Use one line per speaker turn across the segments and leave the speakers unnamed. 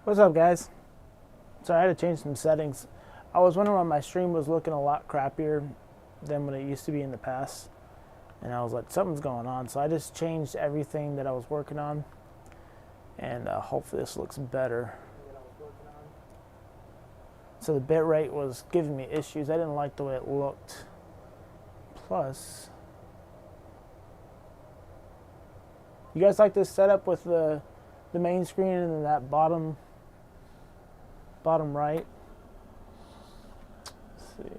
What's up, guys? So I had to change some settings. I was wondering why my stream was looking a lot crappier than what it used to be in the past. And I was like, something's going on. So I just changed everything that I was working on. And hopefully this looks better. So the bit rate was giving me issues. I didn't like the way it looked. Plus, you guys like this setup with the main screen and then that bottom right? Let's see.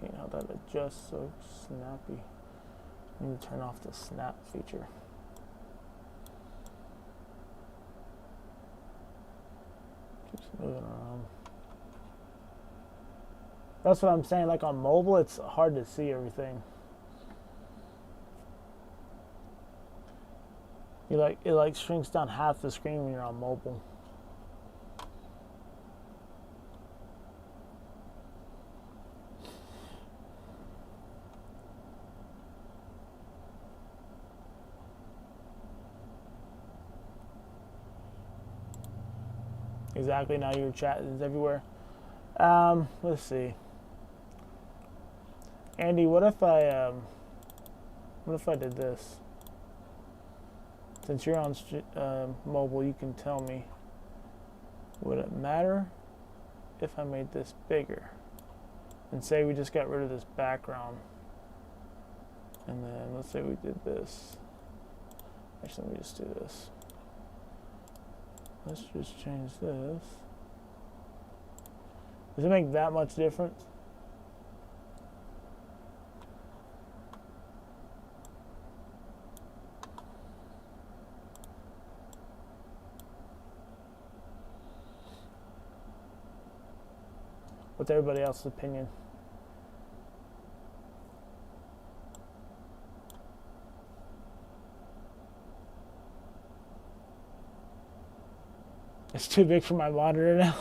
You know that adjusts so snappy. I need to turn off the snap feature. Keeps moving around. That's what I'm saying. Like on mobile, it's hard to see everything. It like shrinks down half the screen when you're on mobile. Exactly. Now your chat is everywhere. Let's see. Andy, what if I did this? Since you're on mobile, you can tell me. Would it matter if I made this bigger? And say we just got rid of this background. And then let's say we did this. Actually, let me just do this. Let's just change this. Does it make that much difference? What's everybody else's opinion? It's too big for my monitor now.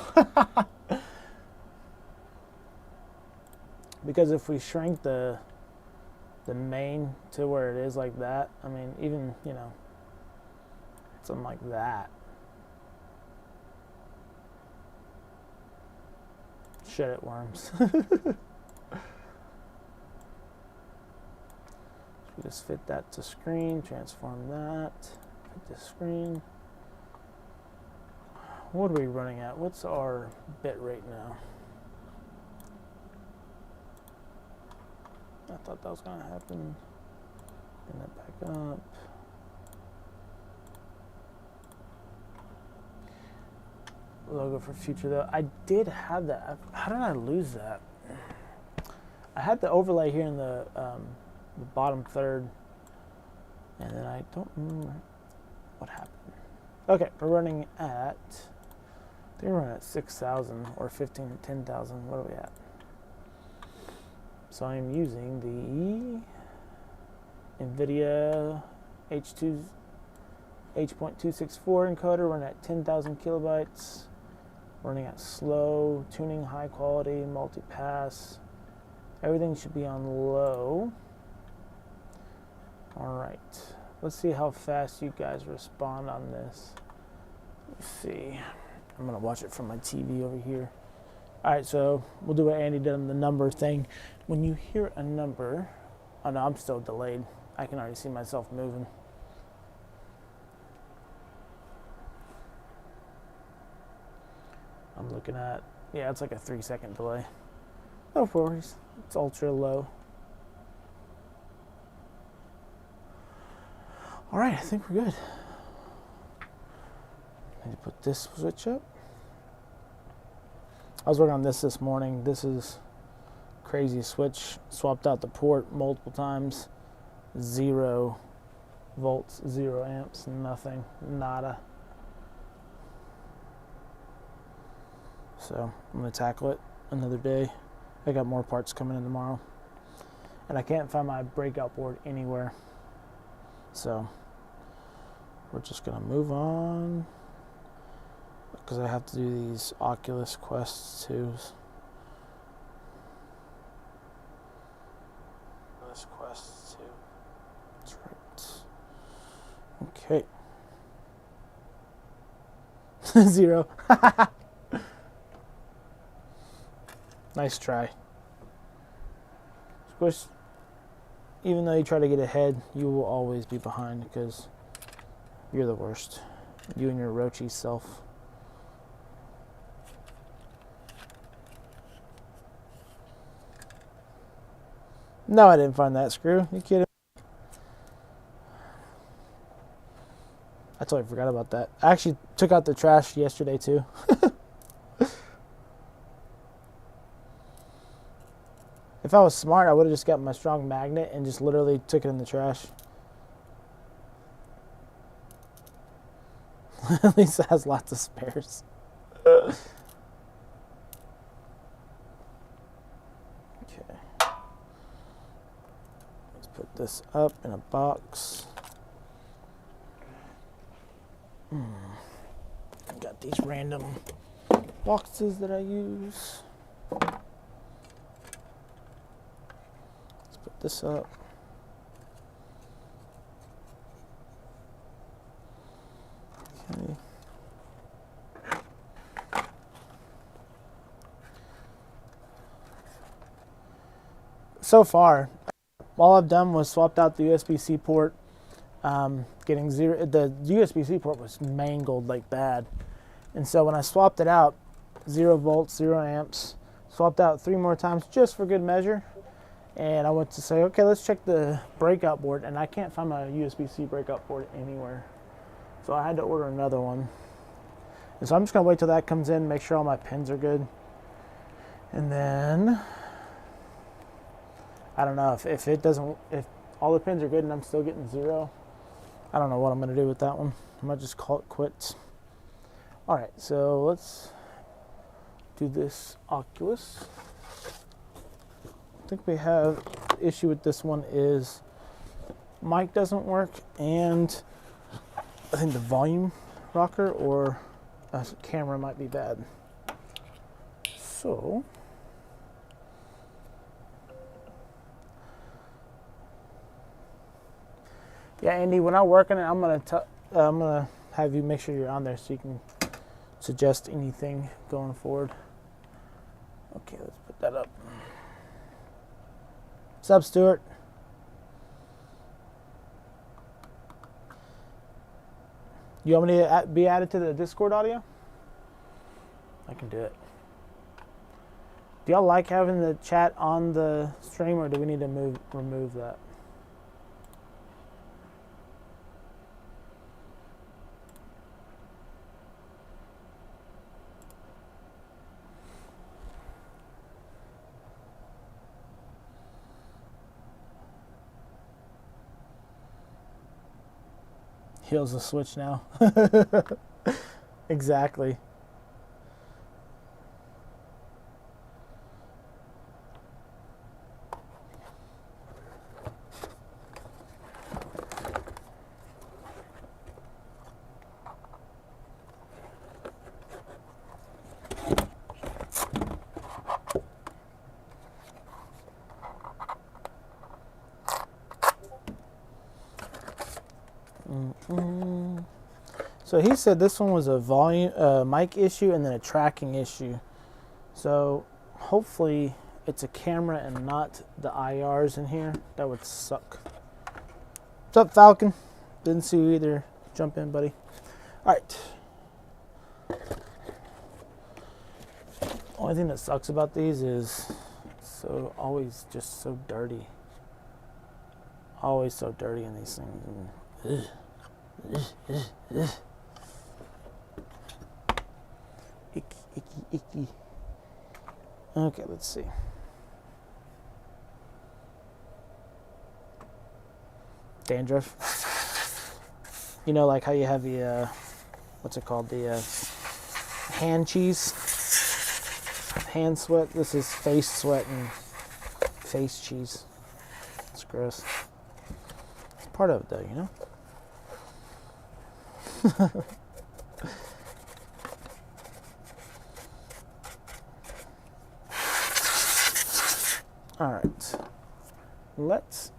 Because if we shrink the main to where it is like that, I mean, even, you know, something like that. Shut it, worms. We just fit that to screen, transform that, fit to screen. What are we running at? What's our bit rate now? I thought that was going to happen. Bring that back up. Logo for future though. I did have that. How did I lose that? I had the overlay here in the bottom third, and then I don't remember what happened. Okay, we're running at, I think we're running at 6,000 or 15 to 10,000. What are we at? So I'm using the NVIDIA H2 H.264 encoder, running at 10,000 kilobytes. Running at slow, tuning high quality, multi-pass. Everything should be on low. Alright, let's see how fast you guys respond on this. Let's see. I'm going to watch it from my TV over here. Alright, so we'll do what Andy did on the number thing. When you hear a number, oh no, I'm still delayed. I can already see myself moving. I'm looking at, yeah, it's like a 3-second delay. No worries, it's ultra low. All right, I think we're good. Need to put this switch up. I was working on this morning. This is crazy switch. Swapped out the port multiple times. 0 volts, 0 amps, nothing, nada. So I'm going to tackle it another day. I got more parts coming in tomorrow. And I can't find my breakout board anywhere. So we're just going to move on. Because I have to do these Oculus Quests too. Oculus Quests too. That's right. Okay. 0. Nice try. Squish. Even though you try to get ahead, you will always be behind because you're the worst. You and your roachy self. No, I didn't find that screw. You kidding? I totally forgot about that. I actually took out the trash yesterday too. If I was smart, I would have just got my strong magnet and just literally took it in the trash. At least it has lots of spares. Okay. Let's put this up in a box. Got these random boxes that I use. Let's put this up. Okay. So far, all I've done was swapped out the USB-C port. Getting zero. The USB-C port was mangled like bad, and so when I swapped it out, 0 volts, 0 amps, swapped out 3 more times just for good measure. And I went to say, okay, let's check the breakout board, and I can't find my USB-C breakout board anywhere. So I had to order another one. And so I'm just gonna wait till that comes in, make sure all my pins are good. And then, I don't know, if all the pins are good and I'm still getting 0, I don't know what I'm gonna do with that one. I might just call it quits. All right, so let's do this Oculus. I think we have the issue with this one is mic doesn't work, and I think the volume rocker or a camera might be bad. So yeah, Andy, when I work on it, I'm gonna have you make sure you're on there so you can suggest anything going forward. Okay, let's put that up. What's up, Stuart? You want me to be added to the Discord audio? I can do it. Do y'all like having the chat on the stream, or do we need to remove that? Heals the switch now. Exactly. So he said this one was a volume, mic issue and then a tracking issue. So hopefully it's a camera and not the IRs in here. That would suck. What's up, Falcon? Didn't see you either. Jump in, buddy. All right. Only thing that sucks about these is so always just so dirty. Always so dirty in these things. Icky, icky, icky. Okay, let's see. Dandruff. You know, like how you have the, what's it called? The hand cheese? Hand sweat. This is face sweat and face cheese. It's gross. It's part of it though, you know? All right, let's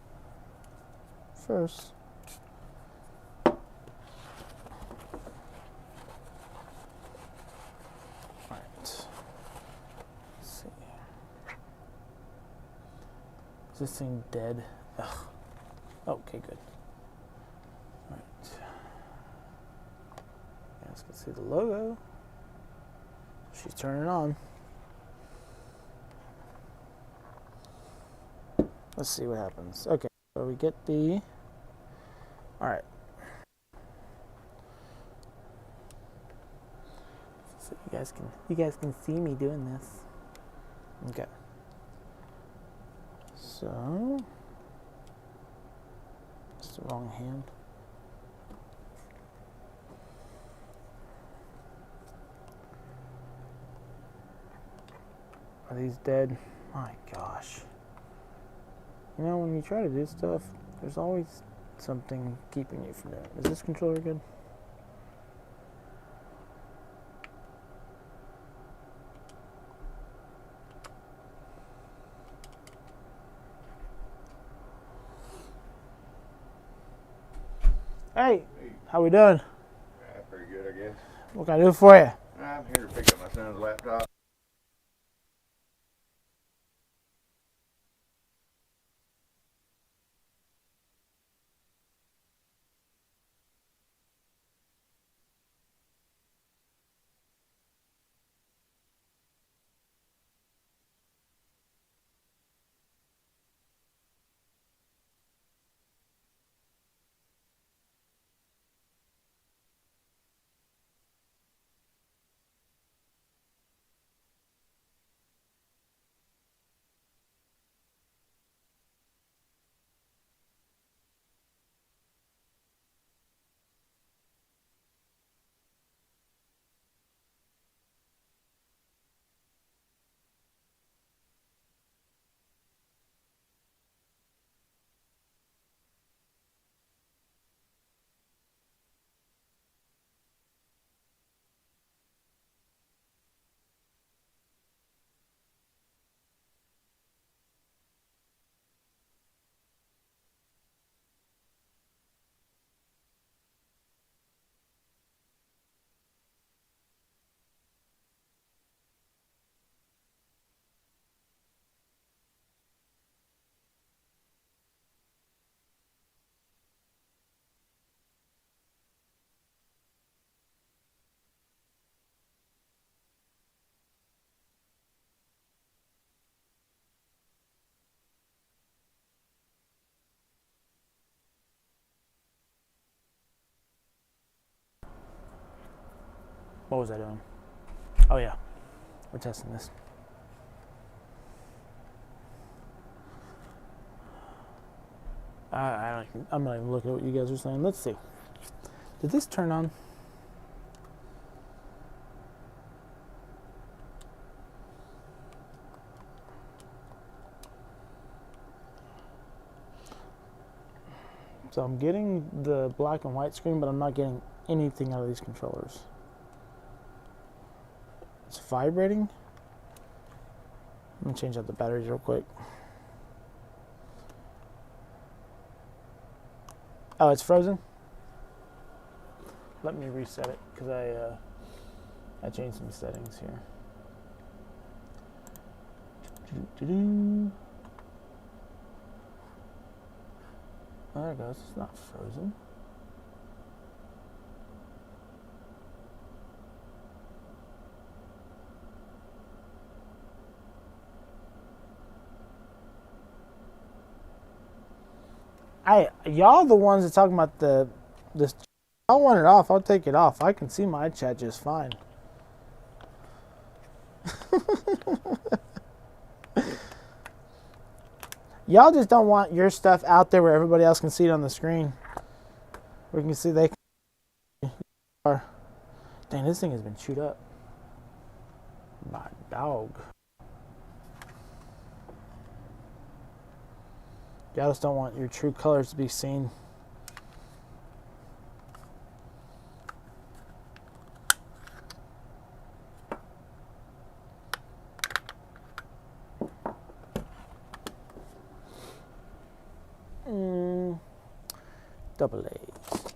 first Is this thing dead? Ugh. Okay, good. All right. You guys can see the logo. She's turning on. Let's see what happens. Okay, so we get the. All right. So you guys can see me doing this. Okay. So it's the wrong hand. Are these dead? My gosh. You know, when you try to do stuff, there's always something keeping you from doing it. Is this controller good? Hey, how we doing?
Pretty good, I guess.
What can I do for you?
I'm here to pick up my son's laptop.
What was I doing? Oh yeah, we're testing this. I'm not even looking at what you guys are saying. Let's see. Did this turn on? So I'm getting the black and white screen, but I'm not getting anything out of these controllers. It's vibrating. Let me change out the batteries real quick. Oh, it's frozen? Let me reset it, because I changed some settings here. Oh, there it goes. It's not frozen. Y'all the ones that talking about this. I want it off. I'll take it off. I can see my chat just fine. Y'all just don't want your stuff out there where everybody else can see it on the screen. We can see they are. Dang, this thing has been chewed up. My dog. Y'all just don't want your true colors to be seen. Double A's.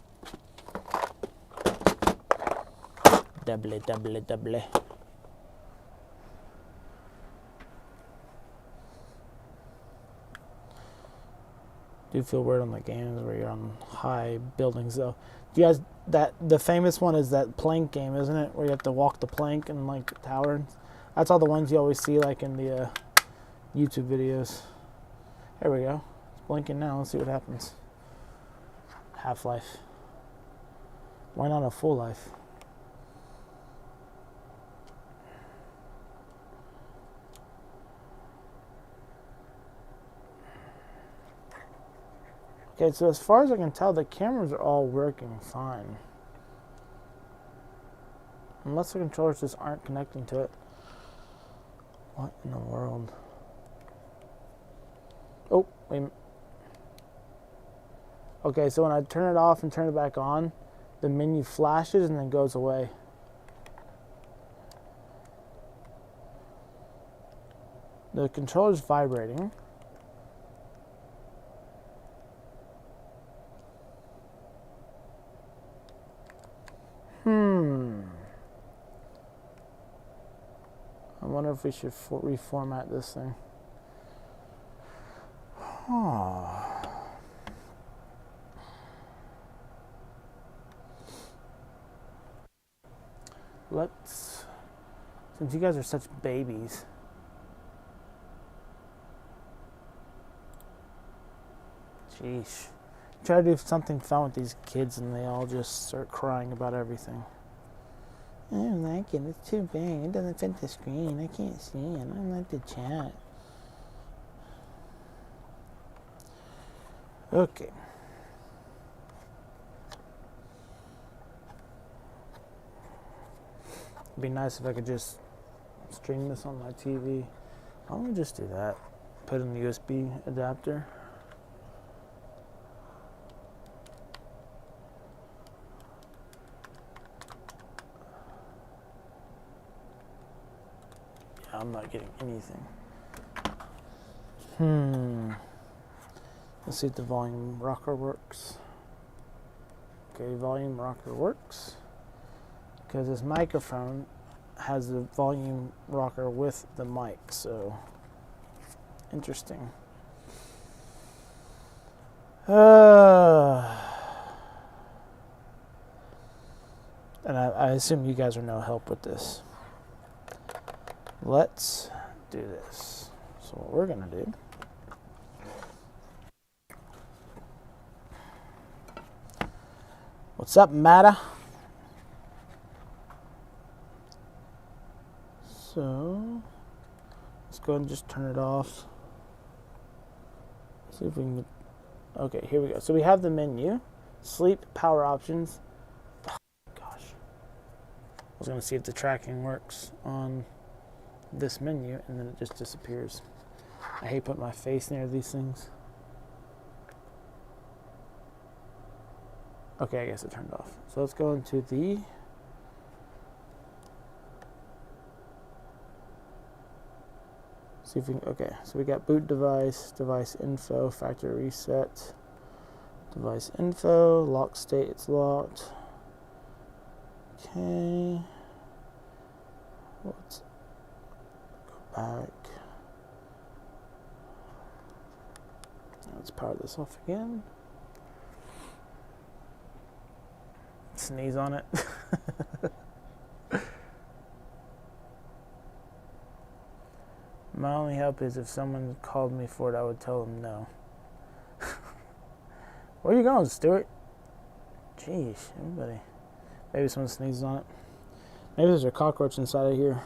Double A. Do feel weird on the games where you're on high buildings though. Do you guys the famous one is that plank game, isn't it? Where you have to walk the plank and like tower. That's all the ones you always see like in the YouTube videos. There we go. It's blinking now. Let's see what happens. Half-Life. Why not a full life? Okay, so as far as I can tell, the cameras are all working fine. Unless the controllers just aren't connecting to it. What in the world? Oh, wait a minute. Okay, so when I turn it off and turn it back on, the menu flashes and then goes away. The controller's vibrating. I wonder if we should reformat this thing. Let's, since you guys are such babies, sheesh. Try to do something fun with these kids and they all just start crying about everything. I don't like it. It's too big. It doesn't fit the screen. I can't see it. I don't like the chat. Okay. It'd be nice if I could just stream this on my TV. Why don't we just do that? Put in the USB adapter. I'm not getting anything. Let's see if the volume rocker works. Okay, volume rocker works. Because this microphone has the volume rocker with the mic, so interesting. And I assume you guys are no help with this. Let's do this. So what we're gonna do, what's up, Matta? So let's go ahead and just turn it off. See if we can. Okay, here we go. So we have the menu, sleep, power options. Oh, gosh, I was gonna see if the tracking works on this menu, and then it just disappears. I hate putting my face near these things. Okay, I guess it turned off. So let's go into the see if we can, okay, so we got boot device, device info, factory reset, device info, lock state, it's locked. Okay. Let's go back. Let's power this off again. Sneeze on it. My only help is if someone called me for it, I would tell them no. Where are you going, Stuart? Jeez, everybody. Maybe someone sneezes on it. Maybe there's a cockroach inside of here.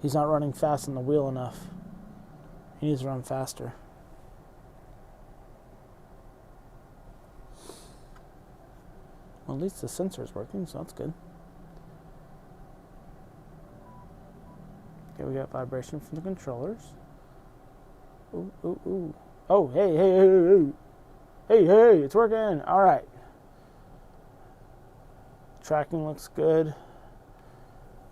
He's not running fast on the wheel enough. He needs to run faster. Well, at least the sensor's working, so that's good. Okay, we got vibration from the controllers. Ooh, ooh, ooh. Oh, hey, hey, hey, hey. Hey, hey, it's working. All right. Tracking looks good.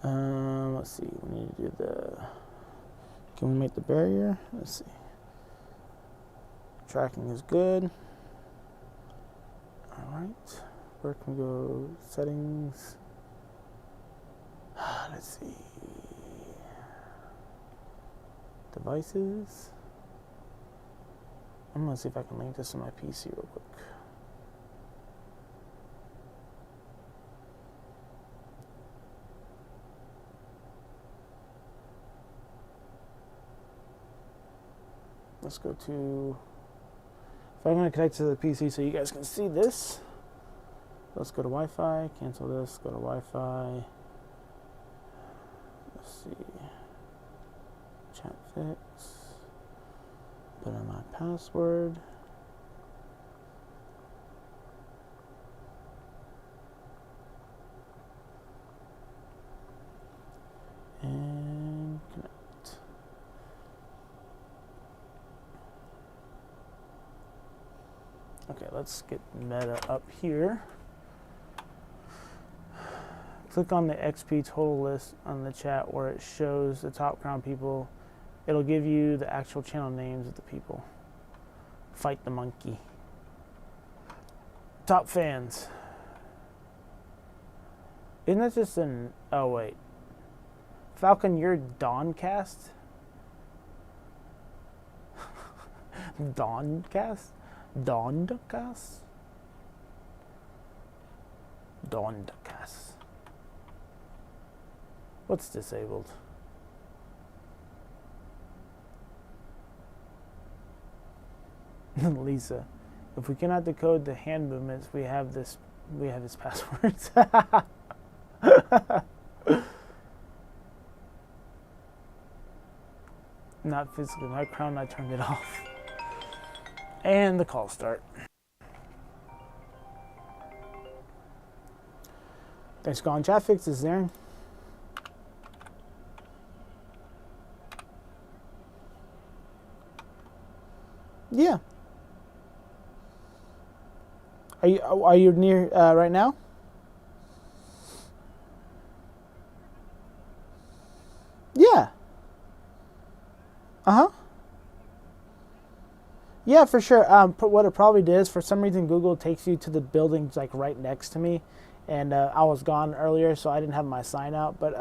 Let's see. We need to do the... Can we make the barrier? Let's see. Tracking is good. All right. Where can we go? Settings. Let's see. Devices. I'm gonna see if I can link this to my PC real quick. Let's go to, if I'm gonna connect to the PC so you guys can see this, let's go to Wi-Fi, cancel this, go to Wi-Fi. Let's see, chat fix, put in my password. And connect. Okay, let's get Meta up here. Click on the XP total list on the chat where it shows the top crown people. It'll give you the actual channel names of the people. Fight the monkey. Top fans. Isn't that just an... Oh, wait. Falcon, you're Dawncast? Dawncast? Dawncast? Dawncast. What's disabled? Lisa, if we cannot decode the hand movements, we have his passwords. Not physically, my crown, I turned it off. And the call start. Thanks for calling Chat Fix, this is Aaron. Yeah. Are you near right now? Yeah. Uh-huh. Yeah, for sure. What it probably did is, for some reason, Google takes you to the buildings like right next to me, and I was gone earlier, so I didn't have my sign out. But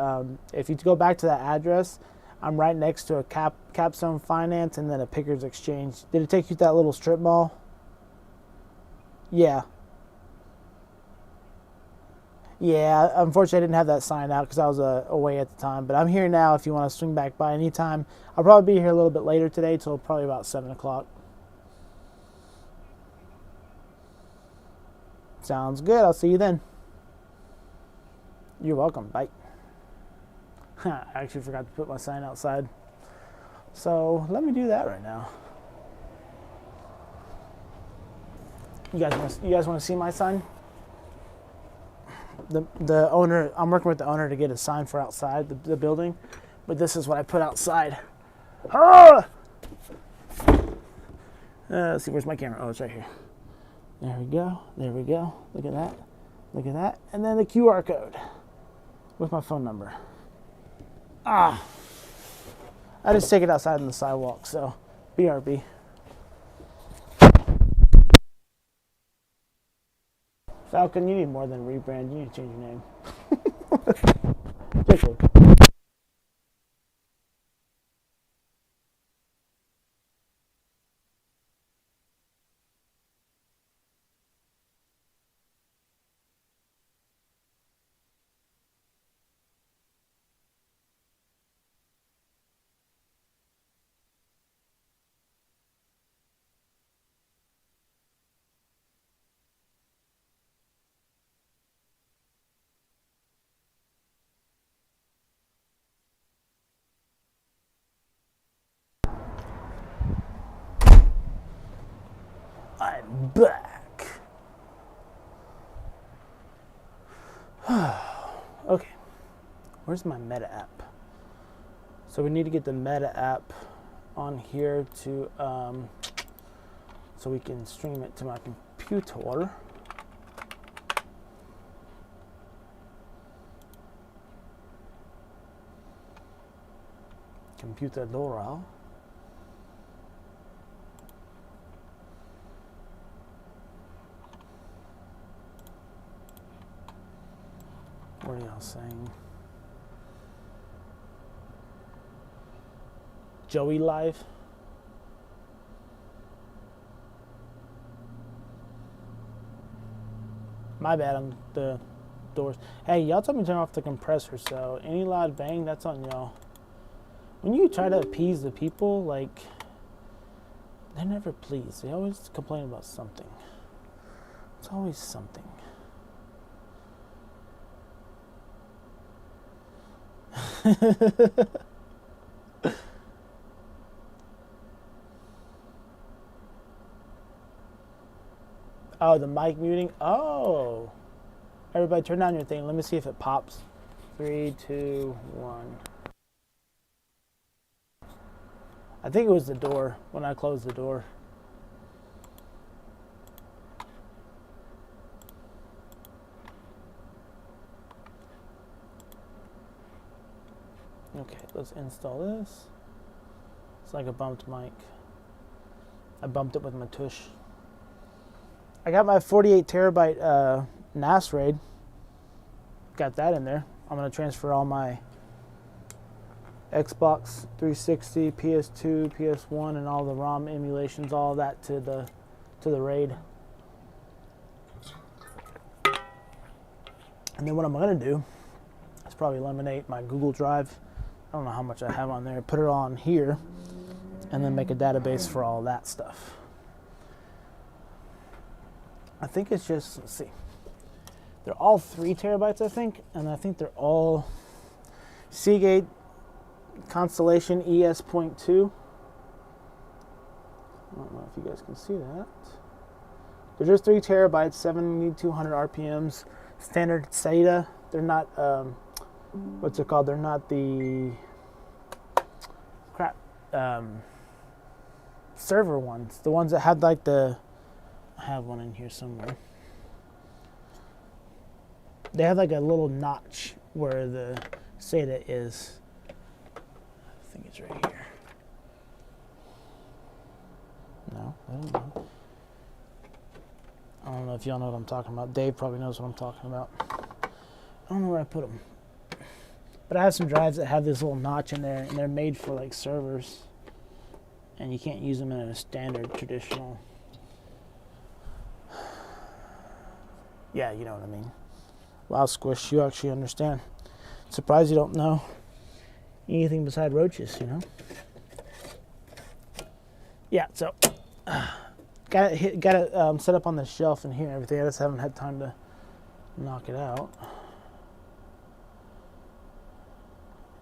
if you go back to that address, I'm right next to a Capstone Finance and then a Pickers Exchange. Did it take you to that little strip mall? Yeah. Yeah, unfortunately I didn't have that sign out because I was away at the time. But I'm here now if you want to swing back by anytime. I'll probably be here a little bit later today till probably about 7 o'clock. Sounds good. I'll see you then. You're welcome. Bye. I actually forgot to put my sign outside. So let me do that right now. You guys want to see my sign? The owner, I'm working with the owner to get a sign for outside the building, but this is what I put outside. Ah! Let's see, where's my camera? Oh, it's right here. There we go. There we go. Look at that. Look at that. And then the QR code with my phone number. Ah! I just take it outside on the sidewalk, so BRB. Falcon, you need more than a rebrand. You need to change your name. Quickly. I'm back. Okay, where's my Meta app? So we need to get the Meta app on here to so we can stream it to my computer. Computadora. What are y'all saying? Joey live? My bad on the doors. Hey, y'all told me to turn off the compressor, so any loud bang, that's on y'all. When you try to appease the people, like, they're never pleased. They always complain about something. It's always something. Oh, the mic muting? Oh. Everybody turn down your thing. Let me see if it pops. 3, 2, 1. I think it was the door when I closed the door. Okay, let's install this. It's like a bumped mic. I bumped it with my tush. I got my 48 terabyte NAS RAID. Got that in there. I'm going to transfer all my Xbox 360, PS2, PS1, and all the ROM emulations, all of that to the RAID. And then what I'm going to do is probably eliminate my Google Drive. I don't know how much I have on there. Put it on here, and then make a database for all that stuff. I think it's just, let's see. They're all 3 terabytes, I think, and I think they're all Seagate Constellation ES.2. I don't know if you guys can see that. They're just 3 terabytes, 7200 RPMs, standard SATA. They're not, what's it called? They're not the server ones. The ones that had like the, I have one in here somewhere. They have like a little notch where the SATA is. I think it's right here. No, I don't know. I don't know if y'all know what I'm talking about. Dave probably knows what I'm talking about. I don't know where I put them. But I have some drives that have this little notch in there, and they're made for like servers. And you can't use them in a standard traditional. Yeah, you know what I mean. Wow, Squish, you actually understand. Surprised you don't know anything beside roaches, you know? Yeah, so got it set up on the shelf in here and everything. I just haven't had time to knock it out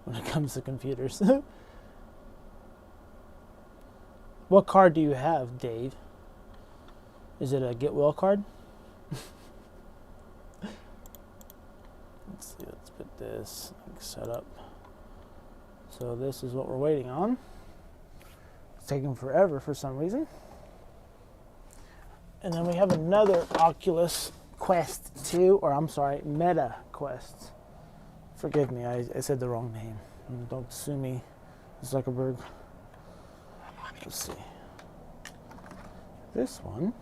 when it comes to computers. What card do you have, Dave? Is it a Get Well card? Let's see, let's put this set up. So this is what we're waiting on. It's taking forever for some reason. And then we have another Oculus Quest 2, or I'm sorry, Meta Quest. Forgive me, I said the wrong name. Don't sue me, Zuckerberg. Let's see. This one.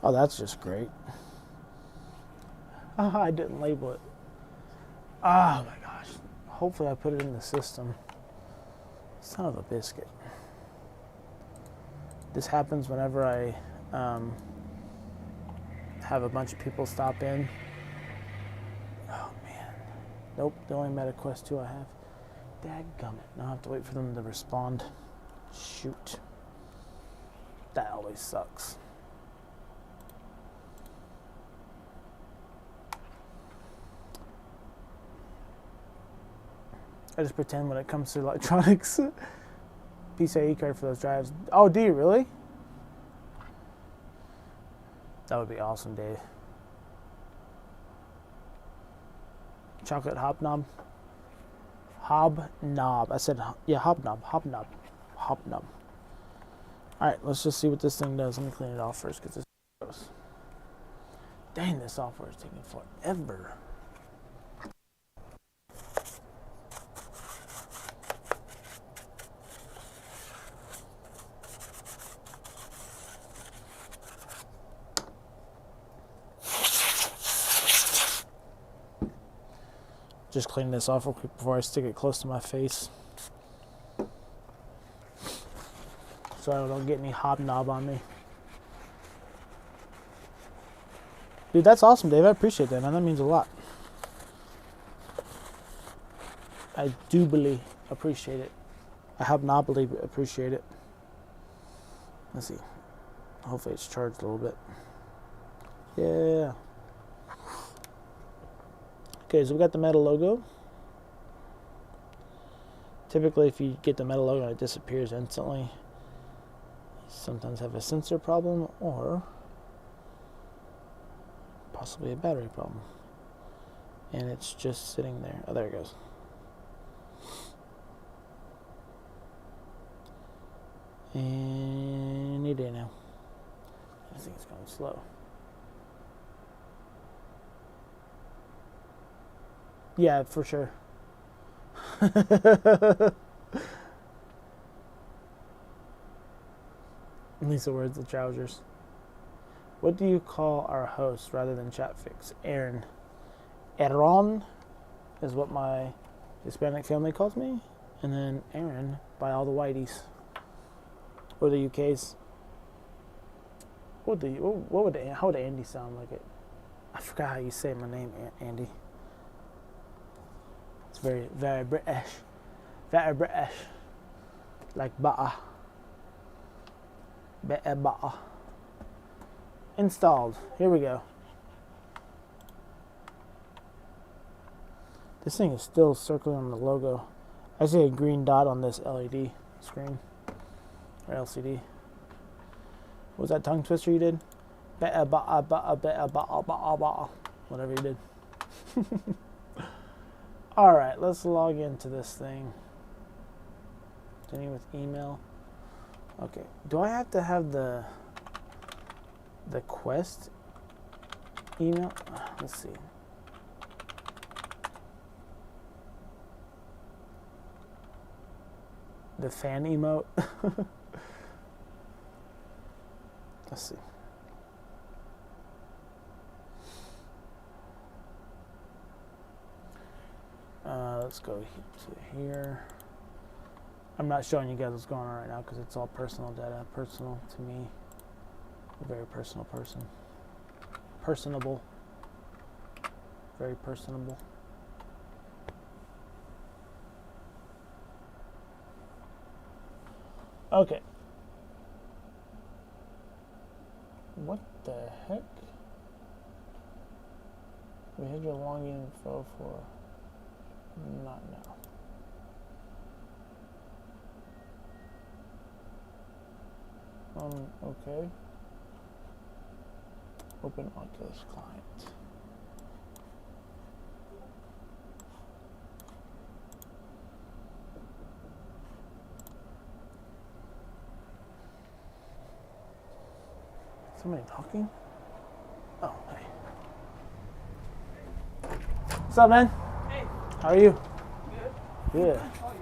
Oh, that's just great. Oh, I didn't label it. Oh my gosh. Hopefully I put it in the system. Son of a biscuit. This happens whenever I have a bunch of people stop in. Oh man. Nope, the only Meta Quest 2 I have. Dadgummit. Now I have to wait for them to respond. Shoot. That always sucks. I just pretend when it comes to electronics. PCIe card for those drives. Oh, do you really? That would be awesome, Dave. Chocolate hobnob. Hobnob. I said, yeah, hobnob. Hobnob. Hobnob. Alright, let's just see what this thing does. Let me clean it off first because this is gross. Dang, this software is taking forever. Just clean this off real quick before I stick it close to my face, so I don't get any hobnob on me. Dude, that's awesome, Dave. I appreciate that, man. That means a lot. I doubly appreciate it. I hobnobly appreciate it. Let's see. Hopefully it's charged a little bit. Yeah. Okay, so we got the Meta logo. Typically, if you get the Meta logo, it disappears instantly. You sometimes have a sensor problem or possibly a battery problem. And it's just sitting there. Oh, there it goes. Any day now. I think it's going slow. Yeah, for sure. Lisa wears the trousers. What do you call our host rather than Chatfix? Aaron. Aaron is what my Hispanic family calls me, and then Aaron by all the whiteys or the UKs. How would Andy sound like it? I forgot how you say my name, Andy. It's very, very British. Very British. Like butter. Better butter. Installed. Here we go. This thing is still circling on the logo. I see a green dot on this LED screen. Or LCD. What was that tongue twister you did? Better butter, butter, better butter, butter, butter. Whatever you did. Alright, let's log into this thing. Continue with email. Okay. Do I have to have the Quest email? Let's see. The fan emote. Let's see. Let's go to here. I'm not showing you guys what's going on right now because it's all personal data. Personal to me. A very personal person. Personable. Very personable. Okay. What the heck? We had your login info for not now. Okay. Open Oculus client. Somebody talking? Oh, hey. What's up, man?
Hey,
How are you?
good.
Good.
How are you?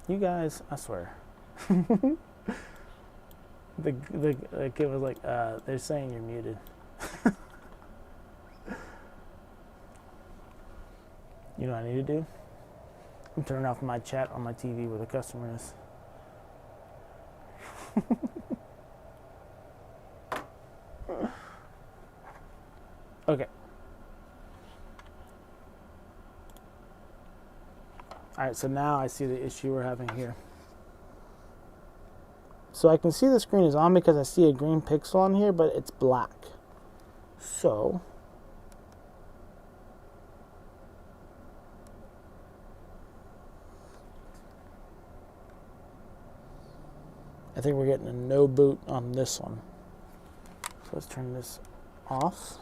You guys, I swear. The kid was like, they're saying you're muted. You know what I need to do? I'm turning off my chat on my TV where the customer is. Okay. Alright, so now I see the issue we're having here. So I can see the screen is on because I see a green pixel on here, but it's black. So I think we're getting a no boot on this one. So let's turn this off.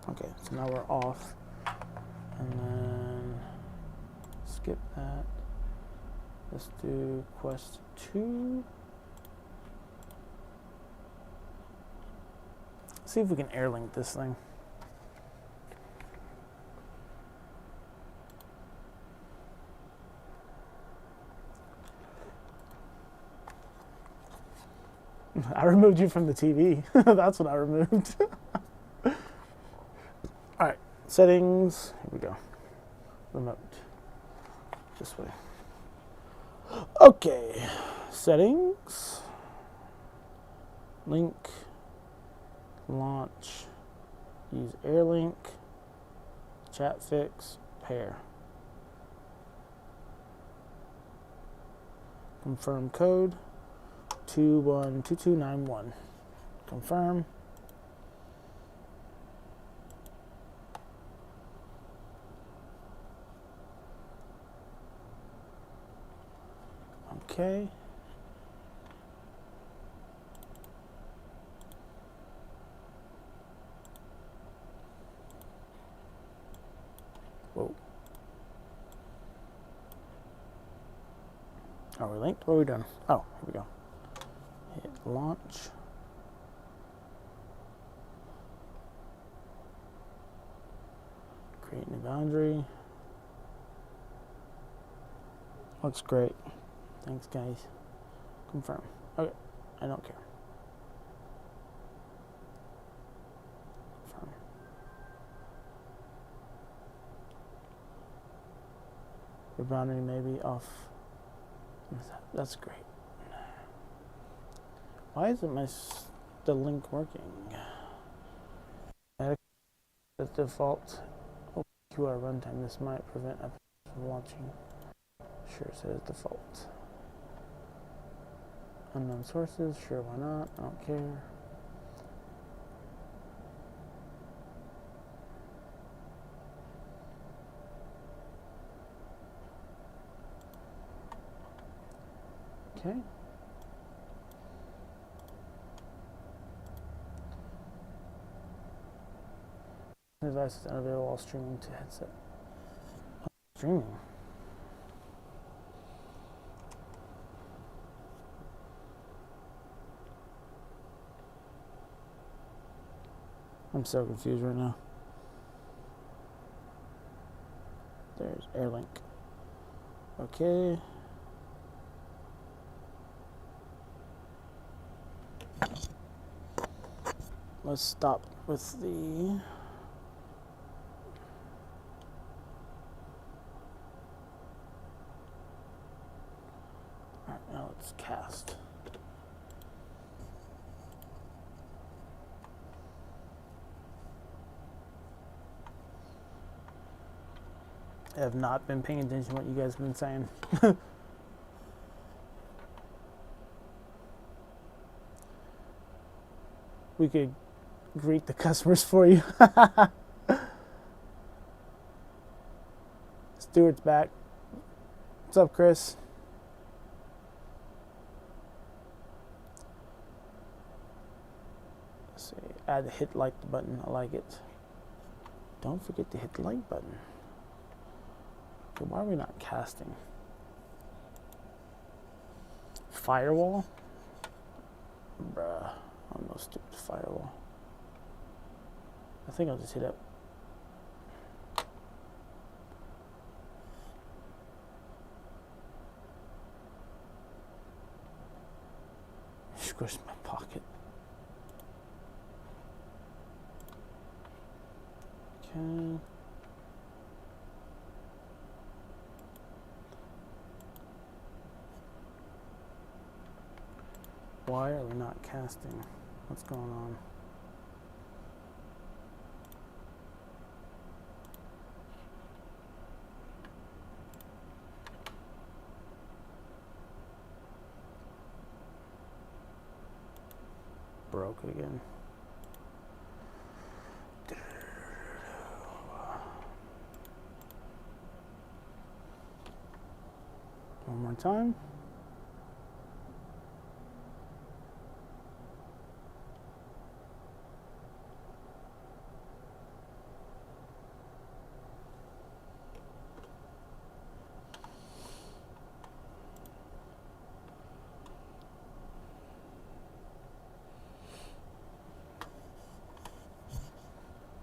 Okay, so now we're off. And then skip that. Let's do quest 2. See if we can air link this thing. I removed you from the TV. That's what I removed. Alright, settings. Here we go. Remote. This way. Okay. Settings. Link. Launch. Use AirLink. Chat fix. Pair. Confirm code. 212291. Confirm. Okay. Whoa. Are we linked? What are we done? Oh, here we go. Hit launch. Create new boundary. Looks great. Thanks, guys. Confirm. Okay, I don't care. Confirm. Your boundary may be off. That's great. Why isn't the link working? The default QR runtime. This might prevent episodes from launching. Sure, says default. Unknown sources. Sure, why not? I don't care. Okay. Device is unavailable while streaming to headset. Streaming. I'm so confused right now. There's AirLink. Okay. Let's stop with the now let's cast. I have not been paying attention to what you guys have been saying. We could greet the customers for you. Stuart's back. What's up, Chris? Let's see. Add hit like button. I like it. Don't forget to hit the like button. Okay, why are we not casting? Firewall? Bruh. Oh, no stupid firewall. I think I'll just hit up. Squished my pocket. Okay. Why are we not casting? What's going on? Broke it again. One more time.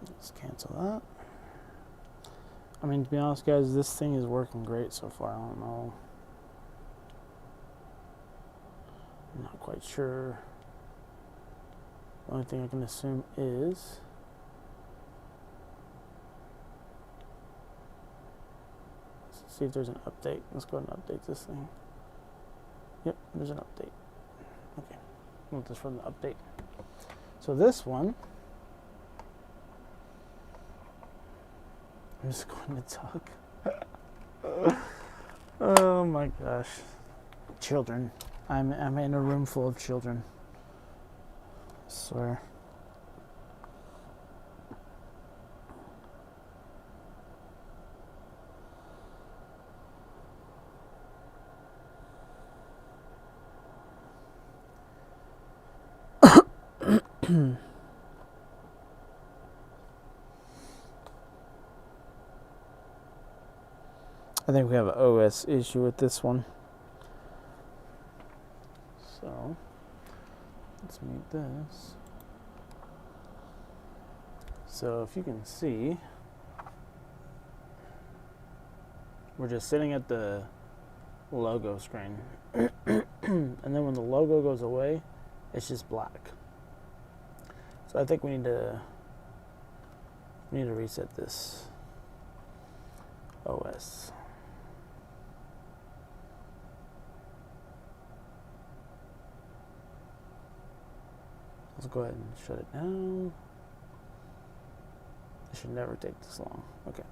Let's cancel that. I mean, to be honest, guys, this thing is working great so far. I don't know. I'm not quite sure. The only thing I can assume is let's see if there's an update. Let's go ahead and update this thing. Yep, there's an update. Okay, I want this from the update. So this one, I'm just going to talk. Oh my gosh, children. I'm in a room full of children. I swear. I think we have an OS issue with this one. So let's mute this. So if you can see, we're just sitting at the logo screen. And then when the logo goes away, it's just black. So I think we need to reset this OS. Let's go ahead and shut it down. It should never take this long. Okay.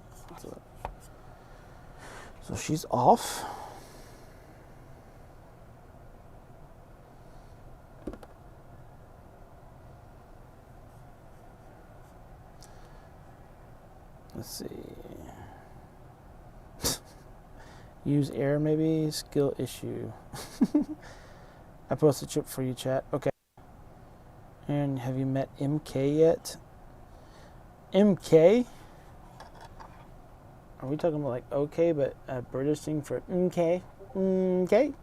So she's off. Let's see. Use error maybe, skill issue. I posted a chip for you, chat. Okay. And have you met MK yet? MK? Are we talking about like okay, but a British thing for MK? MK?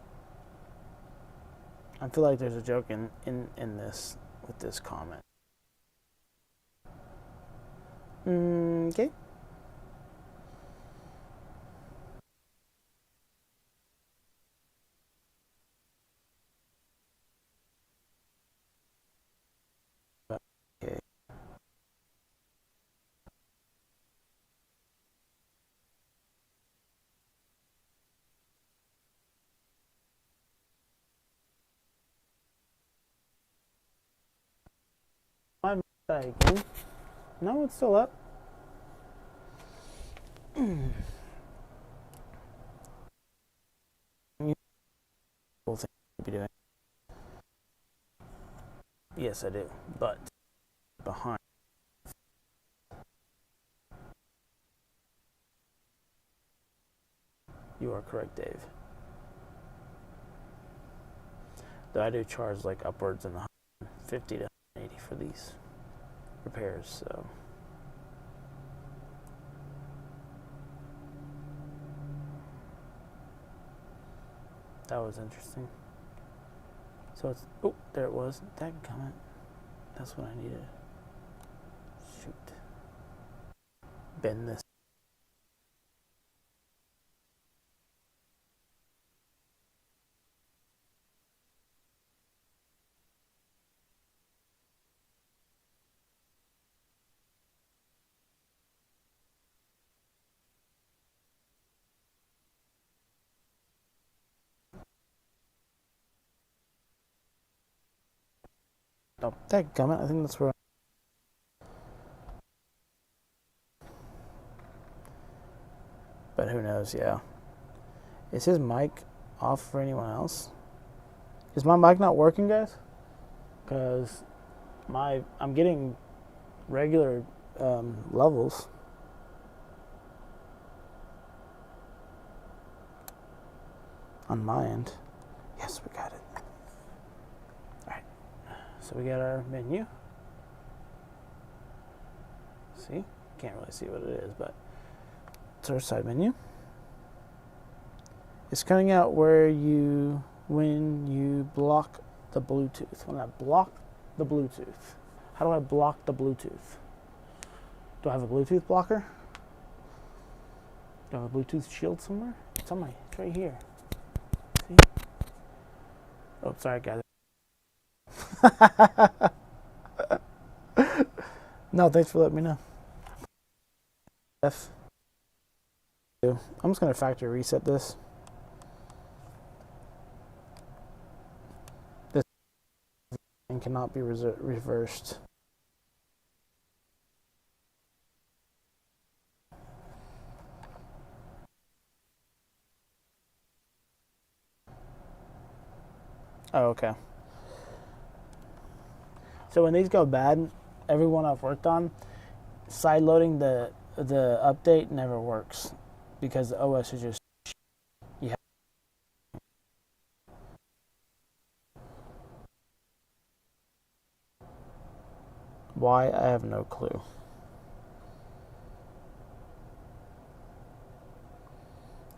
I feel like there's a joke in this with this comment. Okay. Okay. I'm again. No, it's still up. Be doing. Yes, I do, but behind. You are correct, Dave. Though I do charge like upwards in the 50 to 80 for these repairs, so. That was interesting. So it's, oh, there it was. Dadgummit. That's what I needed. Shoot. Bend this. Oh, dadgummit. I think that's where. But who knows, yeah. Is his mic off for anyone else? Is my mic not working, guys? Because I'm getting regular levels. On my end. Yes, we got it. Alright. So we got our menu. See? Can't really see what it is, but it's our side menu. It's coming out when you block the Bluetooth. When I block the Bluetooth. How do I block the Bluetooth? Do I have a Bluetooth blocker? Do I have a Bluetooth shield somewhere? It's right here. See? Oh, sorry, guys. No, thanks for letting me know. I'm just going to factory reset this. This cannot be reversed. Oh, okay. So when these go bad, every one I've worked on, side loading the update never works because the OS is just why, I have no clue.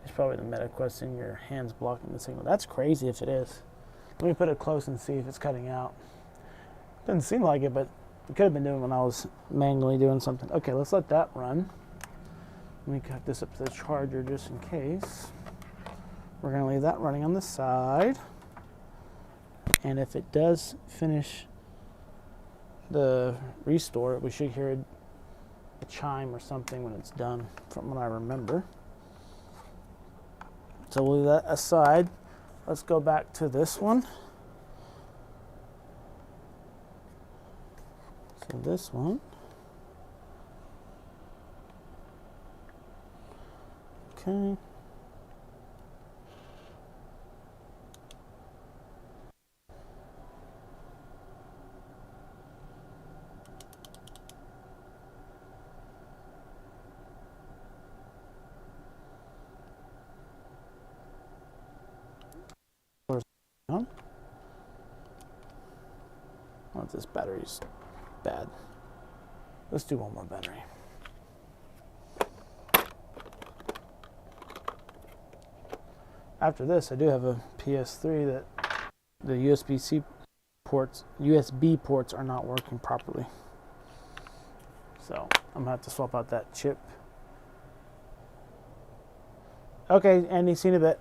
It's probably the MetaQuest in your hands blocking the signal. That's crazy if it is. Let me put it close and see if it's cutting out. Doesn't seem like it, but it could have been doing when I was manually doing something. Okay, let's let that run. Let me cut this up to the charger just in case. We're going to leave that running on the side. And if it does finish the restore, we should hear a chime or something when it's done, from what I remember. So we'll leave that aside. Let's go back to this one. So this one. Okay. Oh, this battery's bad. Let's do one more battery. After this, I do have a PS3 that the USB ports are not working properly. So I'm gonna have to swap out that chip. Okay, Andy, see you in a bit.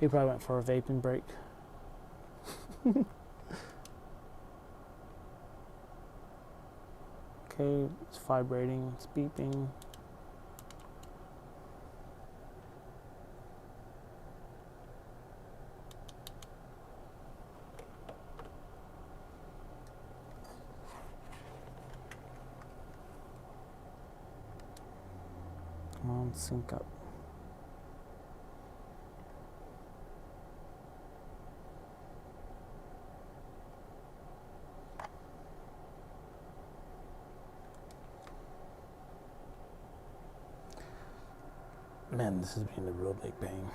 He probably went for a vaping break. Okay, it's vibrating, it's beeping. Come on, sync up. Man, this is being a real big pain.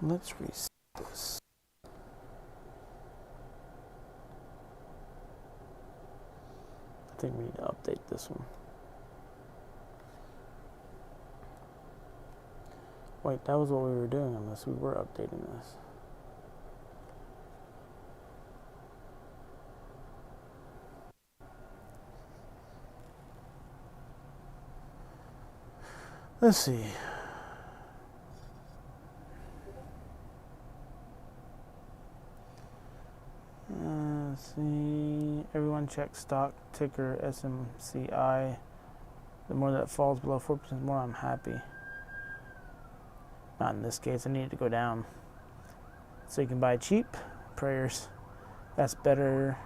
Let's reset this. I think we need to update this one. Wait, that was what we were doing unless we were updating this. Let's see. Let's see. Everyone check stock ticker SMCI. The more that falls below 4%, the more I'm happy. Not in this case. I need it to go down. So you can buy cheap. Prayers. That's better.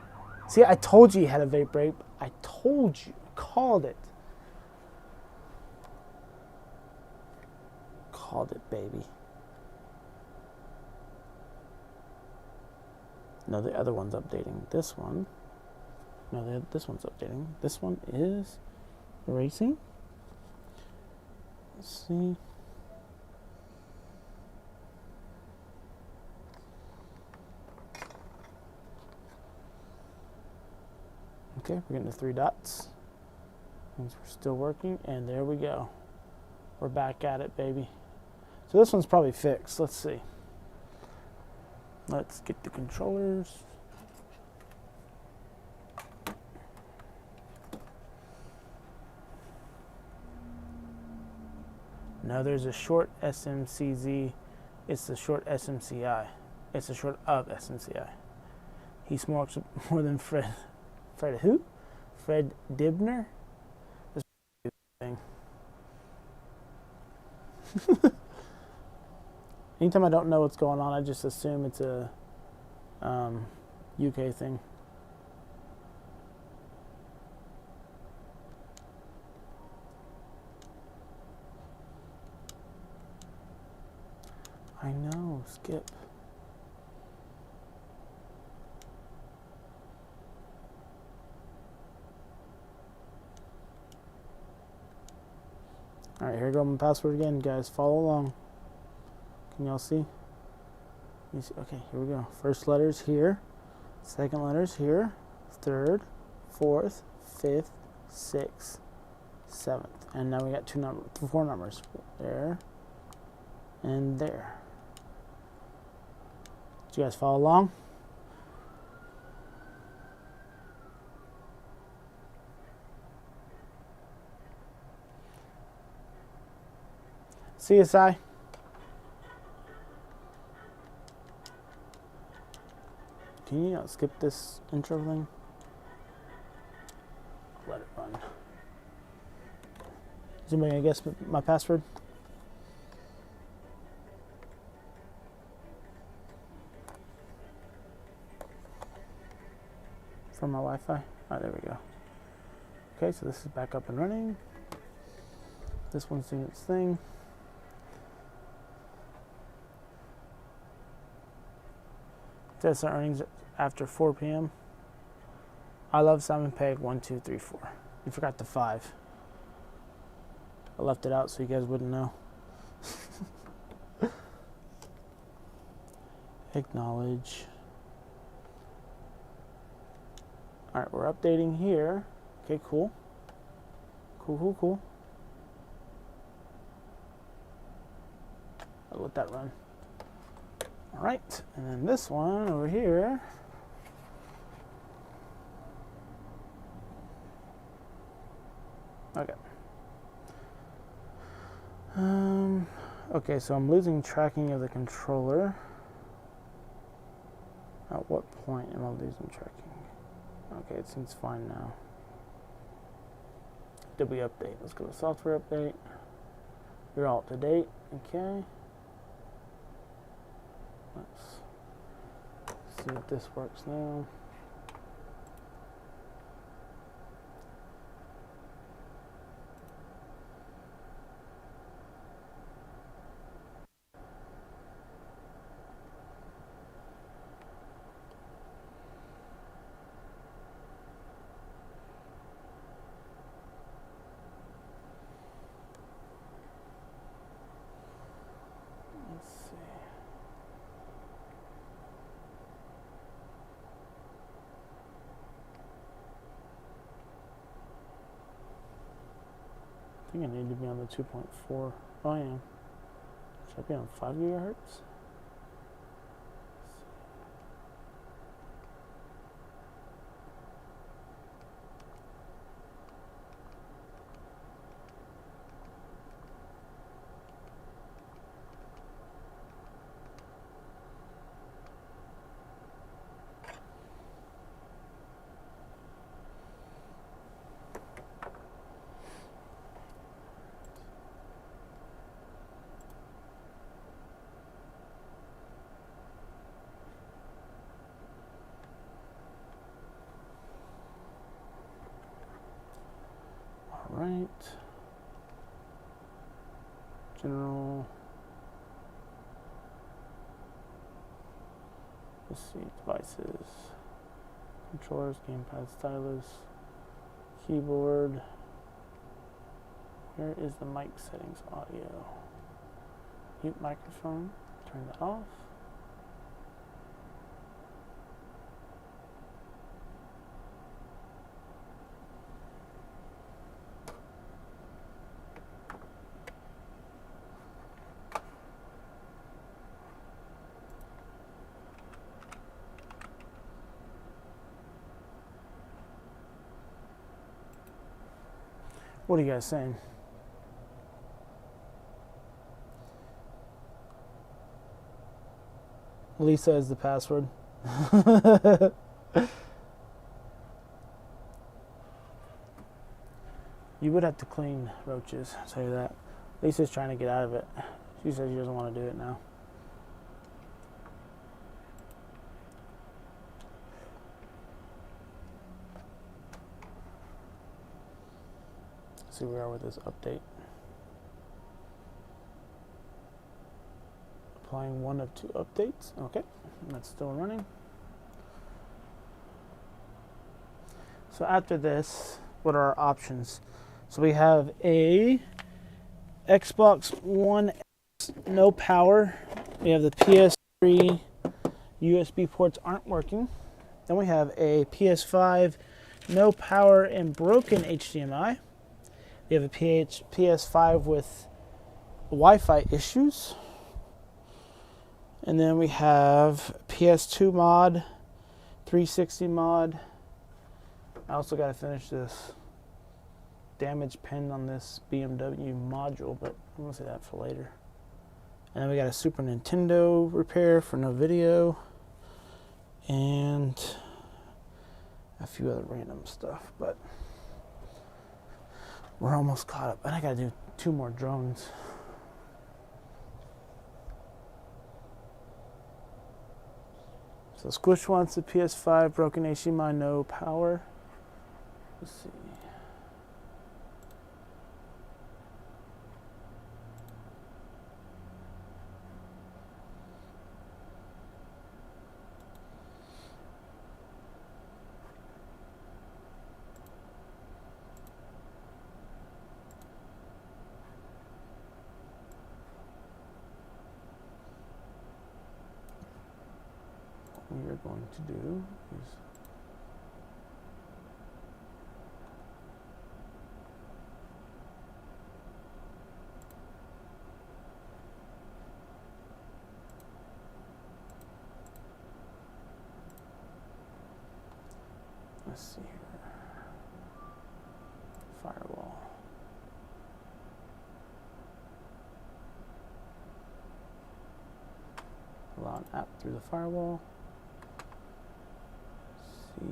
See, I told you had a vape break. I told you. Called it. Called it, baby. No, the other one's updating. This one. No, this one's updating. This one is erasing. Let's see. Okay, we're getting the 3 dots. Means we're still working, and there we go. We're back at it, baby. So this one's probably fixed. Let's see. Let's get the controllers. No, there's a short SMCZ. It's the short SMCI. It's the short of SMCI. He smokes more than Fred. Fred who? Fred Dibner? This thing. Anytime I don't know what's going on, I just assume it's a UK thing. I know, skip. Alright, here go my password again, guys. Follow along. Can y'all see? Okay, here we go. First letter's here. Second letter's here. Third, fourth, fifth, sixth, seventh. And now we got 4 numbers. There and there. Did you guys follow along? CSI. Can you not skip this intro thing? Let it run. Is anybody gonna guess my password? For my Wi-Fi? Alright, there we go. Okay, so this is back up and running. This one's doing its thing. Test our earnings after 4 p.m. I love Simon Pegg 1, 2, 3, 4. You forgot the 5. I left it out so you guys wouldn't know. Acknowledge. Alright, we're updating here. Okay, cool. Cool. I'll let that run. Alright, and then this one over here. Okay. Okay, so I'm losing tracking of the controller. At what point am I losing tracking? Okay, it seems fine now. Did we update? Let's go to software update. You're all up to date. Okay. Let's see if this works now. Let's see. I think I need to be on the 2.4. Oh, I am. Should I be on 5 gigahertz? Right. General. Let's see. Devices. Controllers, gamepad, stylus, keyboard. Where is the mic settings? Audio. Mute microphone. Turn that off. What are you guys saying? Lisa is the password. You would have to clean roaches, I'll tell you that. Lisa's trying to get out of it. She says she doesn't want to do it now. Let's see where we are with this update. Applying 1 of 2 updates. Okay, that's still running. So after this, what are our options? So we have a Xbox One X, no power. We have the PS3 USB ports aren't working. Then we have a PS5, no power and broken HDMI. We have a PS5 with Wi-Fi issues. And then we have PS2 mod, 360 mod. I also got to finish this damage pin on this BMW module, but I'm going to say that for later. And then we got a Super Nintendo repair for no video. And a few other random stuff, but we're almost caught up. And I got to do 2 more drones. So Squish wants the PS5, broken HDMI, no power. Let's see. What we are going to do is let's see here. Firewall. Allow an app through the firewall. See.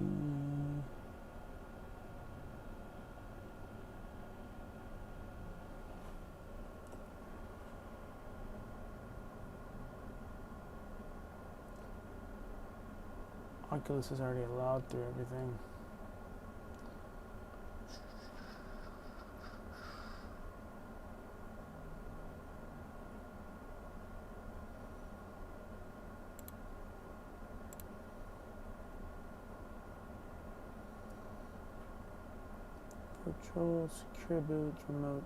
Oculus is already allowed through everything. Virtual, secure boot, remote,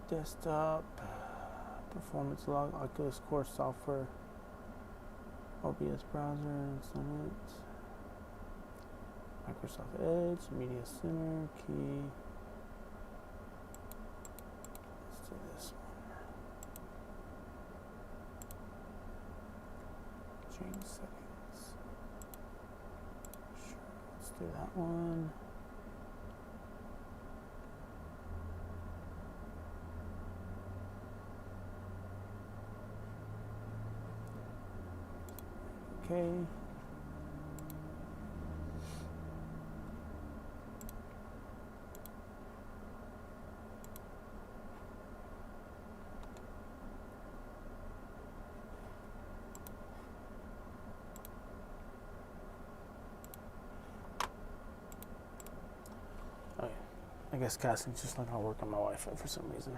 desktop, performance log, Oculus Core software, OBS browser, install it, Microsoft Edge, Media Center, key, Okay. Okay. I guess casting's just not gonna work on my Wi-Fi for some reason.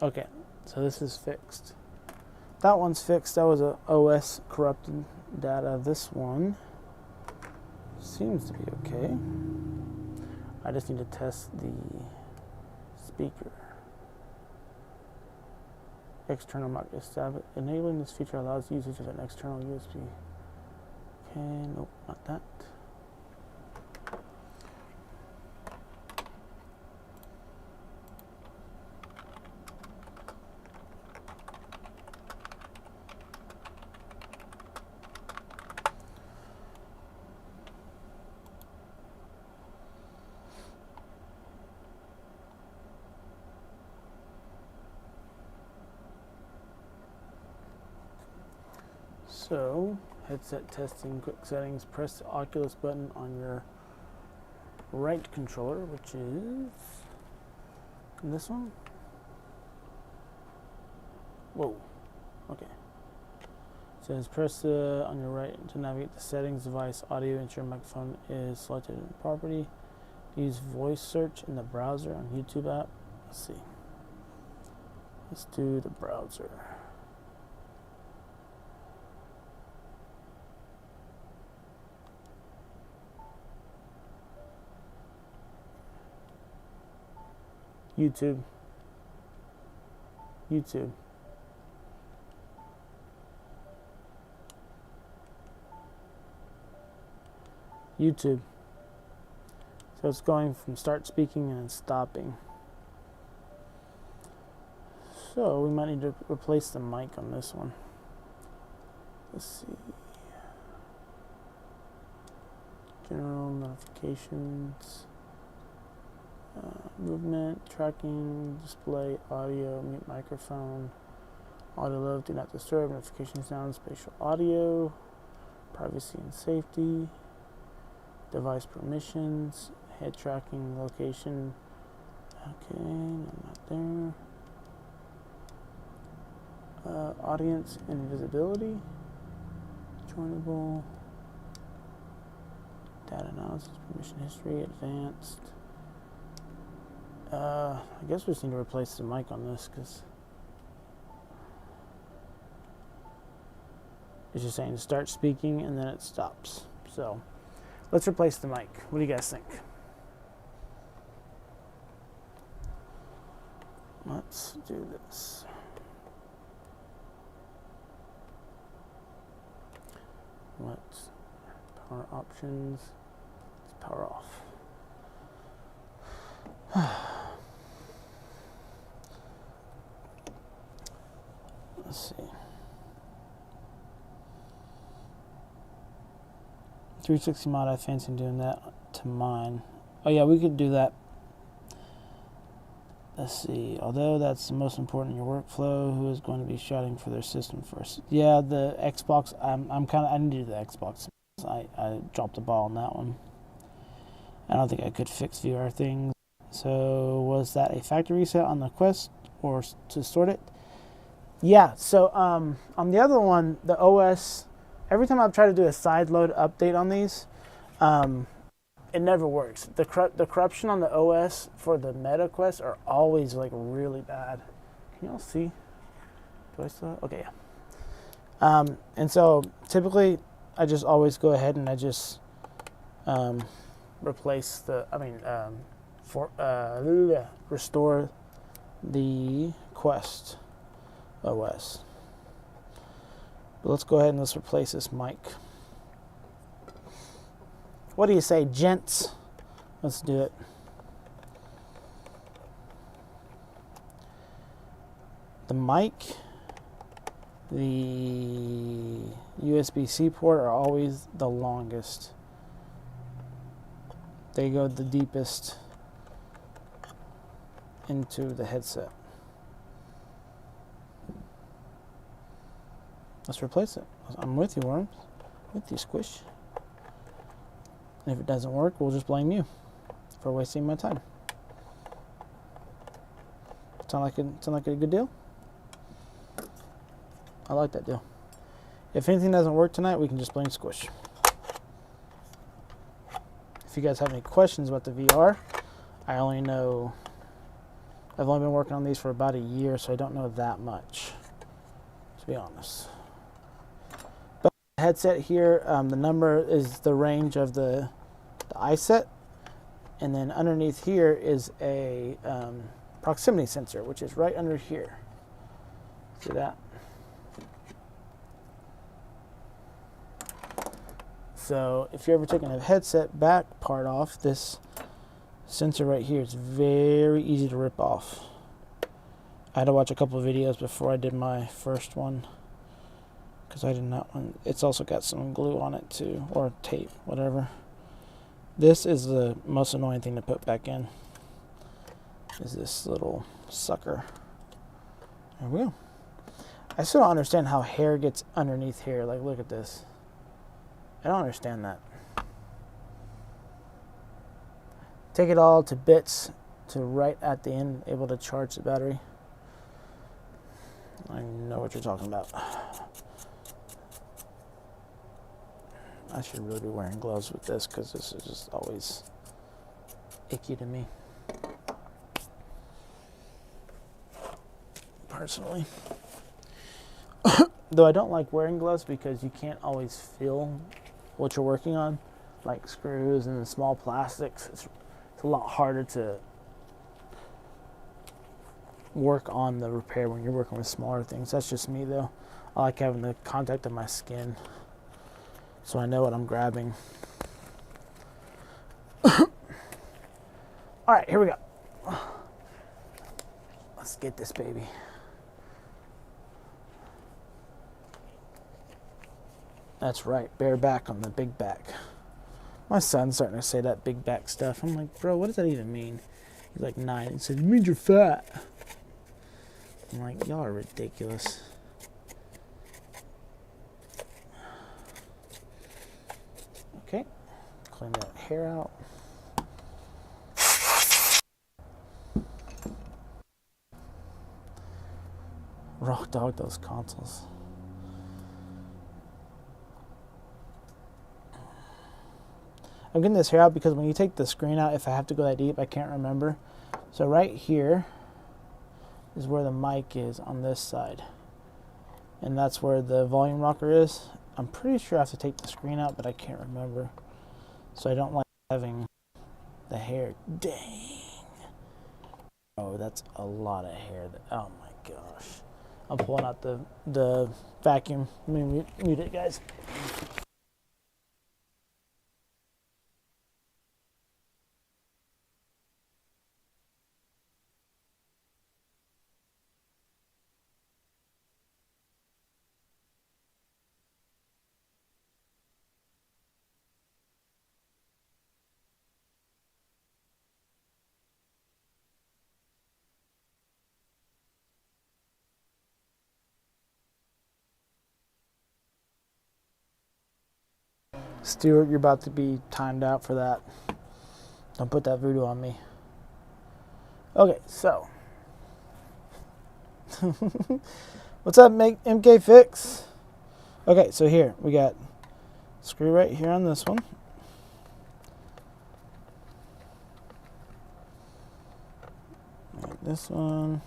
Okay, so this is fixed. That one's fixed. That was a OS corrupted data. This one seems to be okay. I just need to test the speaker. External mic established. Enabling this feature allows usage of an external USB. Okay, nope, not that. So, headset testing, quick settings, press the Oculus button on your right controller, which is this one. Whoa, okay. It says press on your right to navigate the settings, device, audio, ensure microphone is selected in property. Use voice search in the browser on YouTube app. Let's see. Let's do the browser. YouTube. YouTube. YouTube. So it's going from start speaking and stopping. So we might need to replace the mic on this one. Let's see. General notifications. Movement, tracking, display, audio, mute microphone, audio low, do not disturb, notification sound, spatial audio, privacy and safety, device permissions, head tracking, location. Okay, no, not there. Audience invisibility, joinable, data analysis, permission history, advanced. I guess we just need to replace the mic on this because it's just saying start speaking and then it stops. So let's replace the mic. What do you guys think? Let's do this. Let's power options. Let's power off. Let's see. 360 mod, I fancy doing that to mine. Oh yeah, we could do that. Let's see. Although that's the most important in your workflow, who is going to be shouting for their system first? Yeah, the Xbox. I need to do the Xbox. I dropped the ball on that one. I don't think I could fix VR things. So was that a factory reset on the Quest or to sort it? Yeah, so on the other one, the OS, every time I've tried to do a sideload update on these, it never works. The corruption on the OS for the Meta Quest are always like really bad. Can y'all see? Do I still? Okay, yeah. And so typically I just always go ahead and I just replace the, restore the Quest OS. But let's go ahead and let's replace this mic. What do you say, gents? Let's do it. The mic, the USB-C port are always the longest. they go the deepest into the headset. Let's replace it. I'm with you, Worms. With you, Squish. And if it doesn't work, we'll just blame you for wasting my time. Sound like a good deal? I like that deal. If anything doesn't work tonight, we can just blame Squish. If you guys have any questions about the VR, I've only been working on these for about a year, so I don't know that much, to be honest. But the headset here, the number is the range of the iSet, and then underneath here is a proximity sensor, which is right under here. See that? So if you're ever taking a headset back part off, this sensor right here is very easy to rip off. I had to watch a couple of videos before I did my first one, because I did not want. It's also got some glue on it too, or tape, whatever. This is the most annoying thing to put back in, is this little sucker. There we go. I still don't understand how hair gets underneath here. Like, look at this. I don't understand that. Take it all to bits to right at the end, able to charge the battery. I know what you're talking about. I should really be wearing gloves with this, because this is just always icky to me, personally. Though I don't like wearing gloves because you can't always feel what you're working on, like screws and small plastics. It's a lot harder to work on the repair when you're working with smaller things. That's just me, though. I like having the contact of my skin, so I know what I'm grabbing. All right, here we go. Let's get this baby. That's right, bare back on the big back. My son's starting to say that big back stuff. I'm like, bro, what does that even mean? He's like 9. He said, it means you're fat. I'm like, y'all are ridiculous. Okay, clean that hair out. Raw dog those consoles. I'm getting this hair out because when you take the screen out, if I have to go that deep, I can't remember. So right here is where the mic is on this side. And that's where the volume rocker is. I'm pretty sure I have to take the screen out, but I can't remember. So I don't like having the hair. Dang. Oh, that's a lot of hair. Oh my gosh. I'm pulling out the vacuum. Let me mute it, guys. Stuart, you're about to be timed out for that. Don't put that voodoo on me. Okay, so. What's up, MK Fix? Okay, so here, we got screw right here on this one. Like this one.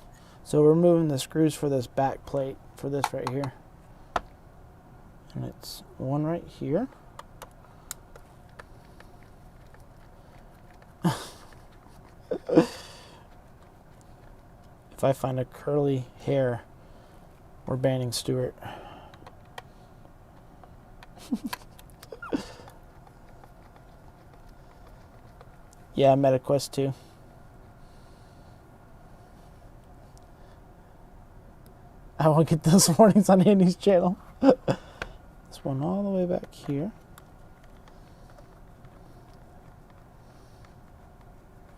So we're removing the screws for this back plate, for this right here. And it's one right here. If I find a curly hair, we're banning Stuart. Yeah, MetaQuest 2. I won't get those warnings on Andy's channel. This one all the way back here.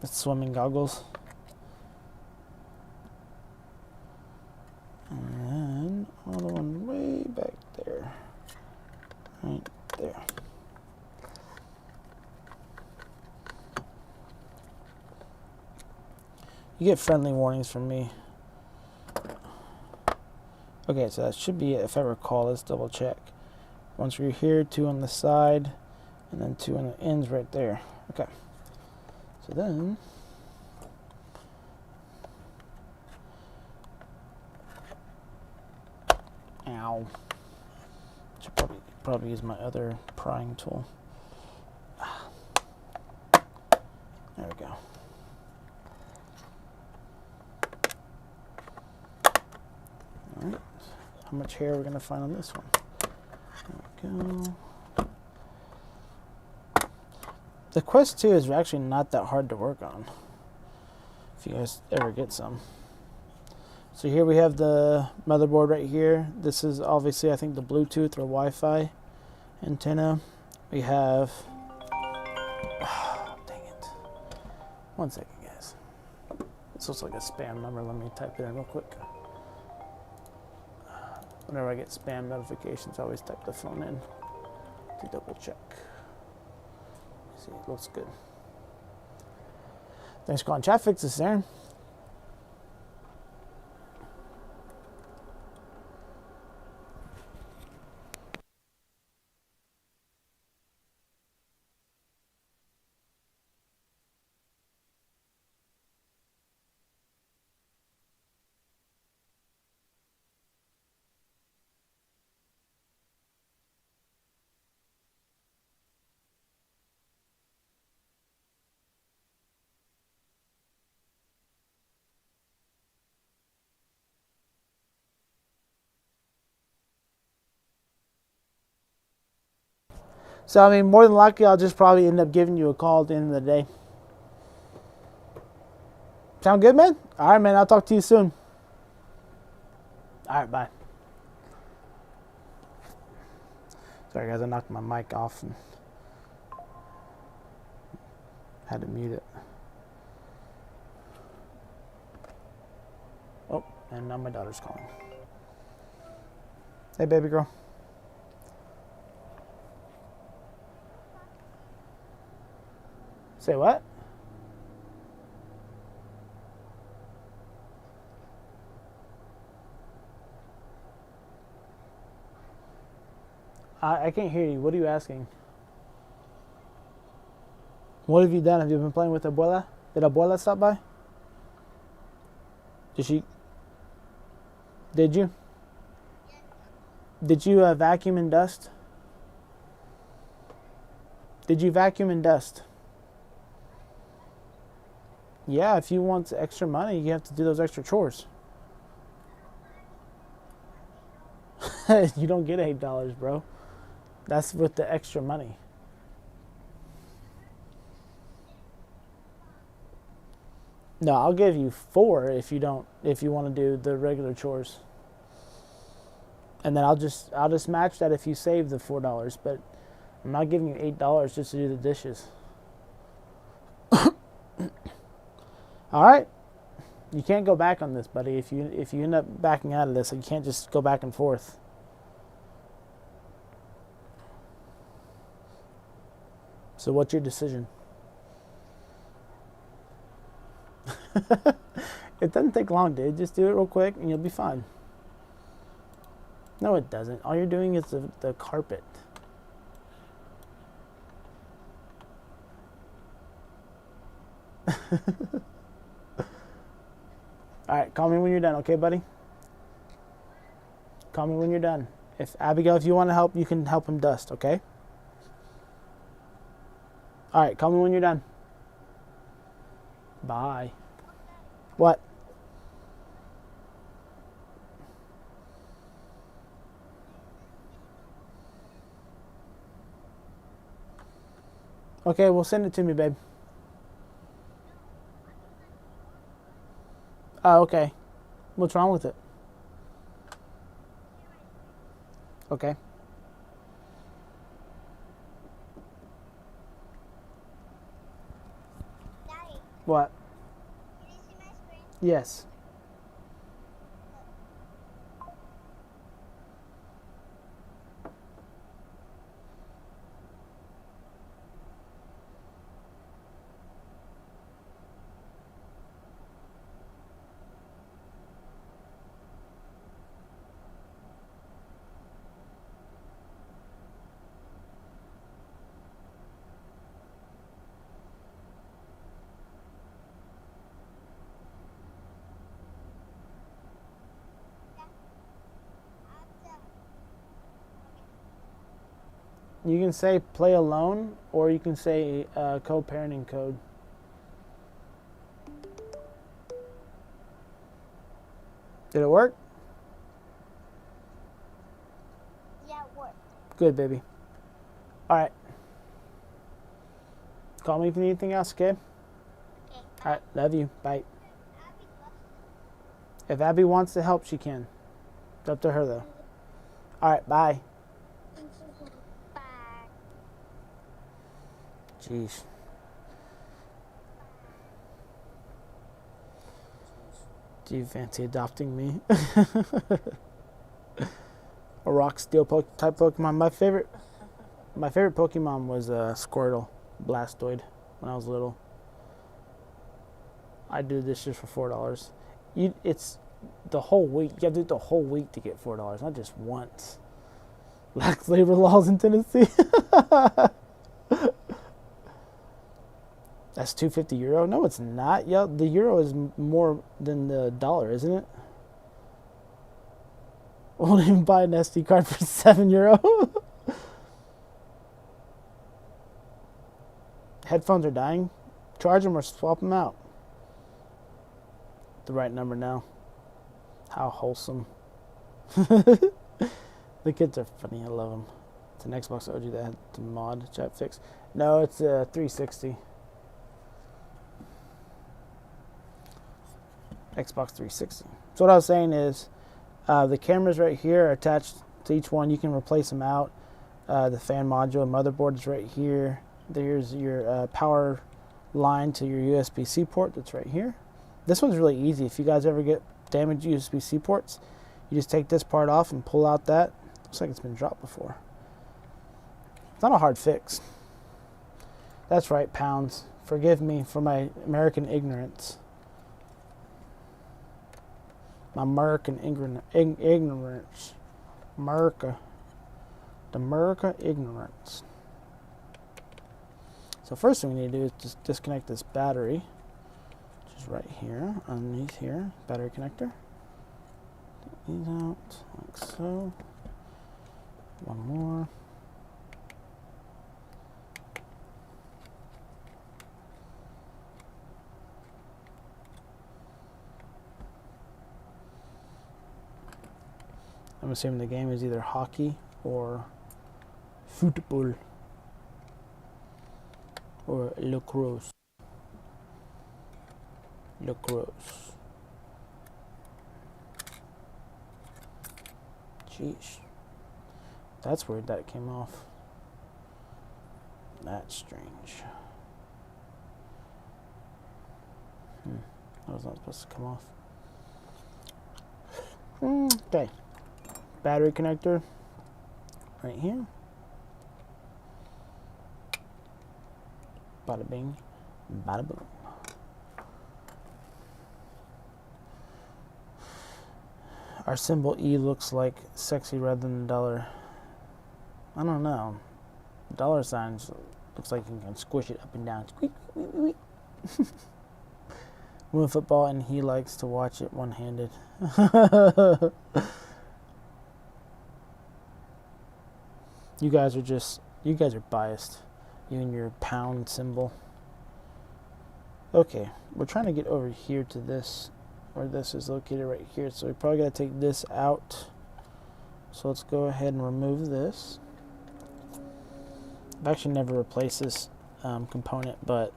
It's swimming goggles. And then another one way back there. Right there. You get friendly warnings from me. Okay, so that should be it if I recall. Let's double check. Once we're here, 2 on the side, and then 2 on the ends right there. Okay. So then, ow. Should probably use my other prying tool. There we go. All right. How much hair are we going to find on this one? There we go. The Quest 2 is actually not that hard to work on, if you guys ever get some. So here we have the motherboard right here. This is obviously, I think, the Bluetooth or Wi-Fi antenna. We have... Oh, dang it. 1 second, guys. This looks like a spam number. Let me type it in real quick. Whenever I get spam notifications, I always type the phone in to double check. See, it looks good. Thanks for calling Chat Fix. This is Aaron. So, I mean, more than likely, I'll just probably end up giving you a call at the end of the day. Sound good, man? All right, man. I'll talk to you soon. All right, bye. Sorry, guys. I knocked my mic off and had to mute it. Oh, and now my daughter's calling. Hey, baby girl. Say what? I can't hear you. What are you asking? What have you done? Have you been playing with Abuela? Did Abuela stop by? Did she? Did you? Did you vacuum and dust? Did you vacuum and dust? Yeah, if you want extra money, you have to do those extra chores. You don't get $8, bro. That's with the extra money. No, I'll give you 4 if you want to do the regular chores. And then I'll just match that if you save the $4, but I'm not giving you $8 just to do the dishes. All right. You can't go back on this, buddy. If you end up backing out of this, you can't just go back and forth. So what's your decision? It doesn't take long, dude. Just do it real quick and you'll be fine. No, it doesn't. All you're doing is the carpet. Alright, call me when you're done, okay, buddy? Call me when you're done. Abigail, if you want to help, you can help him dust, okay? Alright, call me when you're done. Bye. What? Okay, well, send it to me, babe. Oh, okay. What's wrong with it? Okay.
Daddy,
What?
Can you see my screen?
Yes. You can say play alone, or you can say co-parenting code. Did it work?
Yeah, it worked.
Good, baby. All right. Call me if you need anything else, okay?
Okay.
All right. Love you. Bye.
Abby loves
If Abby wants to help, she can. It's up to her, though. All right. Bye.
Bye.
Jeez. Do you fancy adopting me? A rock steel type Pokemon. My favorite Pokemon was Squirtle, Blastoid, when I was little. I do this just for $4. It's the whole week. You have to do it the whole week to get $4, not just once. Lax labor laws in Tennessee. That's €250. No, it's not. Yeah, the euro is more than the dollar, isn't it? Won't even buy an SD card for €7. Headphones are dying. Charge them or swap them out. The right number now. How wholesome. The kids are funny. I love them. It's an Xbox OG that had the mod chat fix. No, it's a 360. Xbox 360. So what I was saying is, the cameras right here are attached to each one. You can replace them out. The fan module, motherboard is right here. There's your power line to your USB-C port that's right here. This one's really easy. If you guys ever get damaged USB-C ports, you just take this part off and pull out that. Looks like it's been dropped before. It's not a hard fix. That's right, pounds. Forgive me for my American ignorance. My American ignorance. America. The America ignorance. So first thing we need to do is just disconnect this battery, which is right here, underneath here, battery connector. Take these out, like so. One more. I'm assuming the game is either hockey or football or lacrosse. Lacrosse. Jeez. That's weird that it came off. That's strange. That was not supposed to come off. Okay. Battery connector right here. Bada bing, bada boom. Our symbol E looks like sexy rather than a dollar. I don't know. Dollar signs looks like you can squish it up and down. Squeak, squeak, squeak. We're football and he likes to watch it one-handed. You guys are biased. You and your pound symbol. Okay, we're trying to get over here to this, where this is located right here. So we probably got to take this out. So let's go ahead and remove this. I've actually never replaced this component, but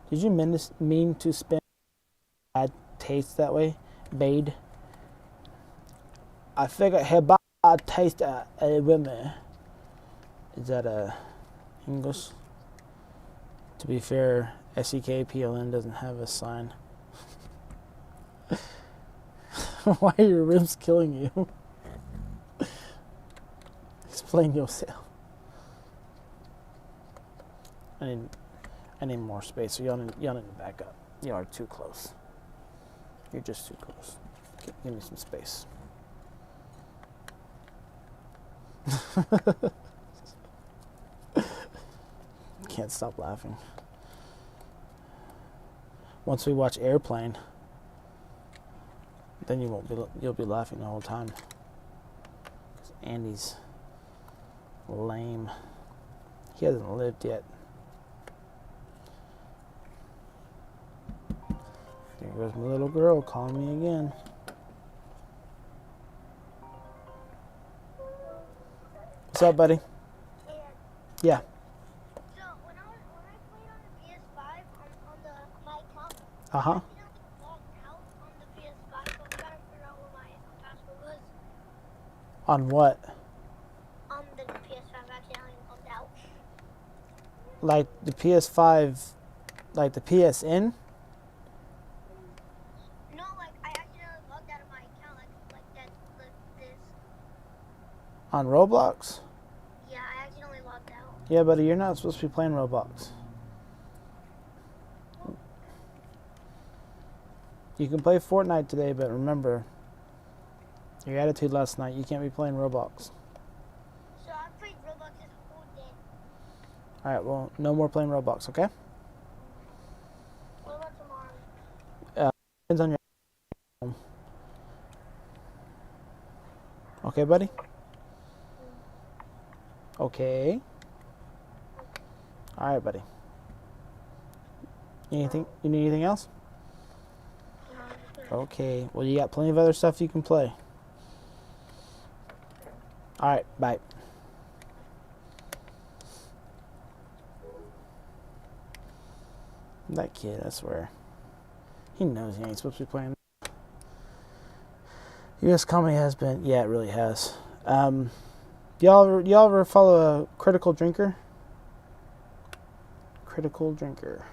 did you mean to spin bad taste that way? Bade. I figured her bad got a taste of women. Is that English? To be fair, SEKPLN doesn't have a sign. Why are your ribs killing you? Explain yourself. I need more space, so y'all need to back up. Y'all are too close. You're just too close. Give me some space. Can't stop laughing. Once we watch Airplane, then you'll be laughing the whole time. 'Cause Andy's lame. He hasn't lived yet. There goes my little girl calling me again. What's up, buddy? Yeah.
So when I played on the PS5 on my account,
Uh huh.
I logged out on the PS5, but we gotta figure out what my password was.
On what?
On the PS5, I accidentally logged out.
Like the PS5, like the PSN?
No, like I accidentally logged out of my account, like that, like this.
On Roblox?
Yeah, I accidentally logged out.
Yeah, buddy, you're not supposed to be playing Roblox. You can play Fortnite today, but remember, your attitude last night, you can't be playing Roblox.
So I played Roblox this whole day.
Alright, well, no more playing Roblox, okay?
What about tomorrow?
Depends on your... Okay, buddy? Okay. Alright, buddy. You need anything else? Okay. Well, you got plenty of other stuff you can play. Alright, bye. That kid, I swear. He knows he ain't supposed to be playing. U.S. comedy has been... Yeah, it really has. Y'all ever follow a Critical Drinker? Critical Drinker.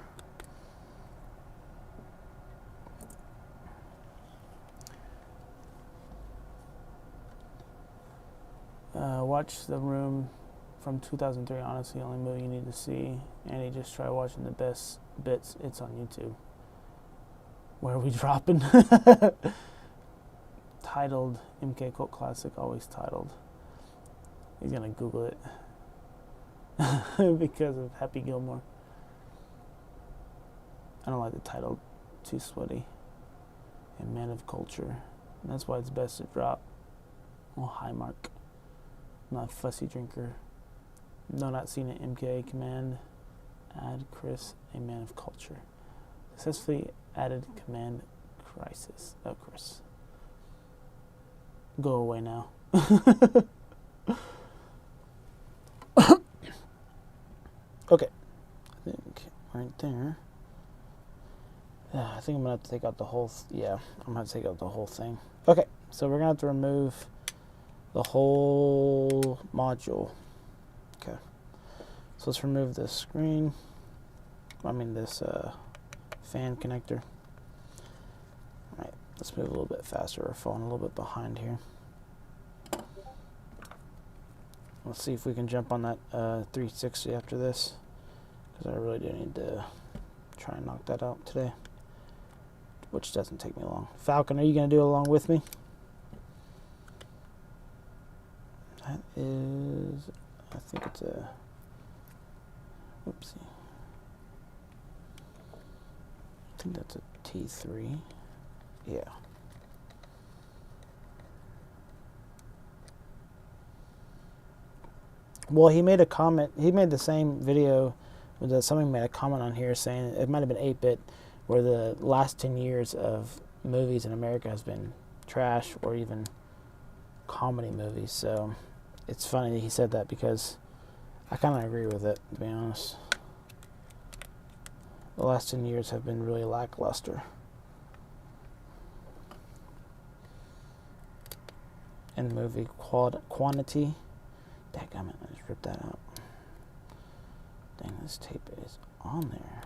Watch The Room from 2003. Honestly, the only movie you need to see. And you just try watching the best bits. It's on YouTube. Where are we dropping? Titled MK Cult Classic. Always titled. He's gonna Google it because of Happy Gilmore. I don't like the title. Too sweaty. And Man of Culture. And that's why it's best to drop. Oh, hi, Mark. Not a fussy drinker. No, not seen an MK command. Add Chris, a Man of Culture. Successfully added command crisis. Oh, Chris. Go away now. Okay. I think right there. I think I'm going to have to take out the whole... yeah, I'm going to have to take out the whole thing. Okay, so we're going to have to remove the whole module. Okay. So let's remove this screen. This fan connector. Alright, let's move a little bit faster. We're falling a little bit behind here. Let's see if we can jump on that 360 after this. Because I really do need to try and knock that out today. Which doesn't take me long. Falcon, are you going to do it along with me? That is... I think it's a... Oopsie. I think that's a T3. Yeah. Well, he made a comment. He made the same video. Somebody made a comment on here saying it might have been 8-bit, where the last 10 years of movies in America has been trash or even comedy movies. So it's funny that he said that because I kind of agree with it, to be honest. The last 10 years have been really lackluster. in the movie Quantity. Dadgummit, I just ripped that out. Dang, this tape is on there.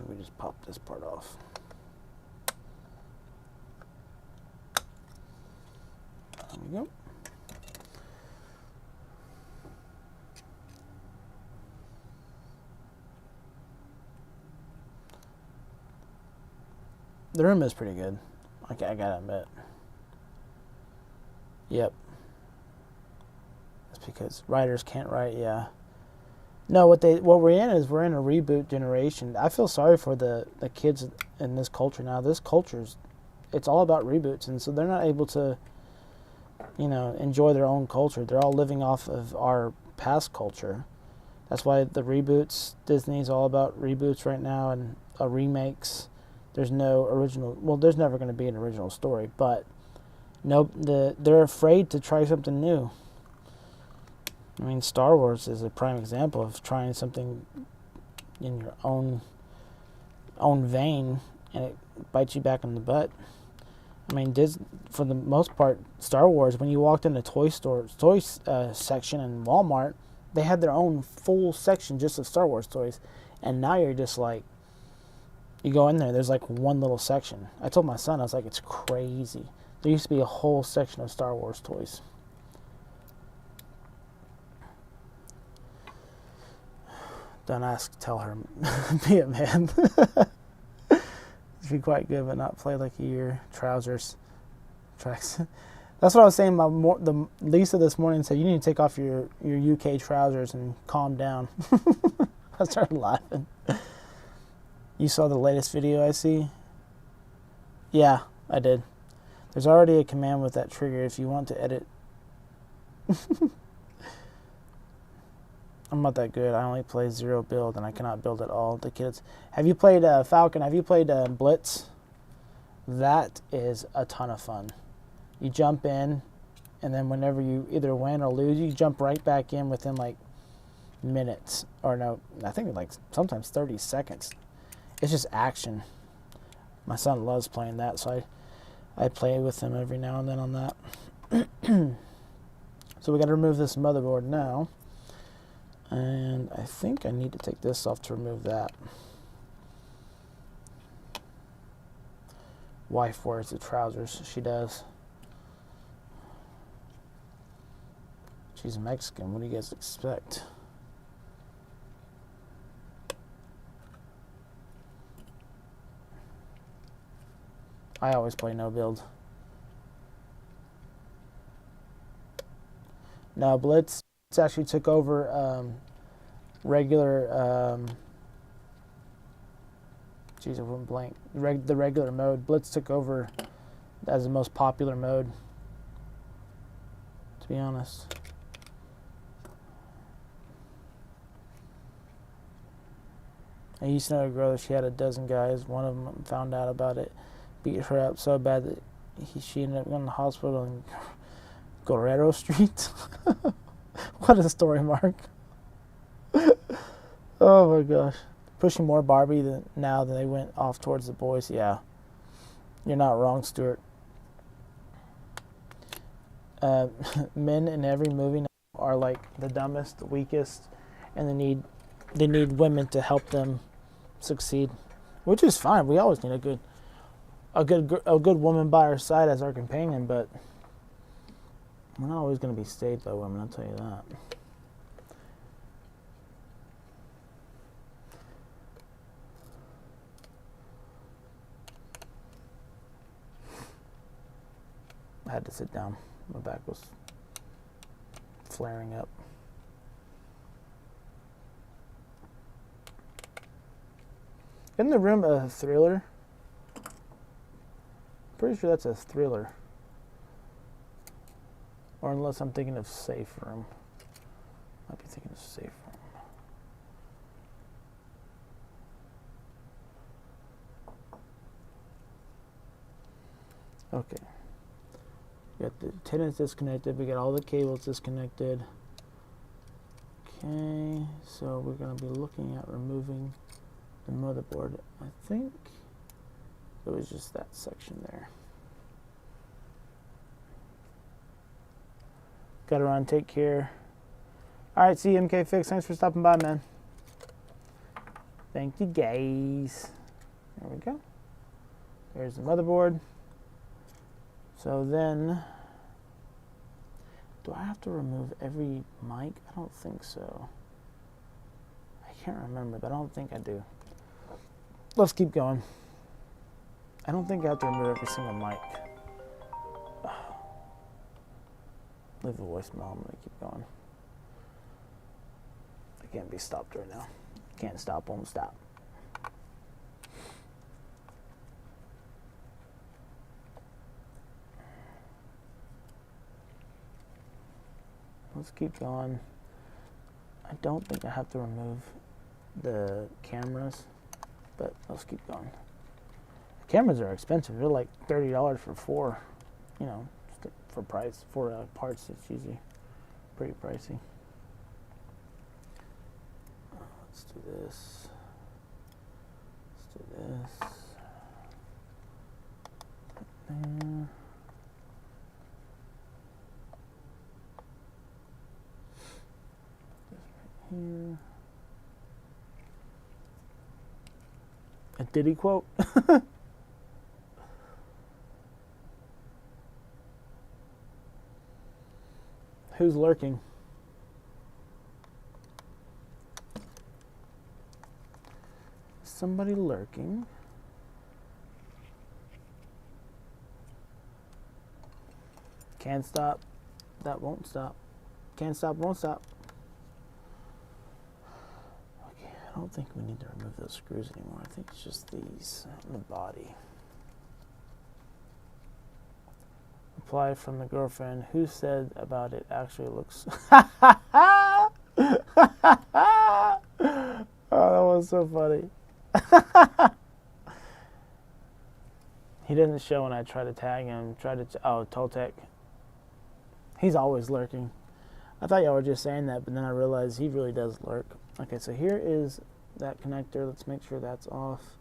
We just pop this part off. There we go. The room is pretty good. Okay, I gotta admit. Yep. That's because writers can't write, yeah. No, what we're in is we're in a reboot generation. I feel sorry for the kids in this culture now. This culture's, it's all about reboots, and so they're not able to, enjoy their own culture. They're all living off of our past culture. That's why the reboots, Disney's all about reboots right now and remakes. There's no original. Well, there's never going to be an original story, but they're afraid to try something new. I mean, Star Wars is a prime example of trying something in your own vein, and it bites you back in the butt. I mean, for the most part, Star Wars, when you walked in the toy section in Walmart, they had their own full section just of Star Wars toys, and now you're just like, you go in there, there's like one little section. I told my son, I was like, it's crazy. There used to be a whole section of Star Wars toys. Don't ask, tell her. Be a man. Be quite good, but not play like your trousers. Tracks. That's what I was saying. The Lisa this morning said you need to take off your UK trousers and calm down. I started laughing. You saw the latest video I see? Yeah, I did. There's already a command with that trigger if you want to edit. I'm not that good. I only play 0 build, and I cannot build at all. The kids. Have you played Falcon? Have you played Blitz? That is a ton of fun. You jump in, and then whenever you either win or lose, you jump right back in within like minutes. Or no, I think like sometimes 30 seconds. It's just action. My son loves playing that, so I play with him every now and then on that. So we got to remove this motherboard now. And I think I need to take this off to remove that. Wife wears the trousers. She does. She's Mexican. What do you guys expect? I always play no build. No, Blitz actually took over regular. Geez, I went blank. The regular mode. Blitz took over as the most popular mode. To be honest. I used to know a girl that she had a dozen guys. One of them found out about it, beat her up so bad that she ended up going to the hospital in Guerrero Street. What a story, Mark. Oh my gosh. Pushing more Barbie now than they went off towards the boys. Yeah. You're not wrong, Stuart. Men in every movie now are like the dumbest, the weakest, and they need women to help them succeed, which is fine. We always need a good woman by our side as our companion, but we're not always going to be stayed by women, I'll tell you that. I had to sit down. My back was flaring up. Isn't The Room a thriller? Pretty sure that's a thriller. Or unless I'm thinking of Safe Room. Might be thinking of Safe Room. Okay. We got the antennas disconnected. We got all the cables disconnected. Okay, so we're going to be looking at removing the motherboard. I think it was just that section there. Gotta run, take care. Alright, see you, MK Fix. Thanks for stopping by, man. Thank you, guys. There we go. There's the motherboard. So then, do I have to remove every mic? I don't think so. I can't remember, but I don't think I do. Let's keep going. I don't think I have to remove every single mic. Leave a voicemail. I'm going to keep going. I can't be stopped right now. Can't stop, won't stop. Let's keep going. I don't think I have to remove the cameras, but let's keep going. Cameras are expensive. They're like $30 for 4, you know, for price. 4 parts, it's usually pretty pricey. Let's do this. Let's do this. There. Here. A Diddy quote? Who's lurking? Somebody lurking. Can't stop. That won't stop. Can't stop, won't stop. I don't think we need to remove those screws anymore. I think it's just these in the body. Reply from the girlfriend. Who said about it actually looks... Oh, that was so funny. He didn't show when I tried to tag him. Oh, Toltec. He's always lurking. I thought y'all were just saying that, but then I realized he really does lurk. Okay, so here is that connector. Let's make sure that's off.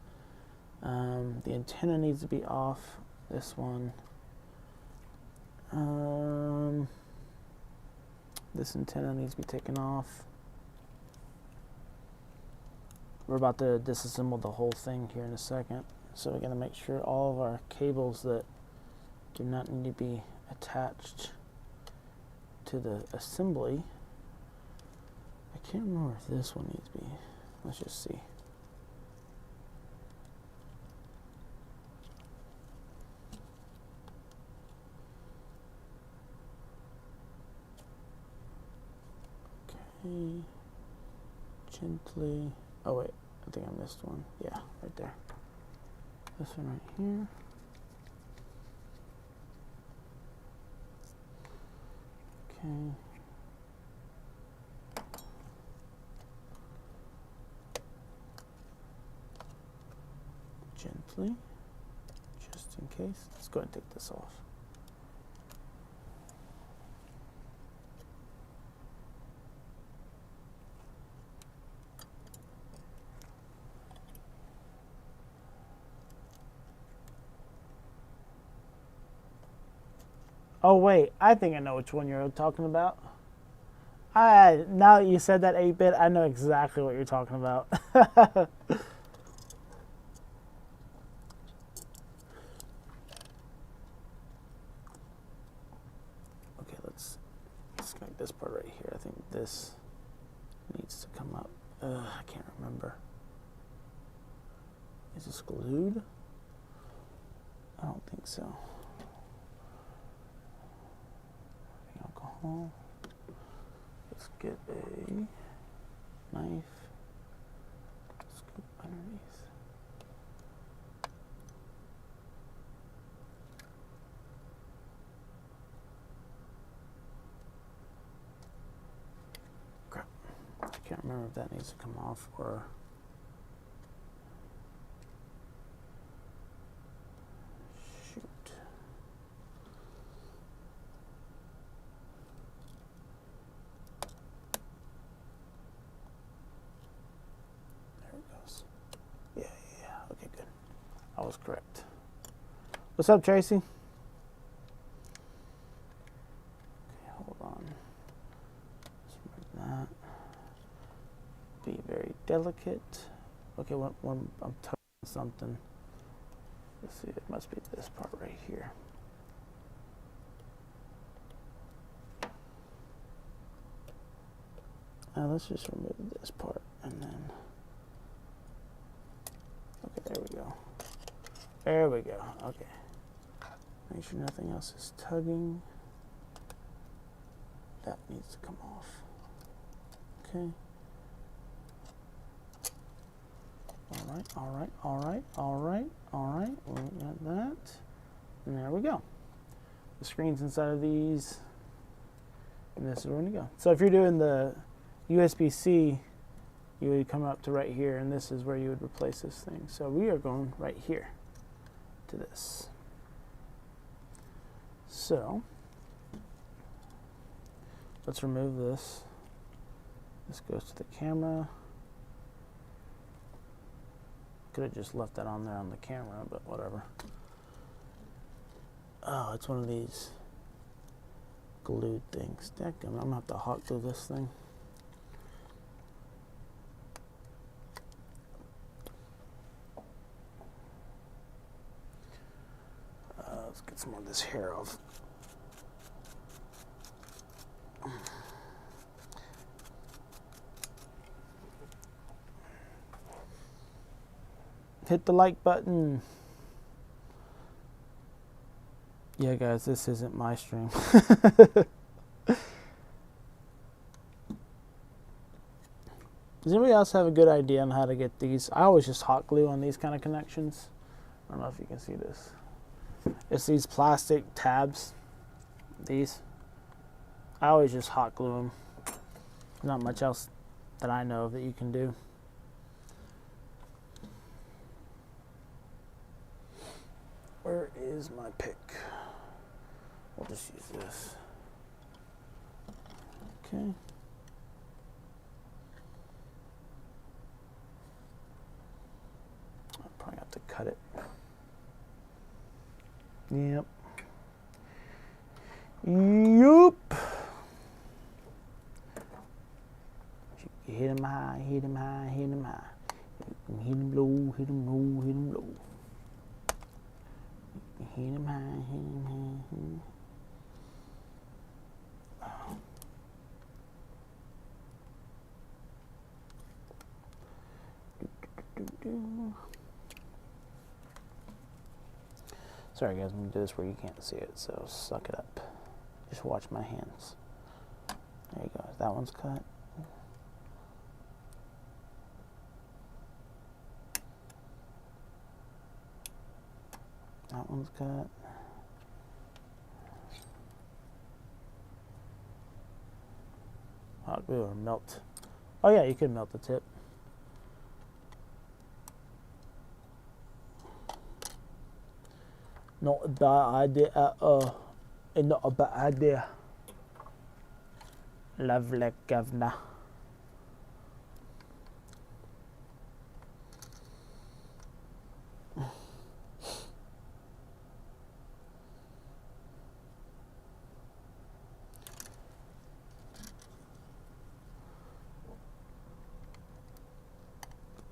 The antenna needs to be off. This one. This antenna needs to be taken off. We're about to disassemble the whole thing here in a second. So we're going to make sure all of our cables that do not need to be attached to the assembly. I can't remember if this one needs to be. Let's just see. Okay. Gently. Oh wait, I think I missed one. Yeah, right there. This one right here. Okay. Gently, just in case. Let's go ahead and take this off. Oh wait, I think I know which one you're talking about. Now that you said that 8-bit, I know exactly what you're talking about. Okay, let's disconnect this part right here. I think this needs to come up. I can't remember. Is this glued? I don't think so. Alcohol. Let's get a knife. Scoop underneath. Crap. I can't remember if that needs to come off or... Shoot. was correct. What's up, Tracy? Okay, hold on. Let's remove that. Be very delicate. Okay, when I'm touching something, let's see, it must be this part right here. Now let's just remove this part and then, okay, there we go. There we go, okay. Make sure nothing else is tugging. That needs to come off. Okay. All right. We got that. And there we go. The screen's inside of these. And this is where we go. So if you're doing the USB-C, you would come up to right here, and this is where you would replace this thing. So we are going right here to this. So let's remove this. This goes to the camera. Could have just left that on there on the camera, but whatever. Oh, it's one of these glued things. Dadgummit, I'm gonna have to hot glue this thing. Let's get some more of this hair off. Hit the like button. Yeah, guys, this isn't my stream. Does anybody else have a good idea on how to get these? I always just hot glue on these kind of connections. I don't know if you can see this. It's these plastic tabs. These. I always just hot glue them. There's not much else that I know of that you can do. Where is my pick? We'll just use this. Okay. I'll probably have to cut it. Yep. Yup. Hit him high, hit him high, hit him high. Hit him low, hit him low, hit him low. Hit him high, hit him high, hit him. Sorry guys, I'm gonna do this where you can't see it, so suck it up. Just watch my hands. There you go. That one's cut. That one's cut. Hot glue or melt. Oh yeah, you could melt the tip. Not a bad idea at all. Not a bad idea. Lovely governor.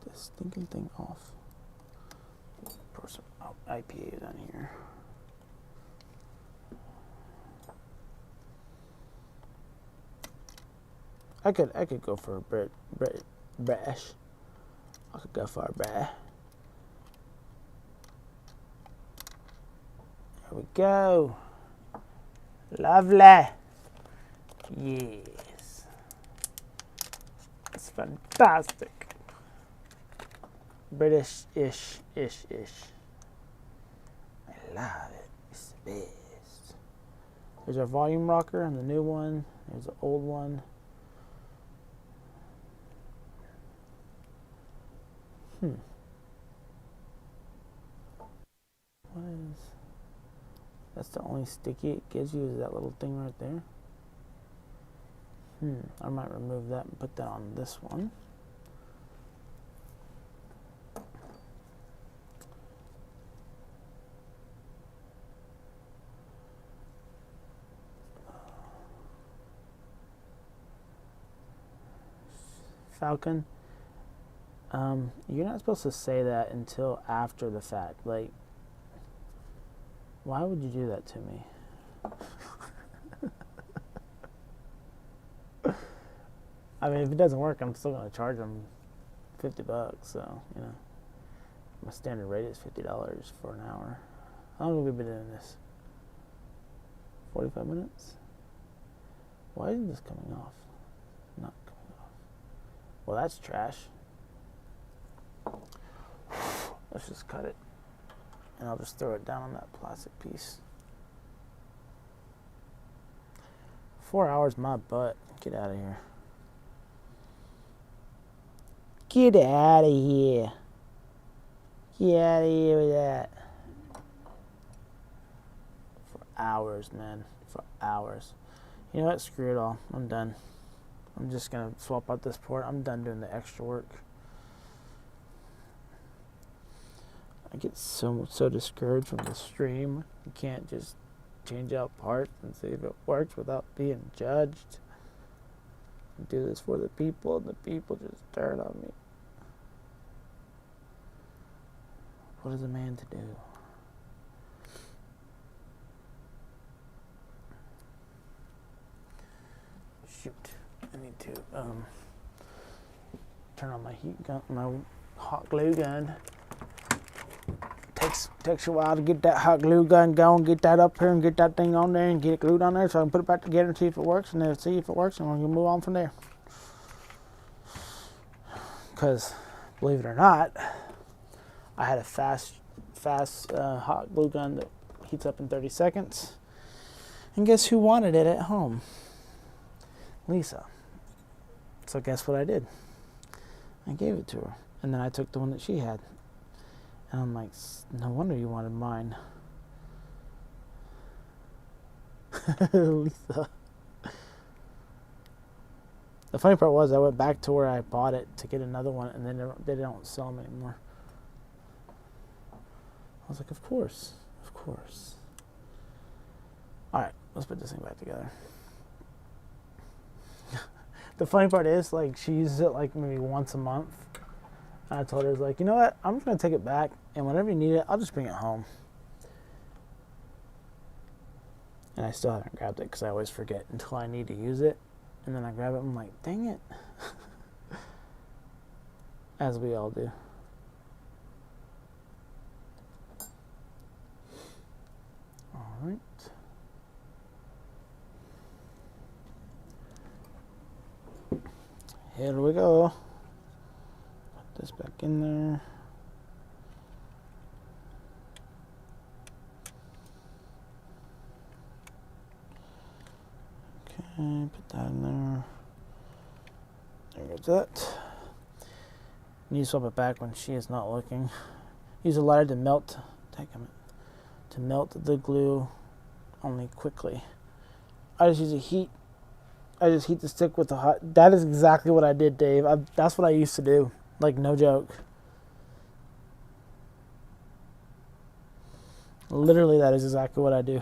This stinking thing off. Pour some IPA down here. I could go for a British. I could go for a British. There we go. Lovely. Yes. That's fantastic. British-ish. I love it. It's the best. There's our volume rocker and the new one. There's the old one. What is... That's the only sticky it gives you is that little thing right there. I might remove that and put that on this one. Falcon. You're not supposed to say that until after the fact. Like, why would you do that to me? I mean, if it doesn't work, I'm still going to charge them $50. So, you know, my standard rate is $50 for an hour. How long have we been doing this? 45 minutes? Why isn't this coming off? Not coming off. Well, that's trash. Let's just cut it. And I'll just throw it down on that plastic piece. 4 hours, my butt. Get out of here. Get out of here. Get out of here with that. For hours, man. For hours. You know what? Screw it all. I'm done. I'm just going to swap out this port. I'm done doing the extra work. I get so discouraged from the stream. You can't just change out parts and see if it works without being judged. I do this for the people, and the people just turn on me. What is a man to do? Shoot, I need to turn on my heat gun, my hot glue gun. Takes a while to get that hot glue gun going, get that up here and get that thing on there and get it glued on there so I can put it back together and see if it works, and then see if it works and we're going to move on from there. Because, believe it or not, I had a fast hot glue gun that heats up in 30 seconds. And guess who wanted it at home? Lisa. So guess what I did? I gave it to her. And then I took the one that she had. And I'm like, no wonder you wanted mine. Lisa. The funny part was I went back to where I bought it to get another one, and then they don't sell them anymore. I was like, of course. Alright, let's put this thing back together. The funny part is, like, she uses it like maybe once a month. And I told her, like, you know what? I'm just going to take it back, and whenever you need it, I'll just bring it home. And I still haven't grabbed it because I always forget until I need to use it. And then I grab it, and I'm like, dang it. As we all do. All right. Here we go. Put this back in there. Okay, put that in there. There goes that. You need to swap it back when she is not looking. Use a lighter to melt. To melt the glue only quickly. I just use a heat. I just heat the stick with the hot. That is exactly what I did, Dave. That's what I used to do. Like, no joke. Literally, that is exactly what I do.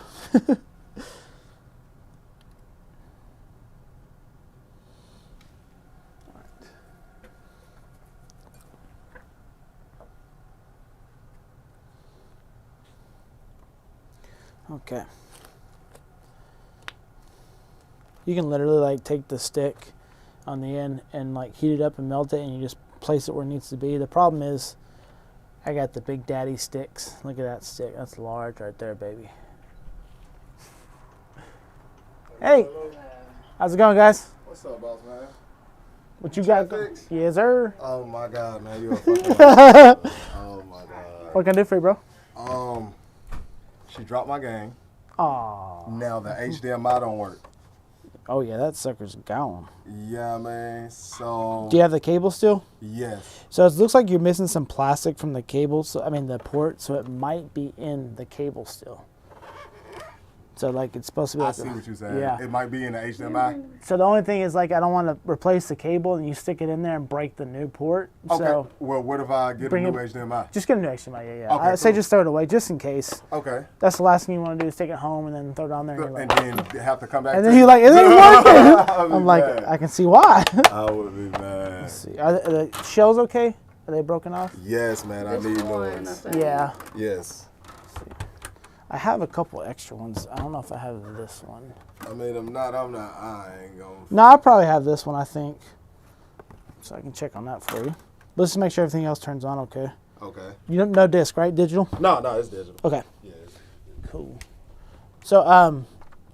Okay. You can literally like take the stick on the end and like heat it up and melt it, and you just place it where it needs to be. The problem is I got the Big Daddy sticks. Look at that stick. That's large right there, baby. Hey, how's it going, guys?
What's up, boss man?
What you got? Yes, sir.
Oh my God, man, you a fucking oh my God.
What can I do for you, bro?
She dropped my game.
Aw.
Now the HDMI don't work.
Oh yeah, that sucker's gone.
Yeah, man. So.
Do you have the cable still?
Yes.
So it looks like you're missing some plastic from the cable. So I mean the port. So it might be in the cable still. So like it's supposed to be. Like
I see what you're saying.
Yeah.
It might be in the HDMI.
So the only thing is like I don't want to replace the cable and you stick it in there and break the new port.
Okay.
So
Well, what if I get a new HDMI?
just get a new HDMI. Yeah.
Okay,
I say
cool.
just throw it away just in case.
Okay.
That's the last thing you want to do is take it home and then throw it on there. And,
And then have to come back.
and then you're like, is it working? I'm like,
mad.
I can see why.
I would be mad.
Let's see. Are the shells okay? Are they broken off?
Yes, man. I
This
need
one,
new ones.
I think.
Yeah.
Yes.
I have a couple extra ones. I don't know if I have this one.
I mean, I ain't gonna.
No, I probably have this one, I think. So I can check on that for you. Let's just make sure everything else turns on okay.
Okay.
You don't no disc, right? Digital?
No, it's digital.
Okay.
Yes.
Cool. So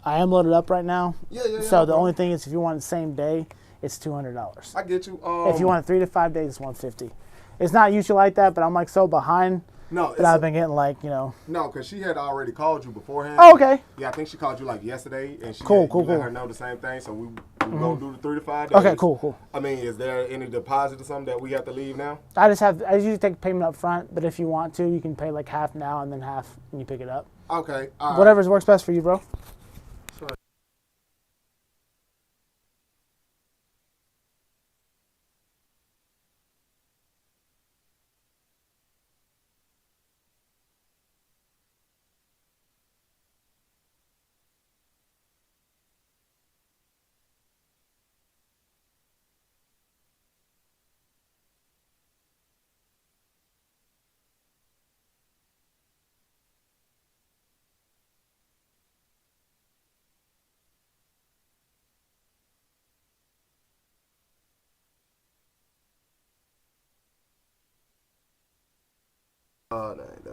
I am loaded up right now.
Yeah.
So the only thing is if you want it the same day, it's $200.
I get you.
If you want it 3 to 5 days, it's $150. It's not usually like that, but I'm like so behind
no,
that I've been getting like, you know.
no, because she had already called you beforehand.
Oh, okay.
Yeah, I think she called you like yesterday, and she
Cool.
let her know the same thing. So we gonna do the 3 to 5 days.
Okay, cool.
I mean, is there any deposit or something that we have to leave now?
I usually take payment up front, but if you want to, you can pay like half now and then half when you pick it up.
Okay. All right.
Whatever works best for you, bro.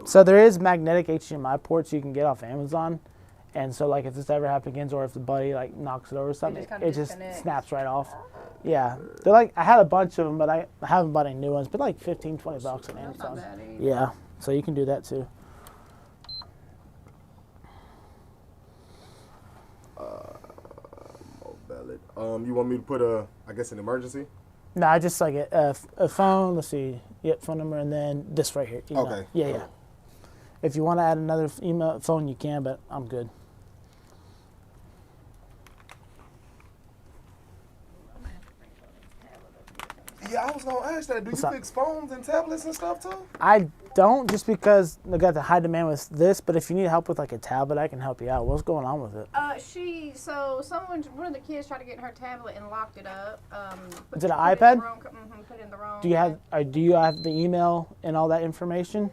So there is magnetic HDMI ports you can get off Amazon, and so like if this ever happens or if the buddy like knocks it over or something,
just kinda
it just
disconnects.
snaps right off. Yeah, they're like I had a bunch of them, but I haven't bought any new ones. But like $15, $20 on
That's not
Amazon.
bad either.
Yeah, so you can do that too.
You want me to put an emergency?
No, I just like a phone. Let's see, yep, phone number, and then this right here. Email.
Okay.
Yeah. If you want to add another email phone, you can, but I'm good.
Yeah, I was gonna ask that. Do
What's
you
up?
fix phones and tablets and stuff too?
I don't, just because I got the high demand with this. But if you need help with like a tablet, I can help you out. What's going on with it?
One of the kids tried to get her tablet and locked it up.
Is it an iPad?
Put in the wrong.
Do you have the email and all that information?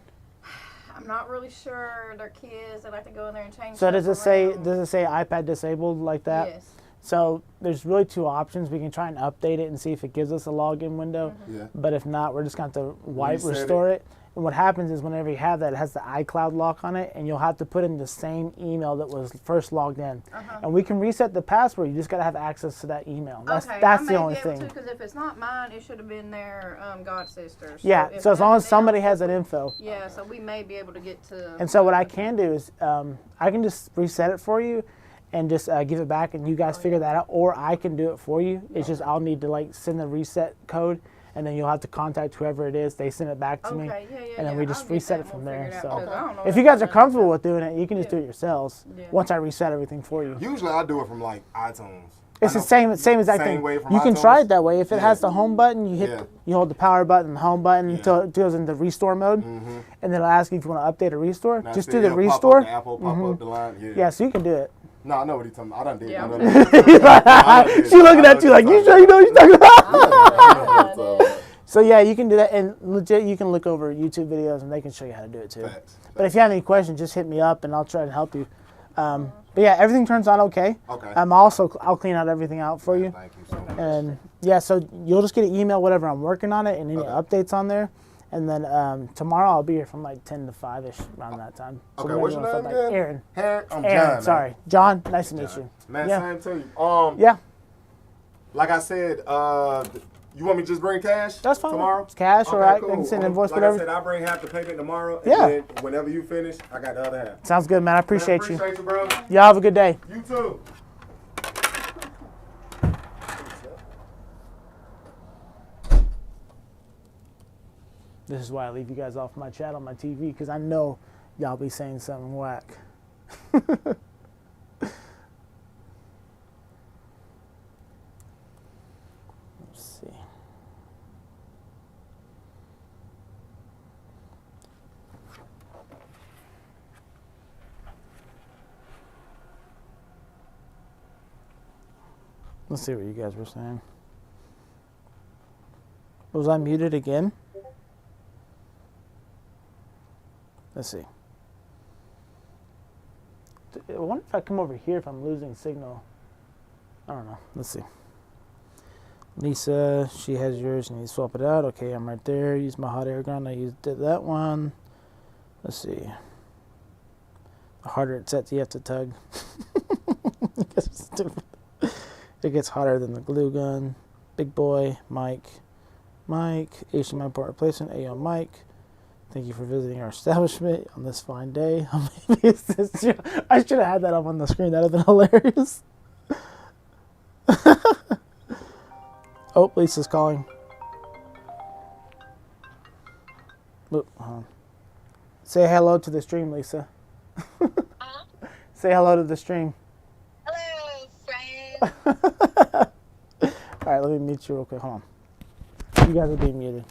I'm not really sure. They're kids. They like to go in there and change.
So does it
stuff
say
around.
iPad disabled like that?
Yes.
So there's really two options. We can try and update it and see if it gives us a login window.
Yeah.
But if not, we're just going to have to
Reset
restore it. And what happens is whenever you have that, it has the iCloud lock on it, and you'll have to put in the same email that was first logged in. And we can reset the password. You just got to have access to that email. That's the only thing.
Because if it's not mine, it should have been their god sister.
Yeah.
if
So as long as
nothing
somebody
else,
has that info.
Yeah. So we may be able to get to.
And so what I can do is I can just reset it for you and just give it back, and you guys figure that out, or I can do it for you. It's just I'll need to like send the reset code, and then you'll have to contact whoever it is. They send it back to me, and then we just reset it from there. So if you guys are comfortable with doing it, you can just do it yourselves.
Yeah.
Once I reset everything for you,
Usually I do it from like iTunes.
it's
I
the
know-
same exact
same
thing.
way from
You can
iTunes?
try it that way. If it
Yeah.
has the home button, you hit,
Yeah.
you hold the power button, the home button until it goes into restore mode,
Mm-hmm.
and then it'll ask you if you want to update or restore.
Now,
Just
see,
do the
it'll pop up
restore.
the Apple pop up the line. Yeah.
Yeah, so you can do it.
No, I know what he's talking about. I done did.
Yeah.
I done did.
She looking at you like you sure you know what you're talking about.
So,
So yeah, you can do that, and legit, you can look over YouTube videos, and they can show you how to do it too.
facts.
But if you have any questions, just hit me up, and I'll try to help you. But yeah, everything turns out okay.
Okay.
I'll clean out everything out for you,
Thank you so much.
and yeah, so you'll just get an email whatever I'm working on it, and any
Okay.
updates on there. And then tomorrow I'll be here from like 10 to 5ish around that time. So
Okay,
whenever
what's
you
your
wanna
name
stop by.
again?
Aaron.
Hey, I'm
Aaron,
John.
sorry. John, nice to meet you.
Man,
Yeah.
same to you.
Yeah,
Like I said, you want me to just bring cash?
that's fine.
Tomorrow?
It's cash,
Okay,
or I
cool.
can send invoice,
like
whatever.
I said, I'll bring half the payment tomorrow. And
Yeah.
then whenever you finish, I got the other half.
Sounds good, man. I appreciate you.
Appreciate you, bro.
Y'all have a good day.
You too.
This is why I leave you guys off my chat on my TV, because I know y'all be saying something whack. Let's see. Let's see what you guys were saying. Was I muted again? Let's see. I wonder if I come over here if I'm losing signal. I don't know. Let's see. Lisa, she has yours and you swap it out. Okay, I'm right there. Use my hot air gun. Did that one. Let's see. The harder it sets, you have to tug. It gets hotter than the glue gun. Big boy, Mike. HDMI port replacement. Ayo, Mike. Thank you for visiting our establishment on this fine day. I should have had that up on the screen. That would have been hilarious. Oh, Lisa's calling. Oop, say hello to the stream, Lisa. Say hello to the stream.
Hello, friend.
All right, let me mute you real quick. Hold on. You guys are being muted.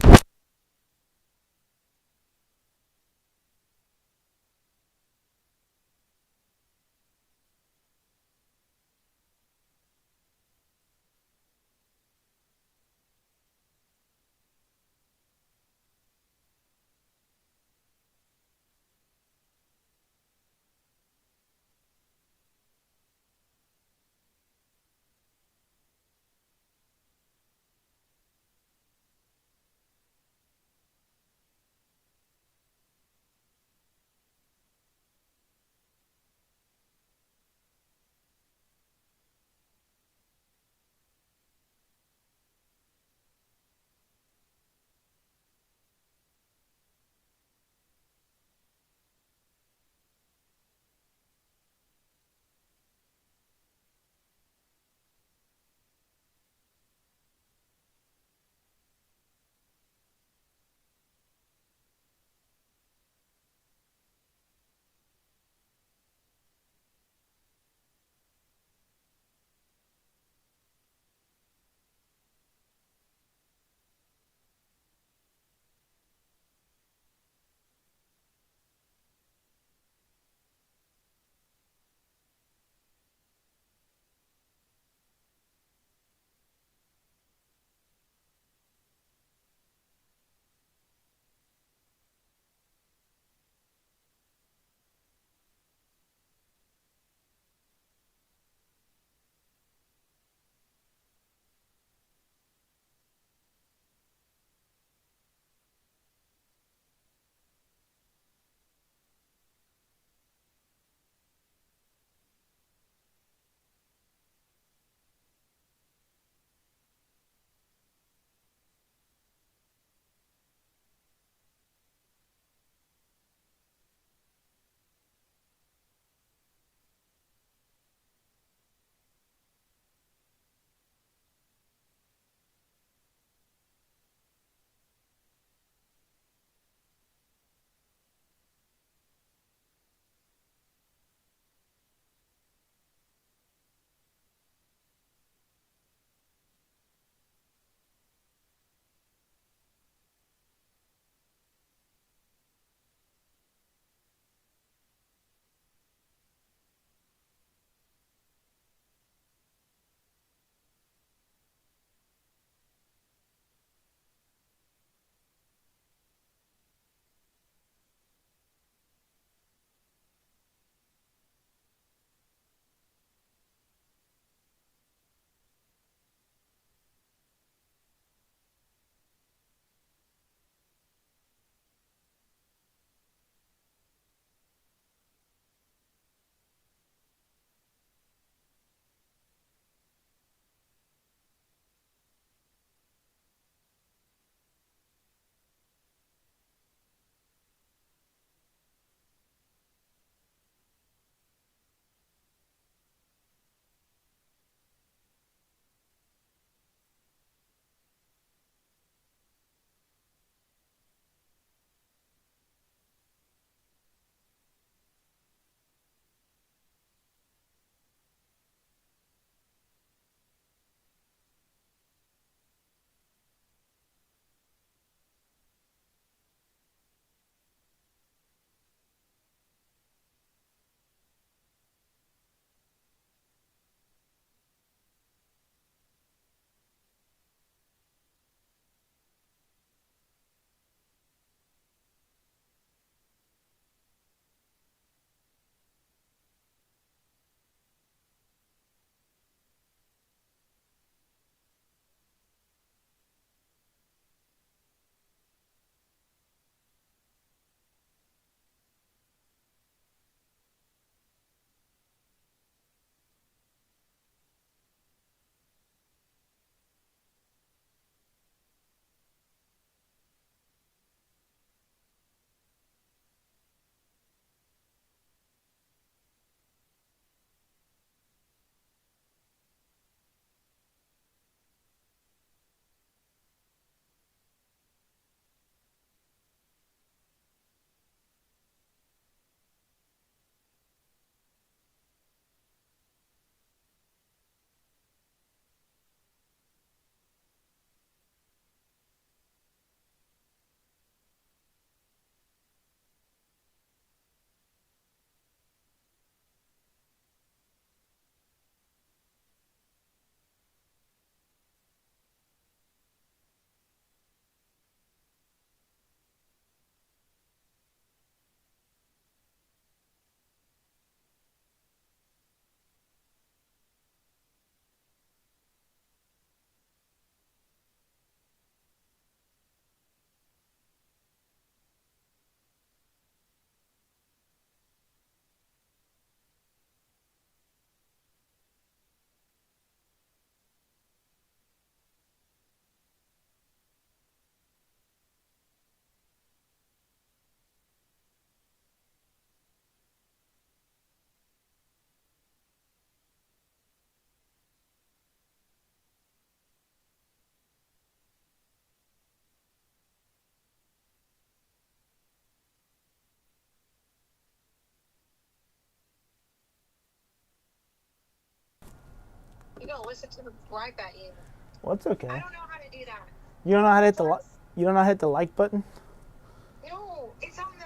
gonna listen to them gripe at you.
Well, it's okay.
I don't know how to do that.
You don't know how to hit the you don't know how to hit the like button?
No, it's on the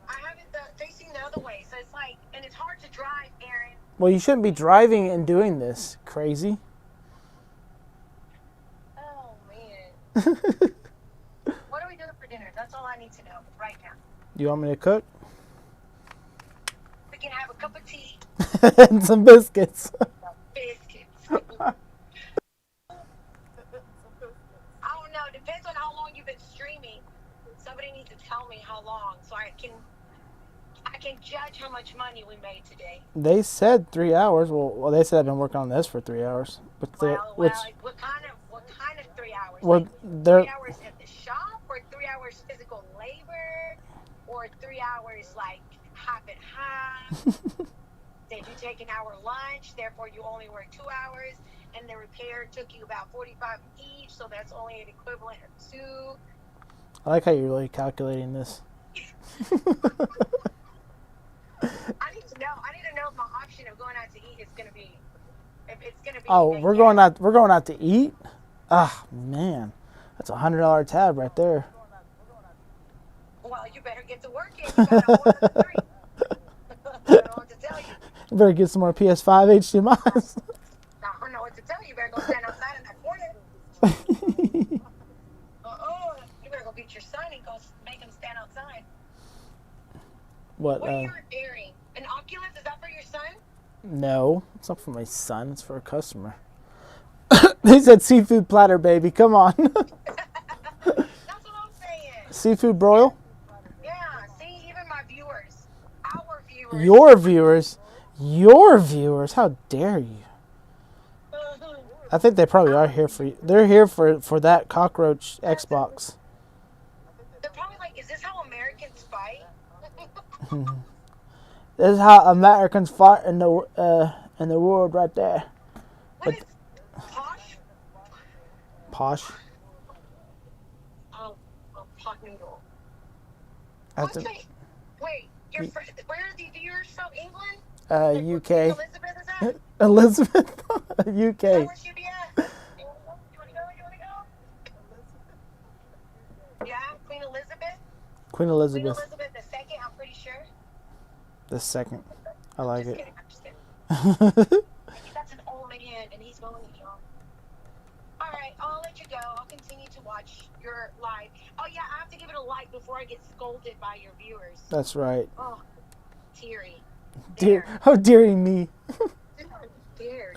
I have it facing the other way, so it's like, and it's hard to drive, Aaron.
Well, you shouldn't be driving and doing this. Crazy.
Oh man. What are we doing for dinner? That's all I need to know right now.
Do you want me to cook?
We can have a cup of tea,
And some biscuits.
biscuits. I don't know. Depends on how long you've been streaming. Somebody needs to tell me how long, so I can judge how much money we made today.
They said 3 hours. Well, they said I've been working on this for 3 hours. But
Well, what kind of 3 hours?
well,
Like,
they're
3 hours at the shop, or 3 hours physical labor, or 3 hours like half and half? Did you take an hour lunch? Therefore, you only work 2 hours, and the repair took you about 45 each, so that's only an equivalent of 2.
I like how you're really calculating this.
I need to know if my option of going out to eat is gonna be, if it's gonna be.
Oh, we're going out. We're going out to eat. Ah, man, that's $100 tab right there.
Well, you better get to working. You gotta order the 3. I don't know what to tell you.
You better get some more PS5 HDMI's.
I don't know what to tell you. You better go stand outside in that corner. You better go beat your son and go make him stand outside.
What?
What are you repairing? An Oculus? Is that for your son?
No, it's not for my son. It's for a customer. They said seafood platter, baby. Come on.
That's what I'm saying.
Seafood broil.
Yeah, see, even my viewers, our viewers.
Your viewers. How dare you? I think they probably are here for you. They're here for that cockroach Xbox.
They're probably like, is this how Americans fight?
This is how Americans fight in the world right there.
What is posh?
Posh.
Oh, pot noodle.
That's
Wait, where are the viewers from? England?
UK.
Elizabeth is at?
Elizabeth, UK.
Is that where she be at? You wanna go? Yeah, Queen Elizabeth.
Queen
Queen
Elizabeth
Elizabeth II, I'm pretty sure.
the second. I like
Just
it.
kidding, I'm just kidding. That's an old man, and he's going young. All right, I'll let you go. I'll continue to watch your live. Oh yeah, I have to give it a like before I get scolded by your viewers.
That's right.
Oh, teary.
Dear, oh dearie me.
Dear.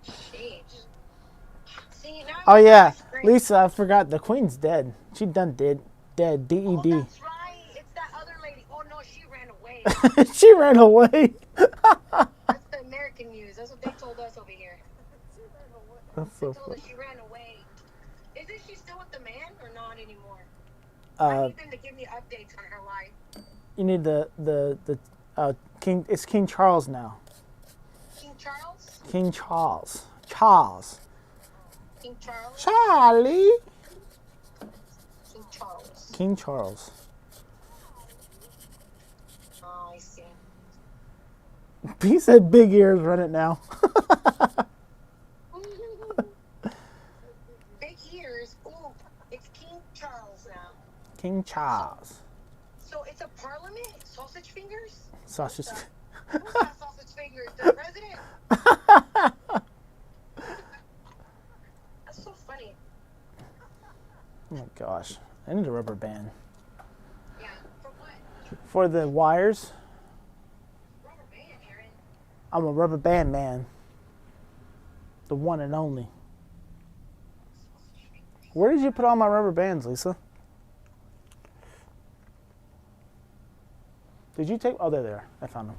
Jeez. See, now
Oh
I'm
yeah,
screen.
Lisa. I forgot the Queen's dead. She done dead. Dead.
Oh,
DED.
that's right. It's that other lady. Oh no, she ran away.
She ran away.
That's the American news. That's what they told us over here.
That's
They
so
told
funny.
us she ran away. Isn't she still with the man or not anymore? I
Uh,
need them to give me updates on her life.
you need the King. It's King Charles now.
King Charles?
King Charles. Charles.
King Charles?
Charlie.
King Charles.
King Charles.
Oh, I see.
He said big ears. Run it now.
Big ears. Ooh, it's King Charles now.
King Charles.
So it's a parliament? Sausage fingers?
Sausage.
Who's got sausage fingers? The president? That's so funny.
Oh my gosh. I need a rubber band.
Yeah. For what?
For the wires,
Rubber band, Aaron.
I'm a rubber band man. The one and only.
Sausage fingers.
Where did you put all my rubber bands, Lisa? Did you take? Oh, they're there. I found them.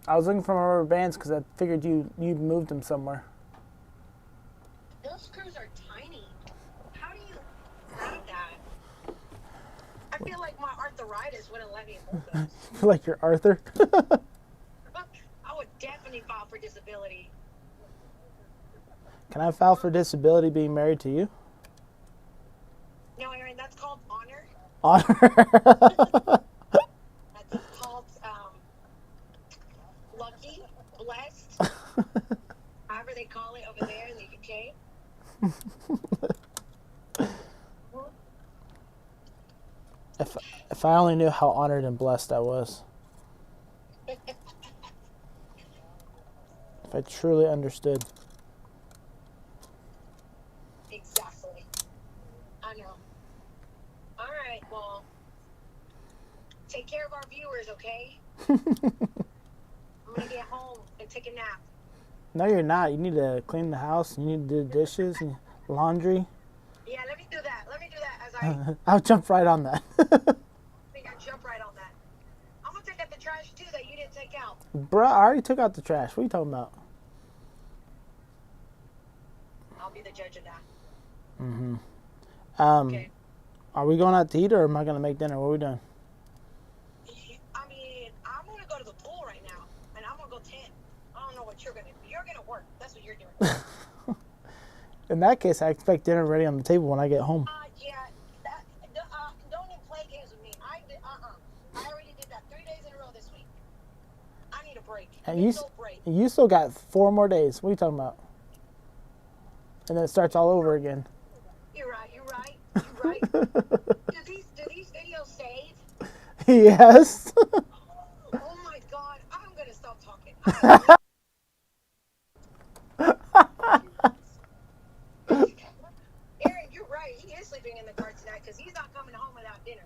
I was looking for my rubber bands because I figured you moved them somewhere.
Those screws are tiny. How do you grab that? I feel like my arthritis wouldn't let me hold those.
I feel like you're Arthur.
I would definitely file for disability.
Can I file for disability being married to you?
No, Aaron, that's called honor.
Honor. If I only knew how honored and blessed I was. If I truly understood.
Exactly. I know. All right, well, take care of our viewers, okay? I'm gonna get home and take a nap.
No, you're not. You need to clean the house. You need to do the dishes and laundry.
Yeah, let me do that. Let me do that as I
I'll jump right on that.
think I jump right on that. I'm gonna take out the trash too that you didn't take out.
Bruh, I already took out the trash. What are you talking about?
I'll be the judge of that.
Okay. Are we going out to eat or am I going to make dinner? What are we doing?
I mean, I'm gonna go to the pool right now, and I'm gonna go tan. I don't know what you're gonna do. You're gonna work. That's what you're doing.
In that case, I expect dinner ready on the table when I get home.
Yeah. Don't even play games with me. I already did that 3 days in a row this week. I need a break.
And
No break.
you still got 4 more days. What are you talking about? And then it starts all over again.
You're right. You're right. You're right. do these videos save?
Yes.
Oh my God! I'm gonna stop talking. Aaron, you're right. He is sleeping in the car tonight because he's not coming home without dinner.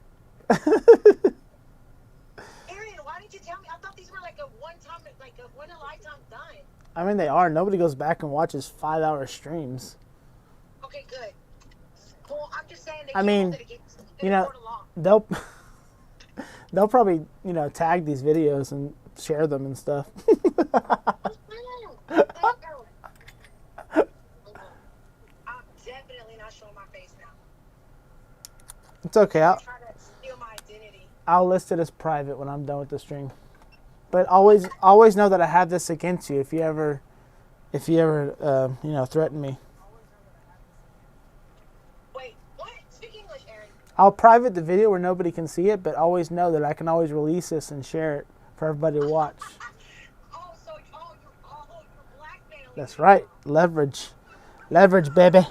Aaron, why didn't you tell me? I thought these were like a one-time, like a one-in-a-lifetime thing.
I mean, they are. Nobody goes back and watches 5-hour streams.
Okay, good. Well, I'm just saying that
I mean, you know, they'll probably, tag these videos and share them and stuff.
I'm definitely not showing my face now.
It's okay.
Try to steal my identity.
I'll list it as private when I'm done with the stream. But always know that I have this against you if you ever threaten me.
Wait, what? Speak English, Aaron.
I'll private the video where nobody can see it, but always know that I can always release this and share it for everybody to watch.
You're blackmailing.
That's right. Leverage, baby.
Okay,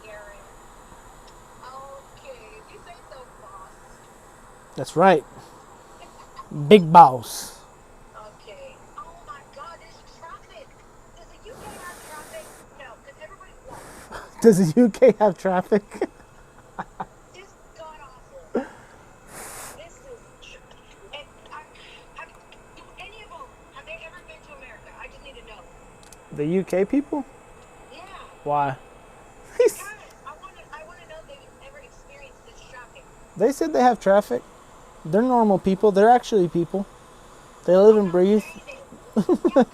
Aaron. Okay, if you say so, boss.
That's right. Big boss.
Okay. Oh my God, there's traffic. Does the UK have traffic? No, because everybody walks.
Does the UK have traffic?
This is god awful. This is. And do any of them, have they ever been to America? I just need to know.
The UK people?
Yeah.
Why?
Guys, I want to know if they've ever experienced this traffic.
They said they have traffic. They're normal people. They're actually people. They live and breathe.
Do they have like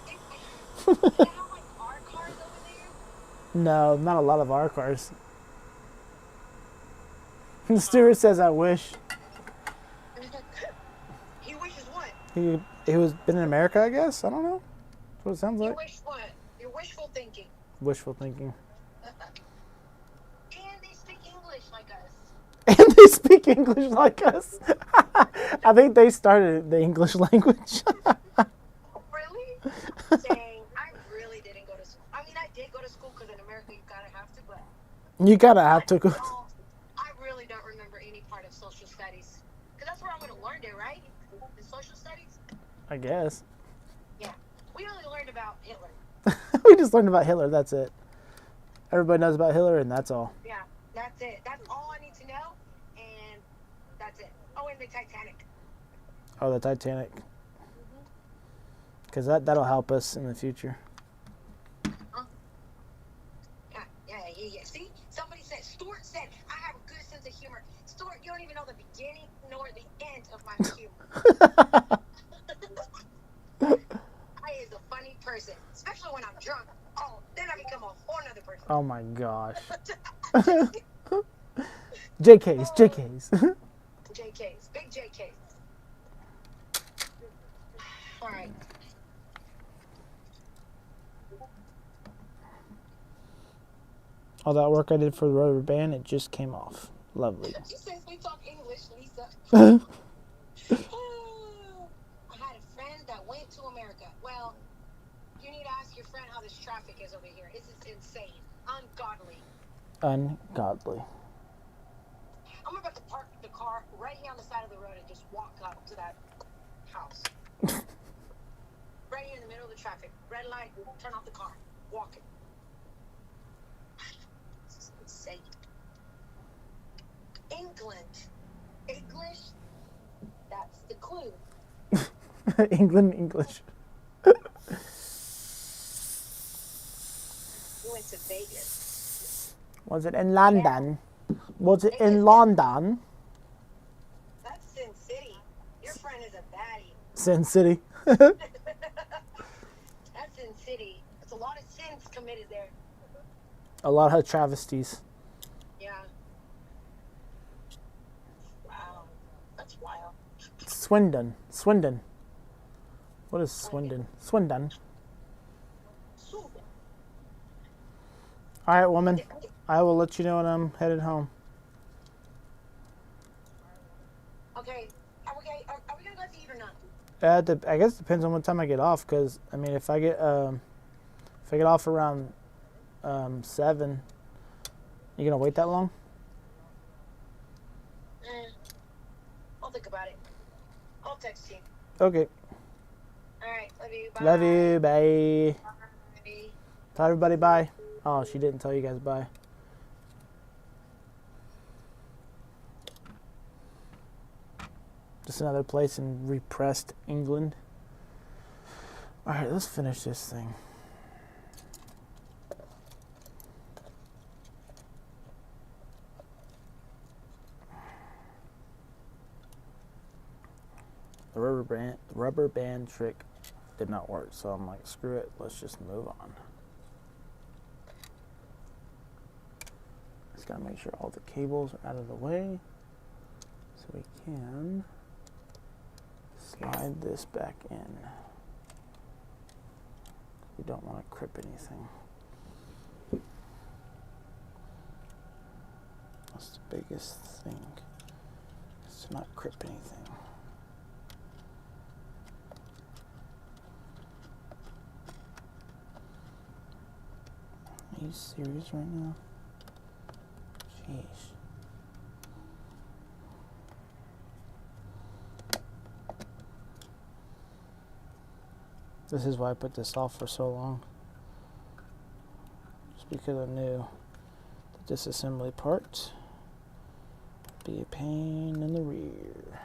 our cars over there?
No, not a lot of our cars. Stuart says, I wish.
He wishes what?
He was been in America, I guess. I don't know. That's what it sounds
You
like.
wish what? You're wishful thinking.
Wishful thinking.
And they speak English like us.
And they speak English like us. I think they started the English language.
Really? Dang, I really didn't go to school. I mean, I did go to school because in America you gotta have to, but
You gotta have to go.
I really don't remember any part of social studies. Because that's where I'm gonna learn it, right? In social studies?
I guess.
Yeah. We only learned about Hitler.
We just learned about Hitler. That's it. Everybody knows about Hitler, and that's all.
Yeah, that's it. That's all I need to know, and that's it. Oh, and the Titanic.
Oh, the Titanic. Because that'll help us in the future.
Yeah. See? Somebody said, Stuart said, I have a good sense of humor. Stuart, you don't even know the beginning nor the end of my humor. I is a funny person, especially when I'm drunk. Oh, then I become a whole nother person.
Oh my gosh. JKs.
JKs, big JKs. All right.
All that work I did for the rubber band, it just came off. Lovely.
She says we talk English, Lisa. I had a friend that went to America. Well, you need to ask your friend how this traffic is over here. It's insane. Ungodly.
Ungodly.
I'm about park right here on the side of the road and just walk up to that house. Right here in the middle of the traffic. Red light, turn off the car. Walk it. This is insane. England. English? That's the clue.
England, English.
We went to Vegas.
Was it in London? Was it in London?
That's Sin City. Your friend is a baddie.
Sin City.
That's Sin City. There's a lot of sins committed there.
A lot of travesties.
Yeah. Wow. That's wild.
Swindon. Swindon. What is Swindon? Swindon. All right, woman. I will let you know when I'm headed home.
Okay. Are we gonna go to eat or not?
I guess it depends on what time I get off. Cause I mean, if I get off around 7, you gonna wait that long?
I'll think about it. I'll text you.
Okay.
All right. Love you. Bye.
Love you. Bye.
Bye.
Tell everybody bye. Oh, she didn't tell you guys bye. Just another place in repressed England. All right, let's finish this thing. The rubber band trick did not work, so I'm like, screw it. Let's just move on. Just gotta make sure all the cables are out of the way, so we can slide this back in. We don't want to crip anything. That's the biggest thing, is to not crip anything. Are you serious right now? Jeez. This is why I put this off for so long. Just because I knew the disassembly part would be a pain in the rear.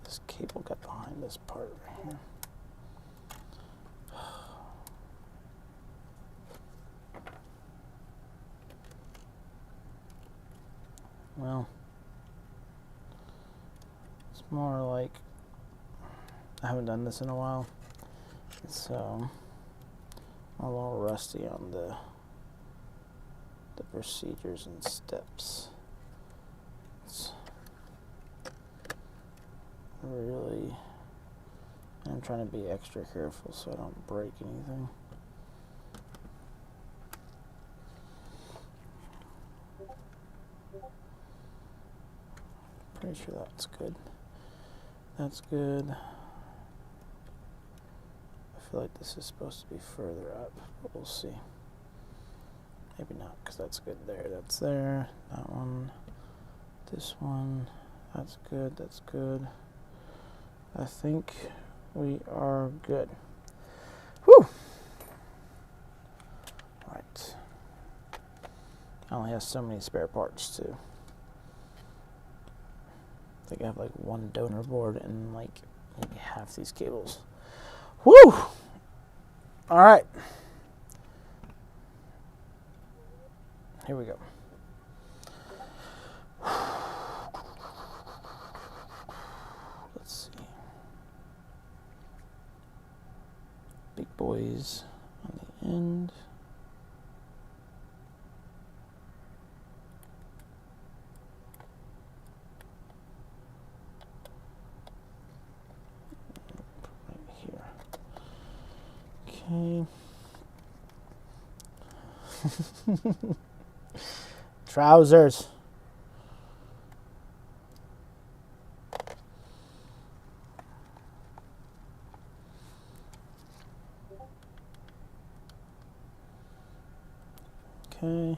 This cable got behind this part right here. Well, it's more like I haven't done this in a while, so I'm a little rusty on the procedures and steps. Really, I'm trying to be extra careful so I don't break anything. Pretty sure that's good. That's good. I feel like this is supposed to be further up, but we'll see. Maybe not, because that's good there. That's there. That one. This one. That's good. That's good. I think we are good. Whew! Right. I only have so many spare parts too. I think I have like one donor board and like maybe half these cables. Woo! Alright. Here we go. Let's see. Big boys on the end. Okay. Trousers. Okay.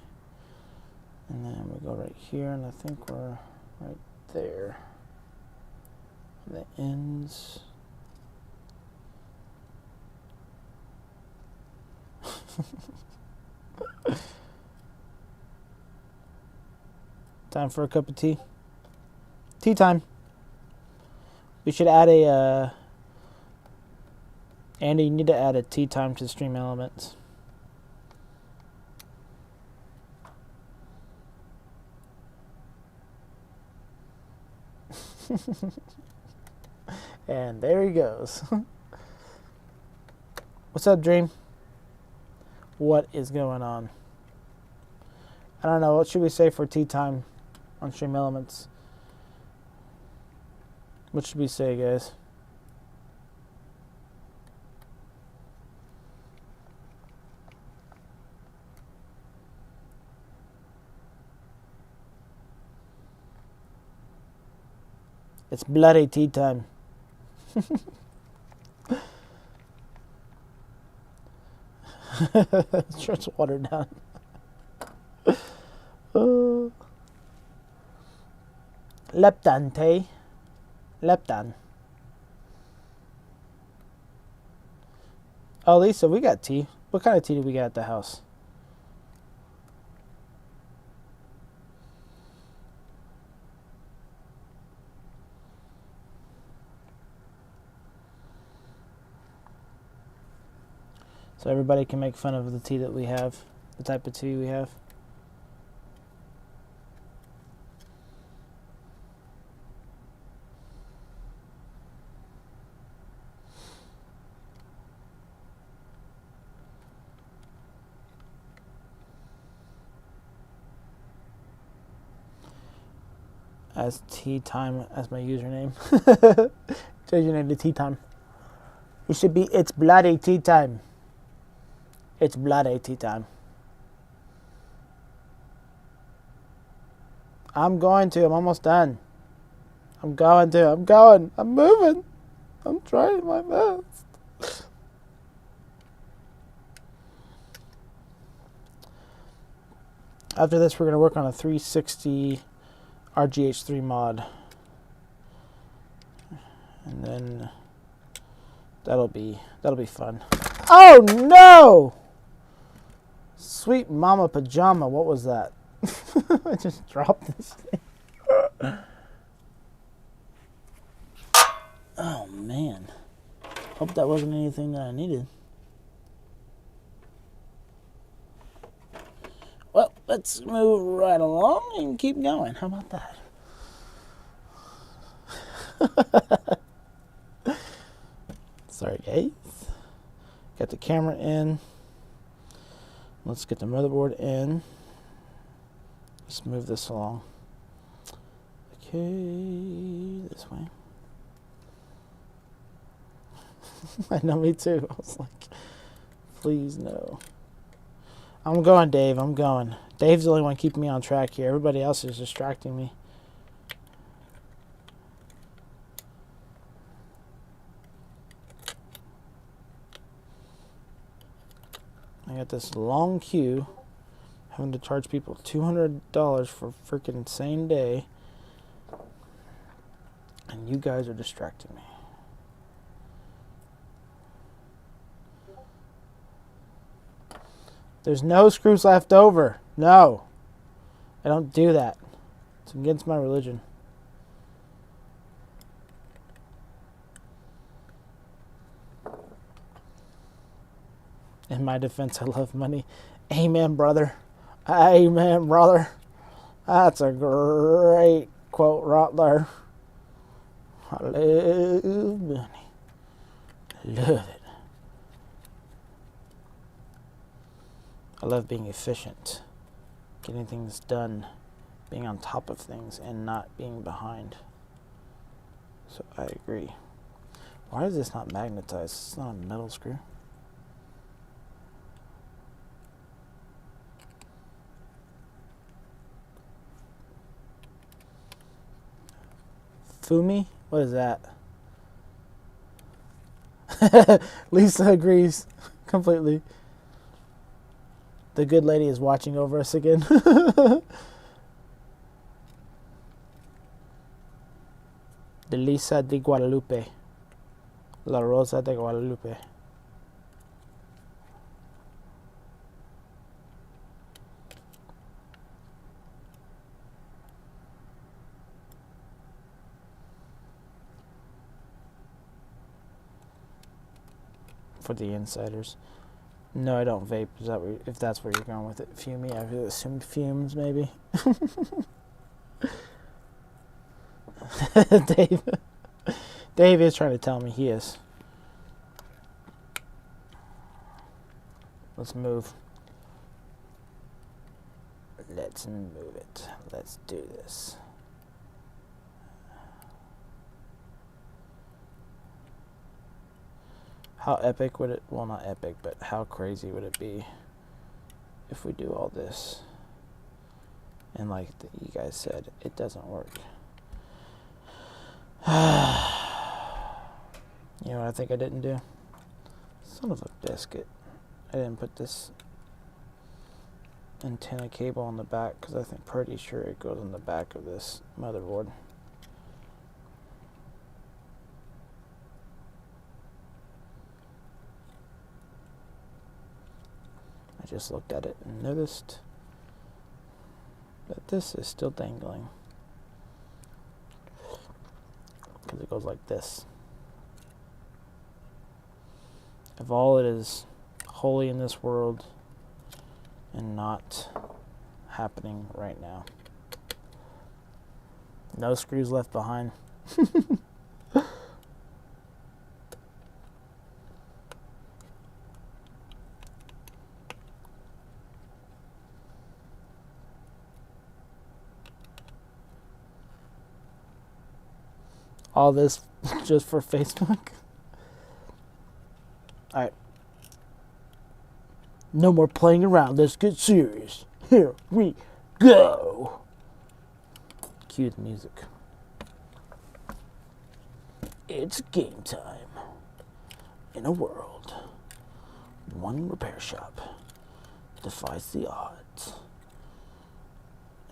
And then we go right here, and I think we're right there. The ends. Time for a cup of tea. Tea time. We should add a, Andy, you need to add a tea time to Stream Elements. And there he goes. What's up, Dream? What is going on? I don't know. What should we say for tea time on Stream Elements? What should we say, guys? It's bloody tea time. Shirt's watered down. Lepton tea. Lepton. Oh, Lisa, we got tea. What kind of tea do we got at the house? So everybody can make fun of the tea that we have, the type of tea we have. As tea time as my username. Change your name to tea time. It should be it's bloody tea time. It's bloody tea time. I'm going to. I'm almost done. I'm going to. I'm going. I'm moving. I'm trying my best. After this, we're going to work on a 360 RGH3 mod. And then that'll be fun. Oh no! Sweet Mama Pajama, what was that? I just dropped this thing. Oh man. Hope that wasn't anything that I needed. Well, let's move right along and keep going. How about that? Sorry, guys. Got the camera in. Let's get the motherboard in. Let's move this along. Okay, this way. I know, me too. I was like, please no. I'm going, Dave. I'm going. Dave's the only one keeping me on track here. Everybody else is distracting me. I got this long queue, having to charge people $200 for a freaking insane day, and you guys are distracting me. There's no screws left over. No. I don't do that. It's against my religion. In my defense, I love money. Amen, brother. Amen, brother. That's a great quote right there. I love money. Love it. I love being efficient, getting things done, being on top of things, and not being behind. So I agree. Why is this not magnetized? It's not a metal screw. Fumi? What is that? Lisa agrees completely. The good lady is watching over us again. The Lisa de Guadalupe. La Rosa de Guadalupe. For the insiders. No, I don't vape. Is that where, if that's where you're going with it? Fumey? I would assume fumes, maybe. Dave. Dave is trying to tell me he is. Let's move. Let's move it. Let's do this. How epic would it, well, not epic, but how crazy would it be if we do all this and like you guys said, it doesn't work. You know what I think I didn't do? Son of a biscuit. I didn't put this antenna cable on the back because I think pretty sure it goes on the back of this motherboard. I just looked at it and noticed that this is still dangling because it goes like this. If all it is holy in this world and not happening right now. No screws left behind. All this just for Facebook. Alright. No more playing around. Let's get serious. Here we go. Cue the music. It's game time. In a world, one repair shop defies the odds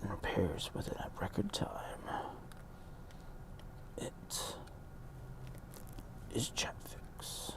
and repairs within a record time. It is Chatfix.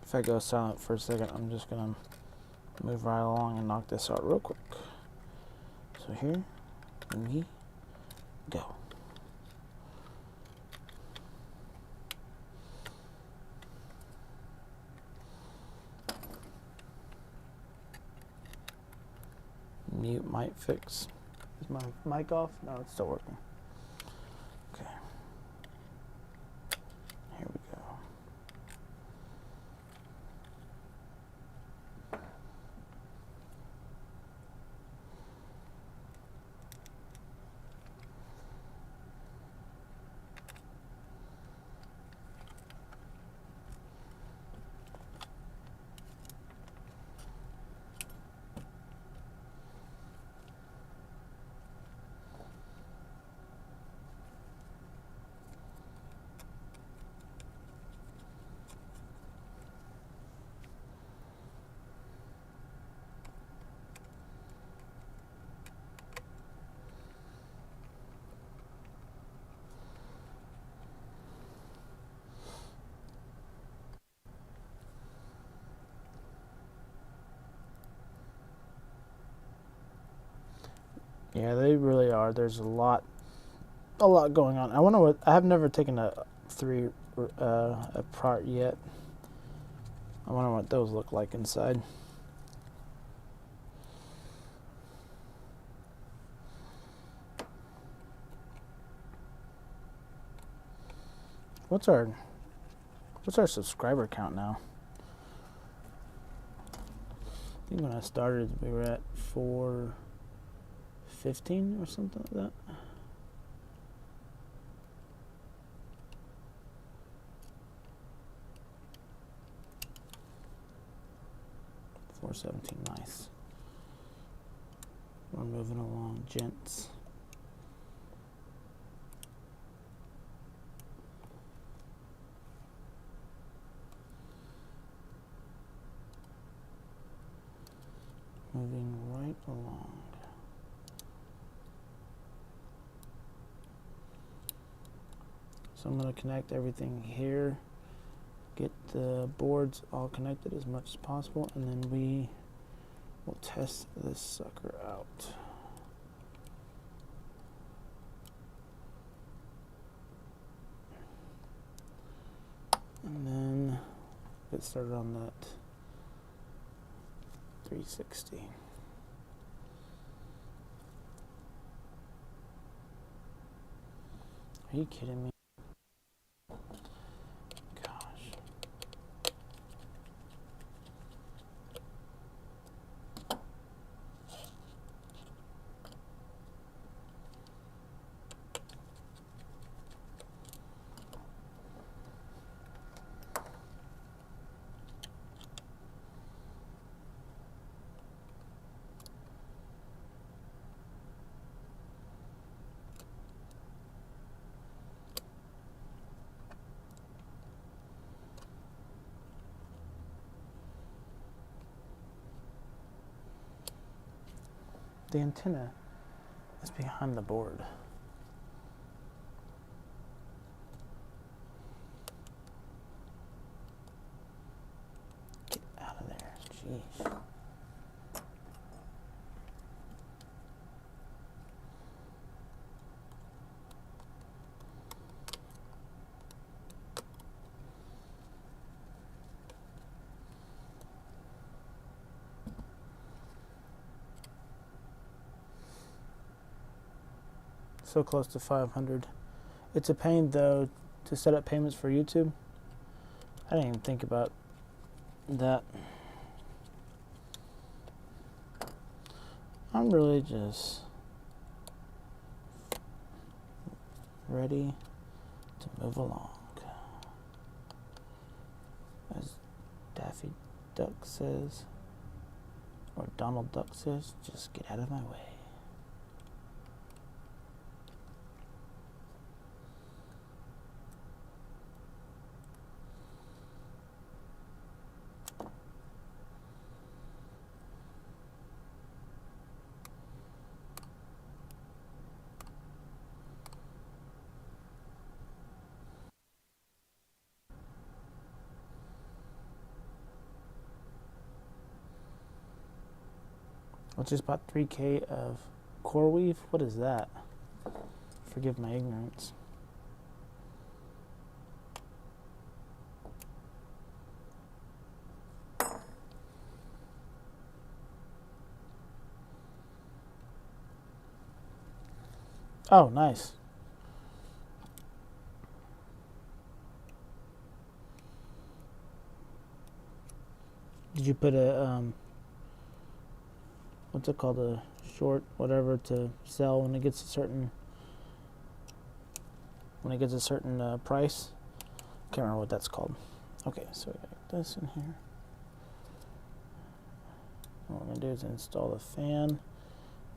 If I go silent for a second, I'm just gonna move right along and knock this out real quick. So here we go. Mute might fix. Is my mic off? No, it's still working. Okay. Here we go. Yeah, they really are. There's a lot going on. I wonder what. I have never taken a 3 apart yet. I wonder what those look like inside. What's our subscriber count now? think when I started, we were at 415 or something like that. $417, nice. We're moving along, gents. Moving right along. So I'm going to connect everything here, get the boards all connected as much as possible, and then we will test this sucker out. And then get started on that 360. Are you kidding me? Gosh. The antenna is behind the board. Get out of there. Jeez. So close to 500. It's a pain though to set up payments for YouTube. I didn't even think about that. I'm really just ready to move along. As Daffy Duck says, or Donald Duck says, just get out of my way. I just bought 3K of CoreWeave. What is that? Forgive my ignorance. Oh, nice. Did you put a what's it called, a short whatever to sell when it gets a certain price? Can't remember what that's called. Okay, so we got this in here. What we're gonna do is install the fan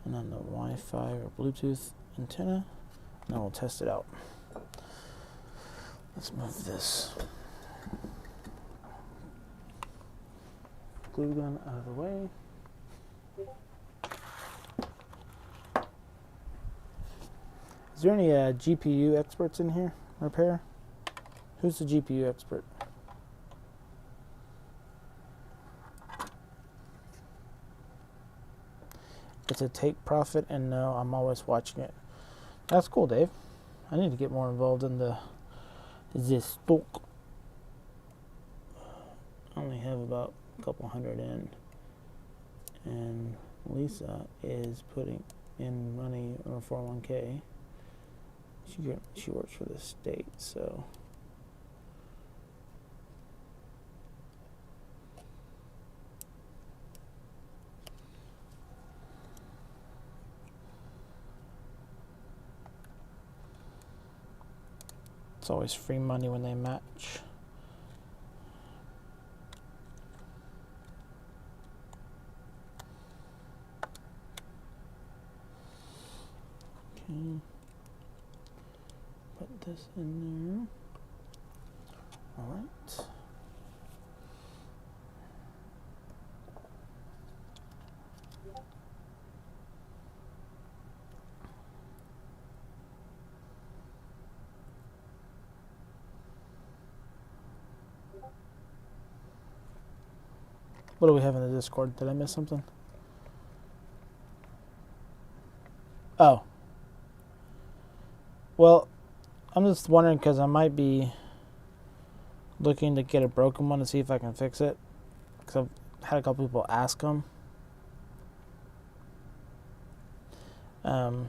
and then the Wi-Fi or Bluetooth antenna, and then we'll test it out. Let's move this glue gun out of the way. Is there any GPU experts in here? Repair? Who's the GPU expert? It's a take profit, and no, I'm always watching it. That's cool, Dave. I need to get more involved in this stock. I only have about a couple hundred in, and Lisa is putting in money on a 401k. She works for the state, so It's always free money when they match. Okay. Put this in there. All right. What do we have in the Discord? Did I miss something? Oh. Well, I'm just wondering because I might be looking to get a broken one to see if I can fix it. Because I've had a couple people ask them. So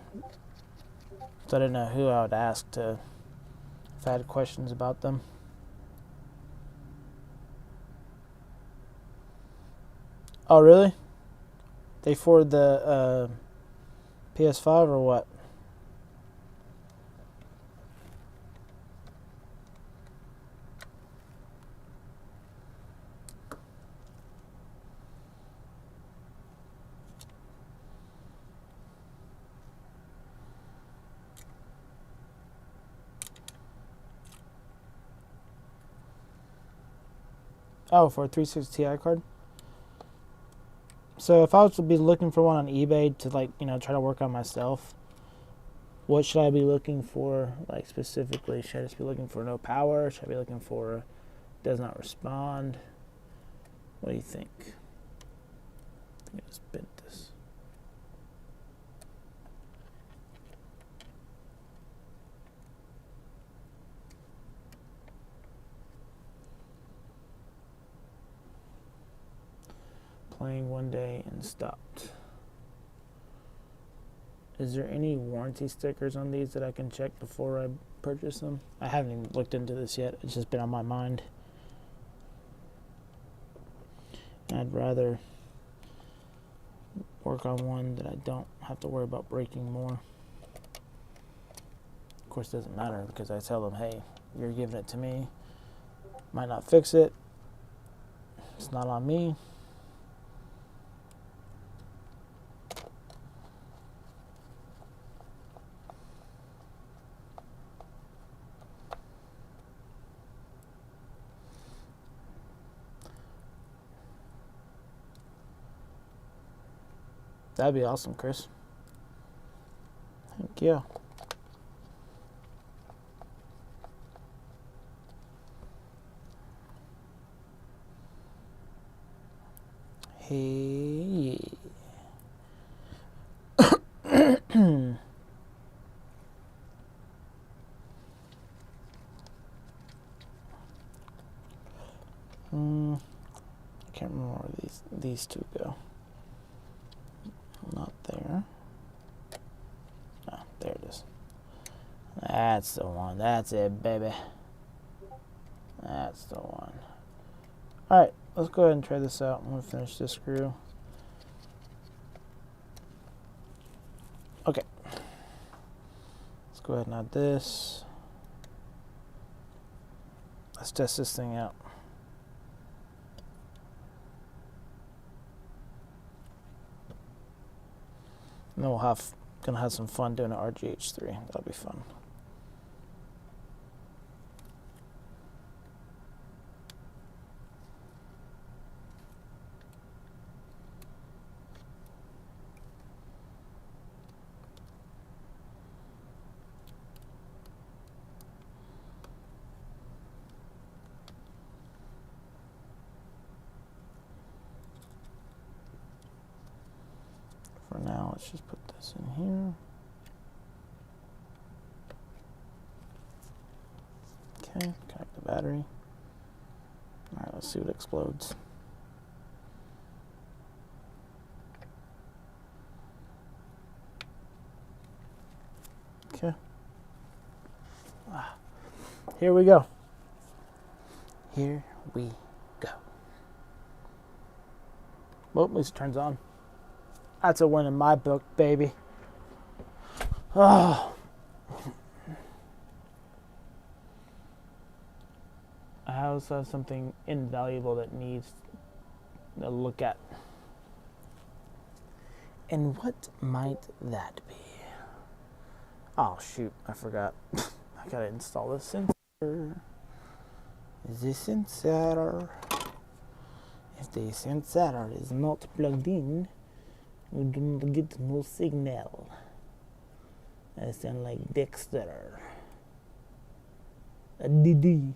I didn't know who I would ask to if I had questions about them. Oh, really? They for the PS5 or what? Oh, for a 360 Ti card? So if I was to be looking for one on eBay to try to work on myself, what should I be looking for specifically? Should I just be looking for no power? Should I be looking for does not respond? What do you think? I think I just bent this. Playing one day and stopped. Is there any warranty stickers on these that I can check before I purchase them? I haven't even looked into this yet. It's just been on my mind. I'd rather work on one that I don't have to worry about breaking more. Of course, it doesn't matter because I tell them, hey, you're giving it to me. Might not fix it. It's not on me. That'd be awesome, Chris. Thank you. Hey. I can't remember where these two go. Not there. Oh, there it is. That's the one. That's it, baby. That's the one. Alright, let's go ahead and try this out. I'm going to finish this screw. Okay. Let's go ahead and add this. Let's test this thing out. And then gonna have some fun doing an RGH3. That'll be fun. For now, let's just put this in here. Okay, connect the battery. All right, let's see what explodes. Okay. Here we go. Here we go. Well, at least it turns on. That's a win in my book, baby. Oh. I also have something invaluable that needs a look at. And what might that be? Oh shoot, I forgot. I gotta install the sensor. The sensor. If the sensor is not plugged in, we do not get no signal. I sound like Dexter. A DD.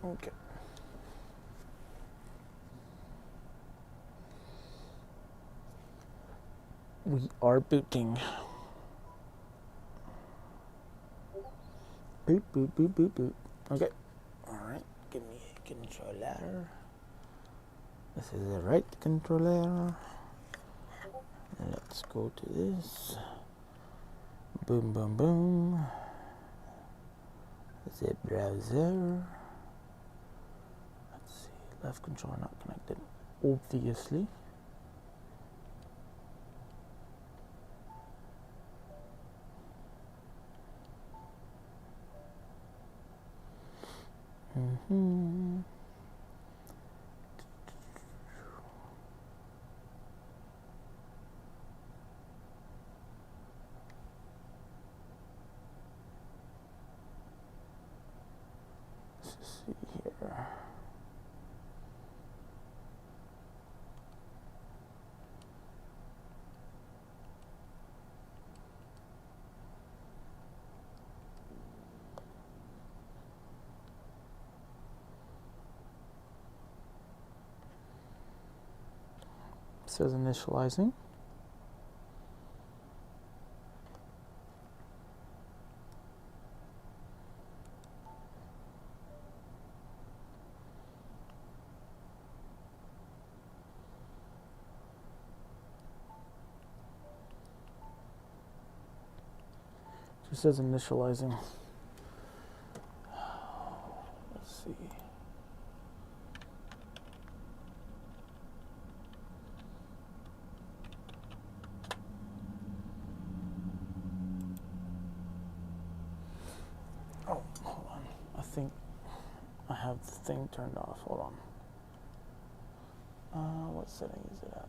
Okay. We are booting. Boot, boot, boot, boot, boot. Okay. Alright. Give me a controller. This is the right controller. Let's go to this. Boom, boom, boom. The browser. Let's see. Left controller not connected. Obviously. Mm-hmm. Let's see here. It says initializing. Just says initializing. Let's see. Oh, hold on. I think I have the thing turned off. Hold on. What setting is it at?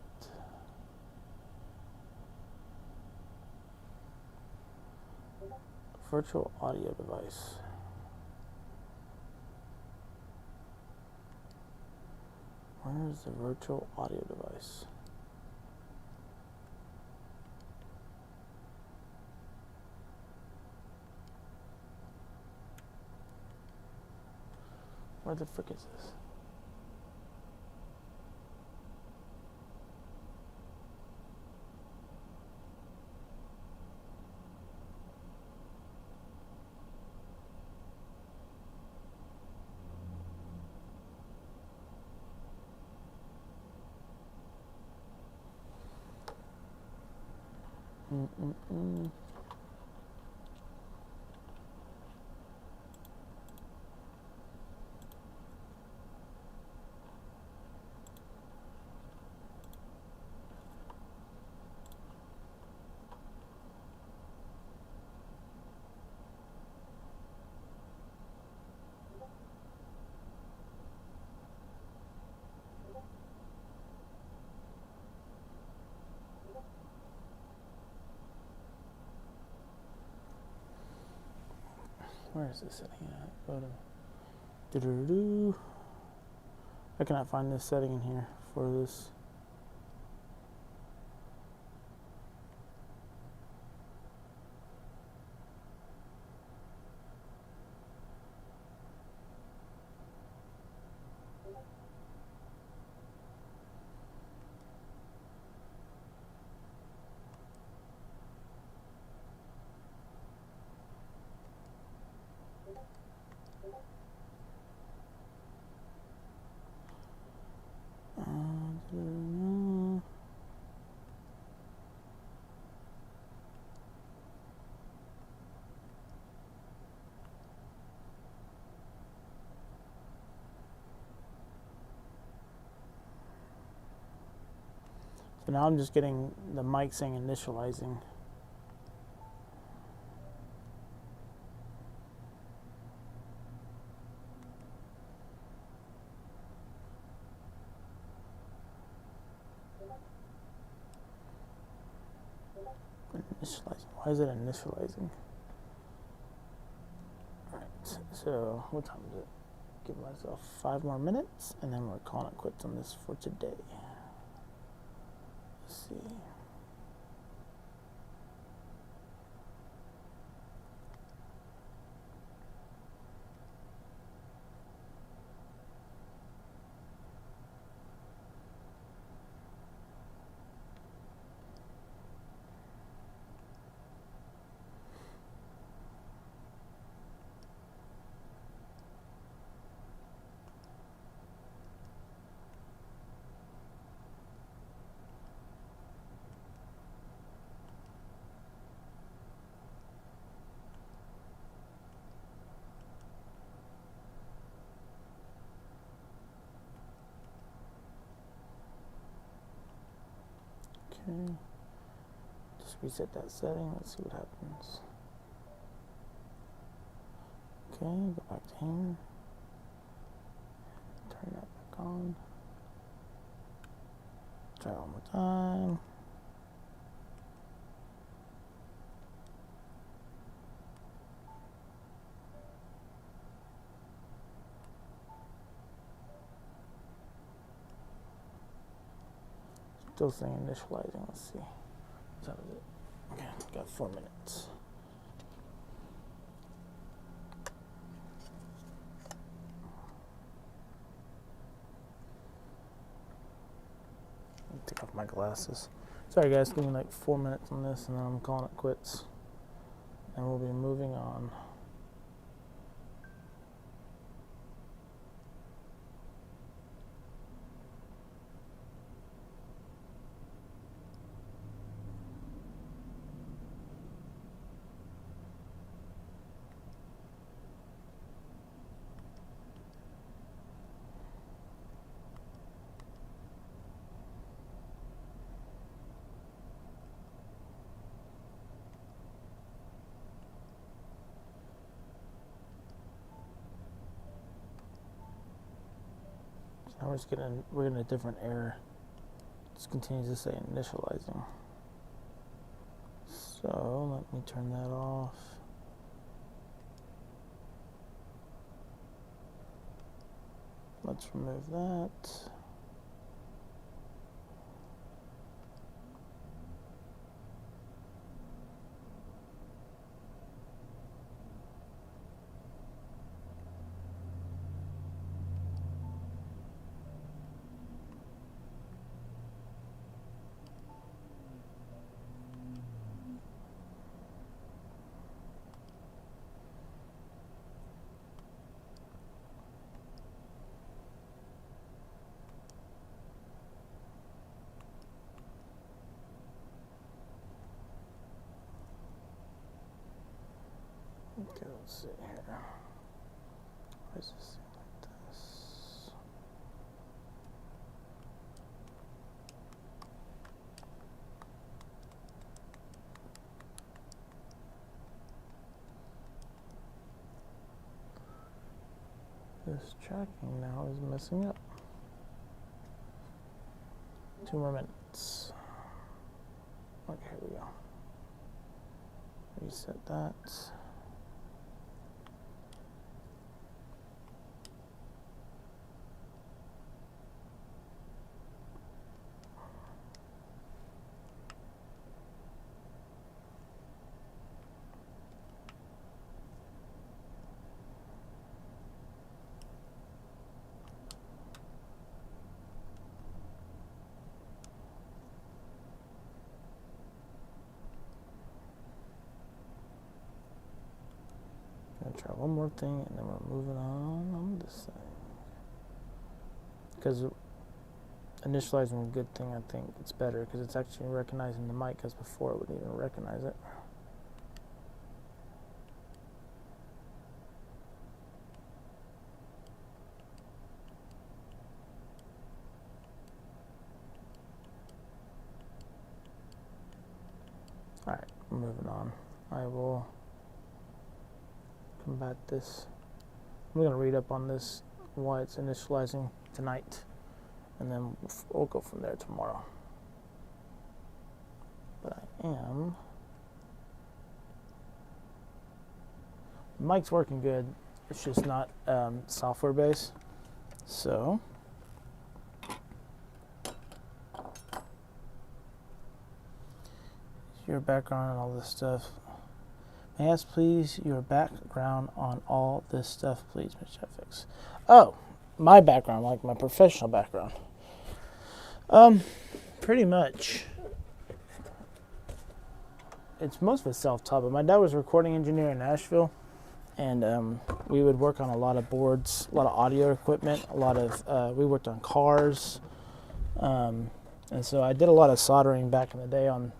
Virtual audio device. Where is the virtual audio device? Where the frick is this? Mm-mm-mm. Where is this setting at? Go to do-do-do. I cannot find this setting in here for this. So now I'm just getting the mic saying initializing. Initializing. Why is it initializing? Alright, so what time is it? Give myself 5 more minutes and then we're calling it quits on this for today. Let's see. Okay. Just reset that setting. Let's see what happens. Okay, go back to here. Turn that back on. Try it one more time. Still saying initializing. Let's see. What time is it? Okay, got 4 minutes. Take off my glasses. Sorry guys, give me like 4 minutes on this and then I'm calling it quits. And we'll be moving on. Now we're getting a different error. It just continues to say initializing. So let me turn that off. Let's remove that. Okay, let's see here. Why is this like this? This tracking now is messing up. 2 more minutes. Okay, here we go. Reset that. Gonna try one more thing and then we're moving on this thing. Because initializing a good thing, I think it's better because it's actually recognizing the mic, because before it wouldn't even recognize it. moving on. I will combat this. I'm going to read up on this, why it's initializing tonight, and then we'll go from there tomorrow. But I am... The mic's working good. It's just not software based. So your background on all this stuff. May I ask please your background on all this stuff, please, Mr. FX. Oh, my background, like my professional background. Pretty much. It's most of it self-taught, but my dad was a recording engineer in Nashville. And we would work on a lot of boards, a lot of audio equipment, we worked on cars. And so I did a lot of soldering back in the day on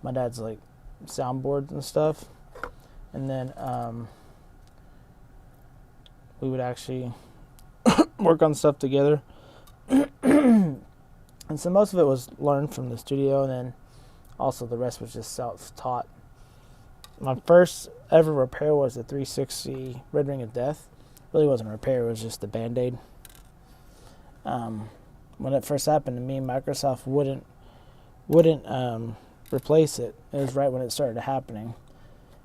my dad's like soundboards and stuff. And then we would actually work on stuff together. And so most of it was learned from the studio, and then also the rest was just self-taught. My first ever repair was the 360 Red Ring of Death. Really wasn't a repair, it was just a Band-Aid. When it first happened to me, Microsoft wouldn't replace it. It was right when it started happening.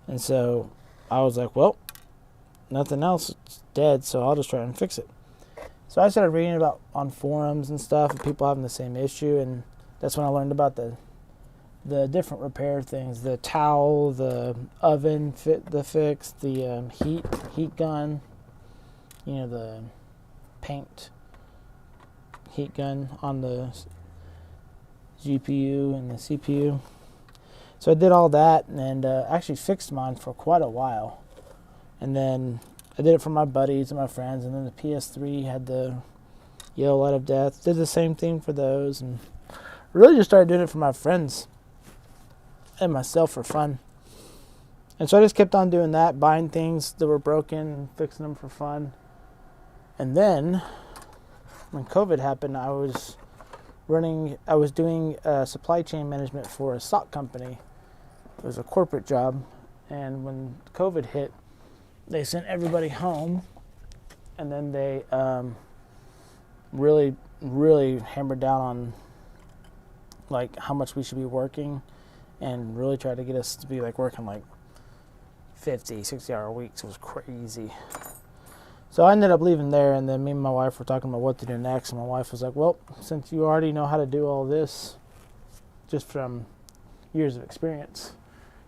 And so I was like, well, nothing else, it's dead, so I'll just try and fix it. So I started reading about on forums and stuff, and people having the same issue, and that's when I learned about the different repair things, the towel, the oven fix, the heat gun, the paint heat gun on the GPU and the CPU. So I did all that, and actually fixed mine for quite a while. And then I did it for my buddies and my friends, and then the PS3 had the Yellow Light of Death. Did the same thing for those, and really just started doing it for my friends and myself for fun. And so I just kept on doing that, buying things that were broken and fixing them for fun. And then when COVID happened, I was doing supply chain management for a sock company. It was a corporate job. And when COVID hit, they sent everybody home, and then they really, really hammered down on like how much we should be working, and really tried to get us to be like working like 50, 60-hour weeks. It was crazy. So I ended up leaving there, and then me and my wife were talking about what to do next, and my wife was like, well, since you already know how to do all this just from years of experience,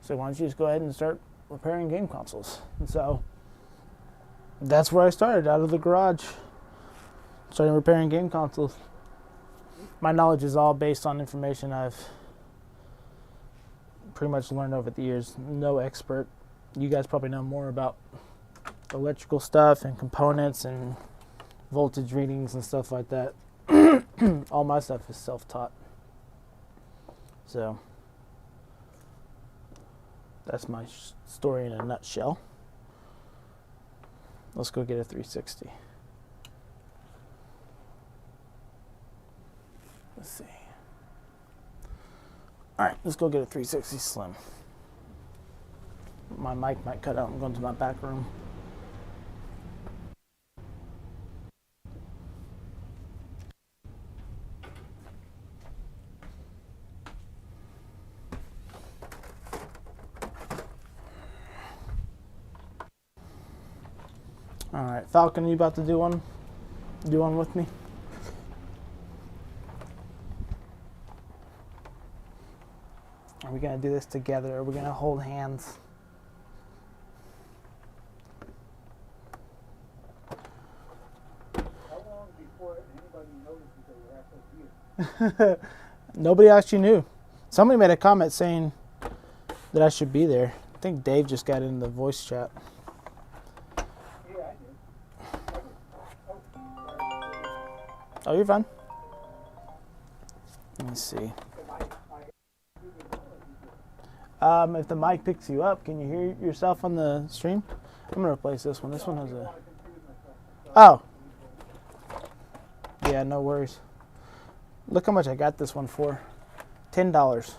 so why don't you just go ahead and start repairing game consoles? And so that's where I started, out of the garage, starting repairing game consoles. My knowledge is all based on information I've pretty much learned over the years. No expert. You guys probably know more about electrical stuff and components and voltage readings and stuff like that. All my stuff is self-taught. So that's my story in a nutshell. Let's go get a 360. Let's see. Alright, let's go get a 360 Slim. My mic might cut out. I'm going to my back room. Alright, Falcon, are you about to do one? Do one with me? Are we going to do this together? Are we going to hold hands?
How long before anybody notices that you're actually here?
Nobody actually knew. Somebody made a comment saying that I should be there. I think Dave just got in the voice chat.
Yeah, I did.
Oh, you're fine. Let me see. If the mic picks you up, can you hear yourself on the stream? I'm going to replace this one. This one has a... Oh. Yeah, no worries. Look how much I got this one for. $10.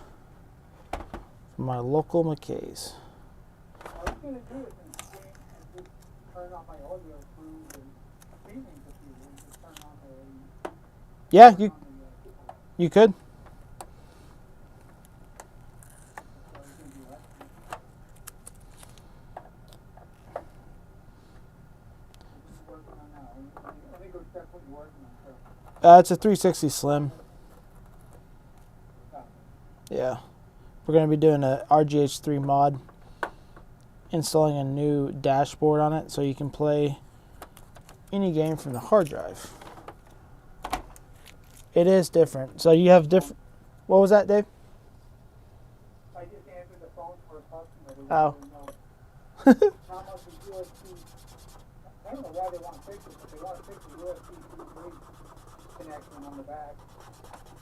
from my local McKay's.
I was gonna do it and just turn on my audio through the streaming computer and just turn on the
Yeah, you could.
so I was gonna do that. What are you working on now? I think that's what you're working on. So.
It's a 360 Slim. Yeah. We're going to be doing a RGH3 mod, installing a new dashboard on it so you can play any game from the hard drive. It is different. So you have different... What was that, Dave?
I just answered the phone for a customer. They
Oh.
wanted to know how much is USB. I don't know why they want to fix it, but they want to fix the USB 3 connection on the back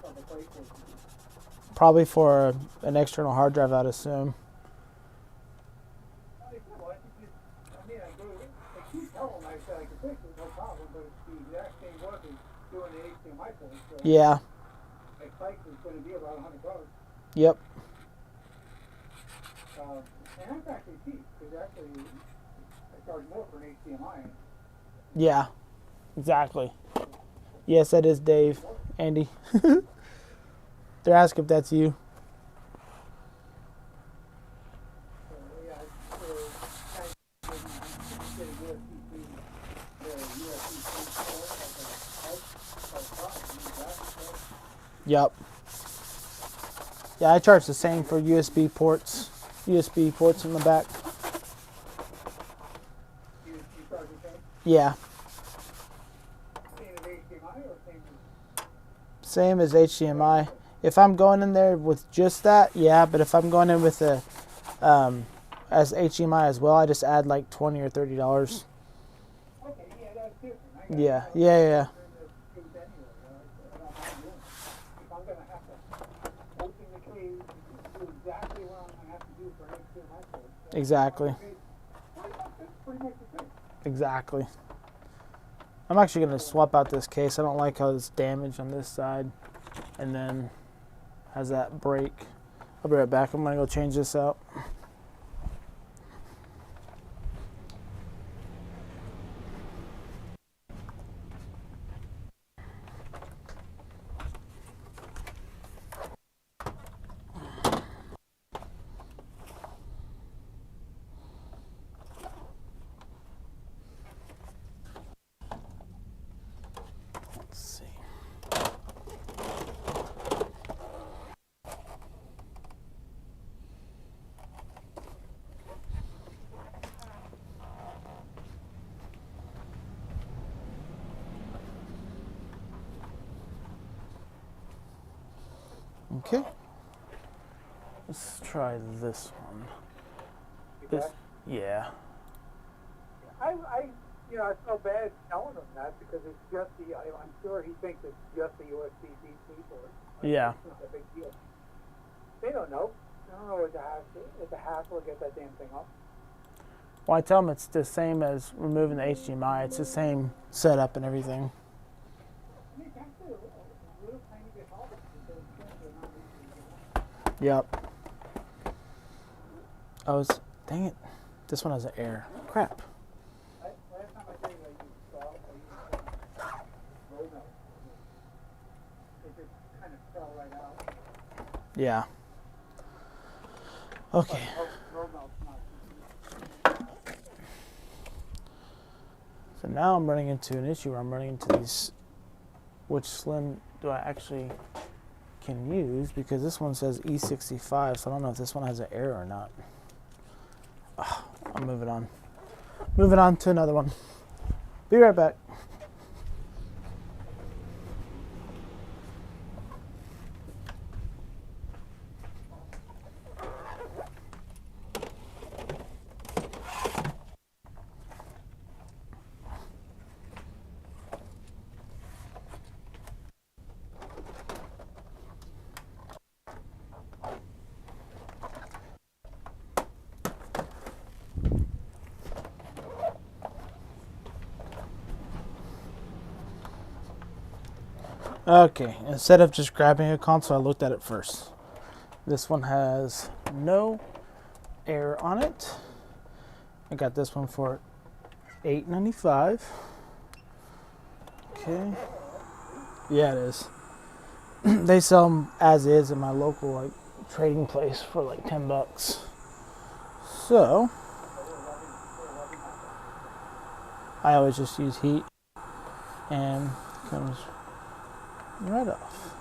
of the PlayStation.
Probably for an external hard drive, I'd assume.
I said, well, I keep telling them I said I can fix it, no problem, but it's the exact same work as doing the HDMI port. So
Yeah.
my price is going to be about $100.
Yep.
And that's actually cheap, because actually I charge more for an HDMI.
Yeah. Exactly. Yes, that is Dave. Andy. They're asking if that's you.
So yeah, it's kind of get a USB-C, the USB-C port,
Yep. Yeah, I charge the same for USB ports. USB ports in the back.
you charge the same?
Yeah.
Same as HDMI or same as...
Same as HDMI. If I'm going in there with just that, yeah, but if I'm going in with a as HDMI as well, I just add like $20 or $30.
Okay, yeah, that's different. I got
Yeah,
it.
yeah.
I don't mind doing it. If I'm going to have to open the cage, do exactly what I'm going to have to do for an HDMI port.
Exactly.
Pretty much the same.
Exactly. I'm actually going to swap out this case. I don't like how it's damaged on this side. And then has that break. I'll be right back. I'm going to go change this out. Let's see. Okay. Let's try this one. This, yeah.
I feel bad telling him that because it's just I'm sure he thinks it's just the USB-C port.
Yeah.
It's not a big deal. They don't know. They don't know it's a hassle to get that damn thing off.
Well, I tell them it's the same as removing the HDMI. It's the same setup and everything.
I mean, it's actually a little tiny bit harder because they're not easy to get off.
Yep. Dang it. This one has an error. Crap.
Last time I did it, I used salt, I used roll milk. It just kind of fell right out.
Yeah. Okay.
Roll milk's not
So now I'm running into an issue where I'm running into these, which Slim do I actually can use, because this one says E65, so I don't know if this one has an error or not. I'm moving on. Moving on to another one. Be right back. Okay, instead of just grabbing a console, I looked at it first. This one has no air on it. I got this one for $8.95. Okay. Yeah, it is. They sell them as is in my local like trading place for like $10. So I always just use heat and it comes right off.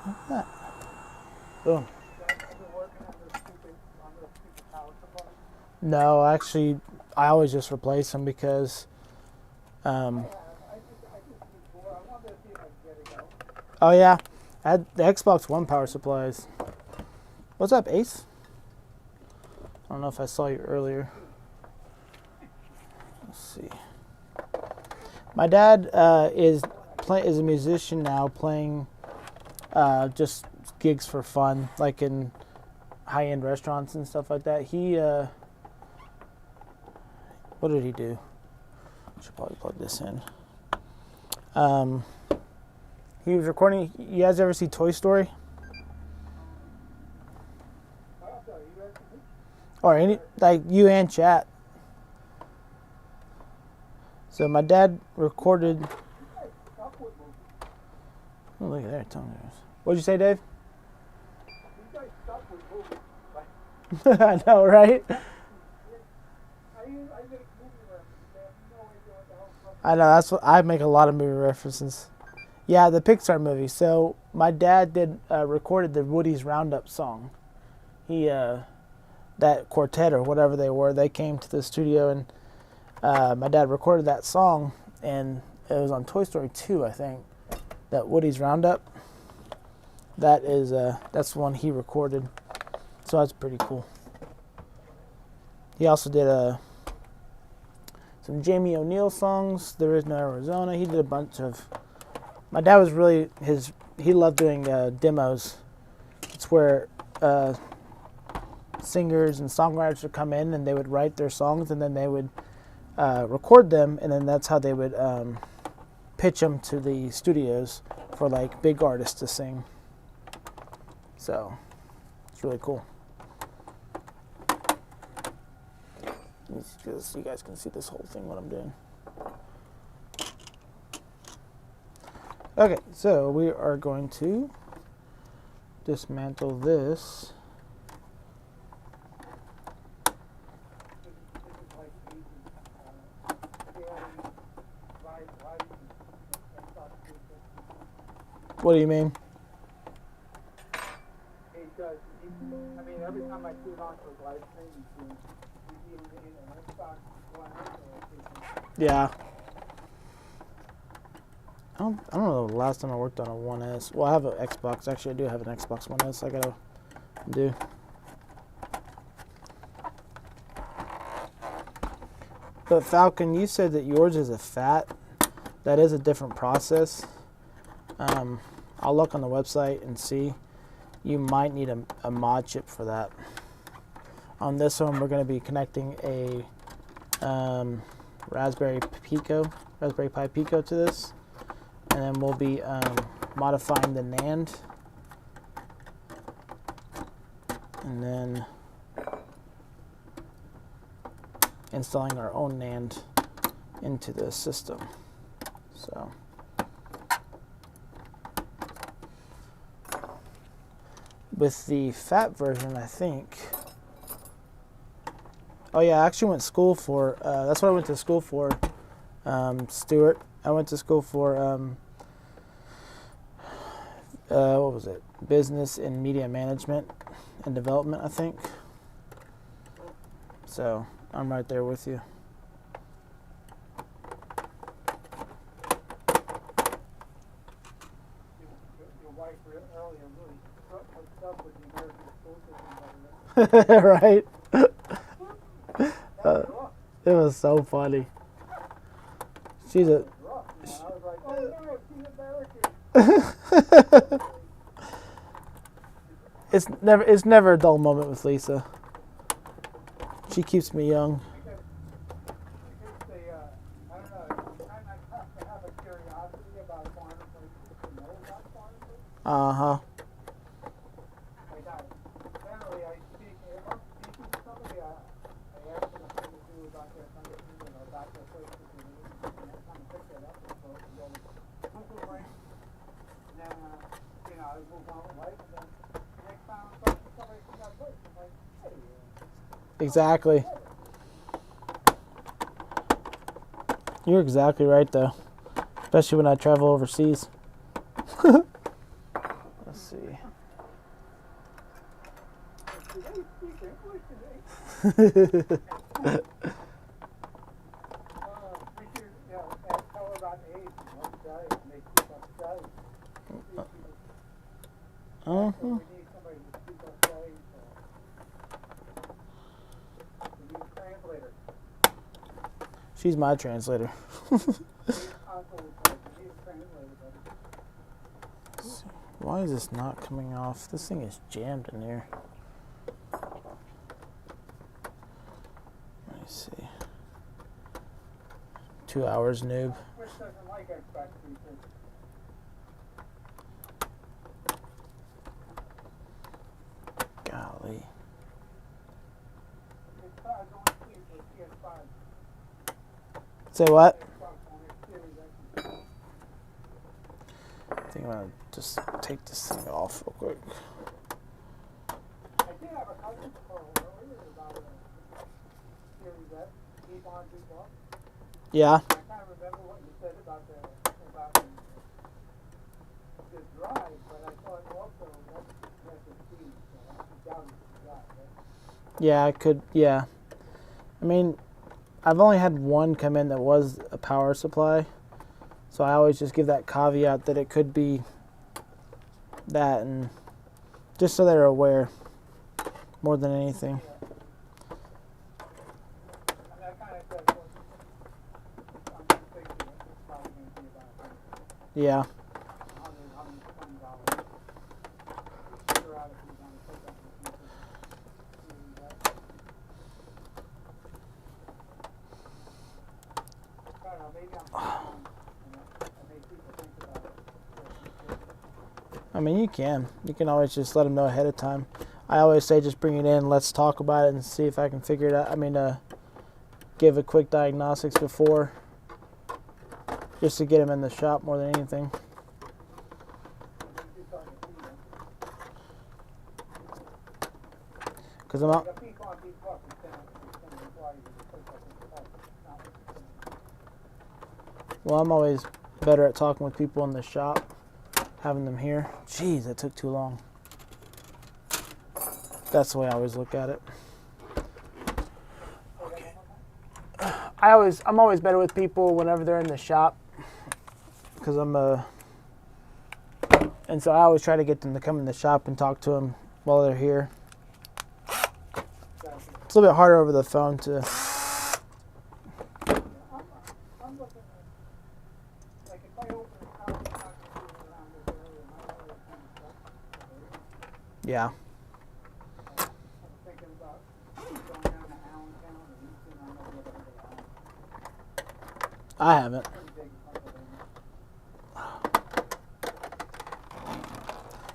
Like that. Boom. No, actually, I always just replace them because oh yeah, I had the Xbox One power supplies. What's up, Ace? I don't know if I saw you earlier. Let's see. My dad is a musician now, playing just gigs for fun, like in high-end restaurants and stuff like that. He what did he do? I should probably plug this in. He was recording. You guys ever see Toy Story? Or any, like you and chat. So my dad recorded. Oh, look at that tongue. What'd you say, Dave? I know, right? I know, that's what I make a lot of movie references. Yeah, the Pixar movie. So my dad did recorded the Woody's Roundup song. He that quartet or whatever they were, they came to the studio and my dad recorded that song, and it was on Toy Story 2, I think. That Woody's Roundup. That is that's the one he recorded. So that's pretty cool. He also did some Jamie O'Neal songs. There Is No Arizona. He did a bunch of. My dad was really he loved doing demos. It's where singers and songwriters would come in and they would write their songs and then they would record them, and then that's how they would pitch them to the studios for like big artists to sing. So it's really cool. So you guys can see this whole thing, what I'm doing. Okay, so we are going to dismantle this. What do you mean?
Because, I mean, every time I tune on to his live stream, he's in an Xbox One S.
Yeah. I don't know the last time I worked on a 1S. Well, I have an Xbox. Actually, I do have an Xbox One S I gotta do. But Falcon, you said that yours is a FAT. That is a different process. I'll look on the website and see. You might need a mod chip for that. On this one, we're going to be connecting a Raspberry Pi Pico to this, and then we'll be modifying the NAND, and then installing our own NAND into the system. So. With the FAT version, I think. Oh yeah, I actually went to school for. That's what I went to school for. Stuart. I went to school for. What was it? Business and Media Management and Development, I think. So I'm right there with you.
Your wife earlier really hooked up with the American school system.
Right? It was so funny. She's a.
I was like, oh no, she's American.
It's never a dull moment with Lisa. She keeps me young.
Because they, I don't know, I have to have a curiosity about foreign places to know about foreign places.
Uh-huh.
Like back to the place to do it, and that's kind of pick that up and so it can go to the break. And then, you know, I move on with life, and then next time I'm talking to somebody from that place, I'm like, hey,
Exactly. You're exactly right, though. Especially when I travel overseas. Let's see.
do they speak English today? We should, you know, tell her about age and what size, and they keep up size.
Uh-huh.
We need somebody to keep up size. We need a translator.
She's my translator.
We need a console with us. We need a translator, buddy.
Why is this not coming off? This thing is jammed in here. Let me see. 2 hours, noob.
Chris doesn't like Xbox features.
Golly.
It's only seen for PS5.
Say what?
Xbox One X Series X.
I think I'm gonna just take this thing off real quick.
I did have a cousin call earlier about a Series X. Keep on, keep off.
Yeah.
I can't remember what you said about the drive, but I thought also that's a speed, so I doubt it's the drive, right?
Yeah, I could. Yeah. I mean, I've only had one come in that was a power supply. So I always just give that caveat that it could be that, and just so they're aware more than anything.
And that kind of says what I'm thinking it's probably going to be about
Yeah.
$120. Figure out if you want to take that in the future. I don't know, maybe I'm wrong, and I make people think about it.
I mean, you can. You can always just let them know ahead of time. I always say just bring it in, let's talk about it and see if I can figure it out. I mean, give a quick diagnostics before, just to get them in the shop more than anything. Because I'm out.
The peak on, peak off is going to require you to put that in the pipe. It's not-
Well, I'm always better at talking with people in the shop, having them here. Jeez, that took too long. That's the way I always look at it. I'm always better with people whenever they're in the shop, because and so I always try to get them to come in the shop and talk to them while they're here. It's a little bit harder over the phone to.
I'm looking at, like, if I open a house, I'm not going to do it around this area, my area kind of stuff.
Yeah.
I'm thinking about going down to Allentown or Easton, I don't know whether to go Allen.
I haven't.
Pretty big in Pennsylvania.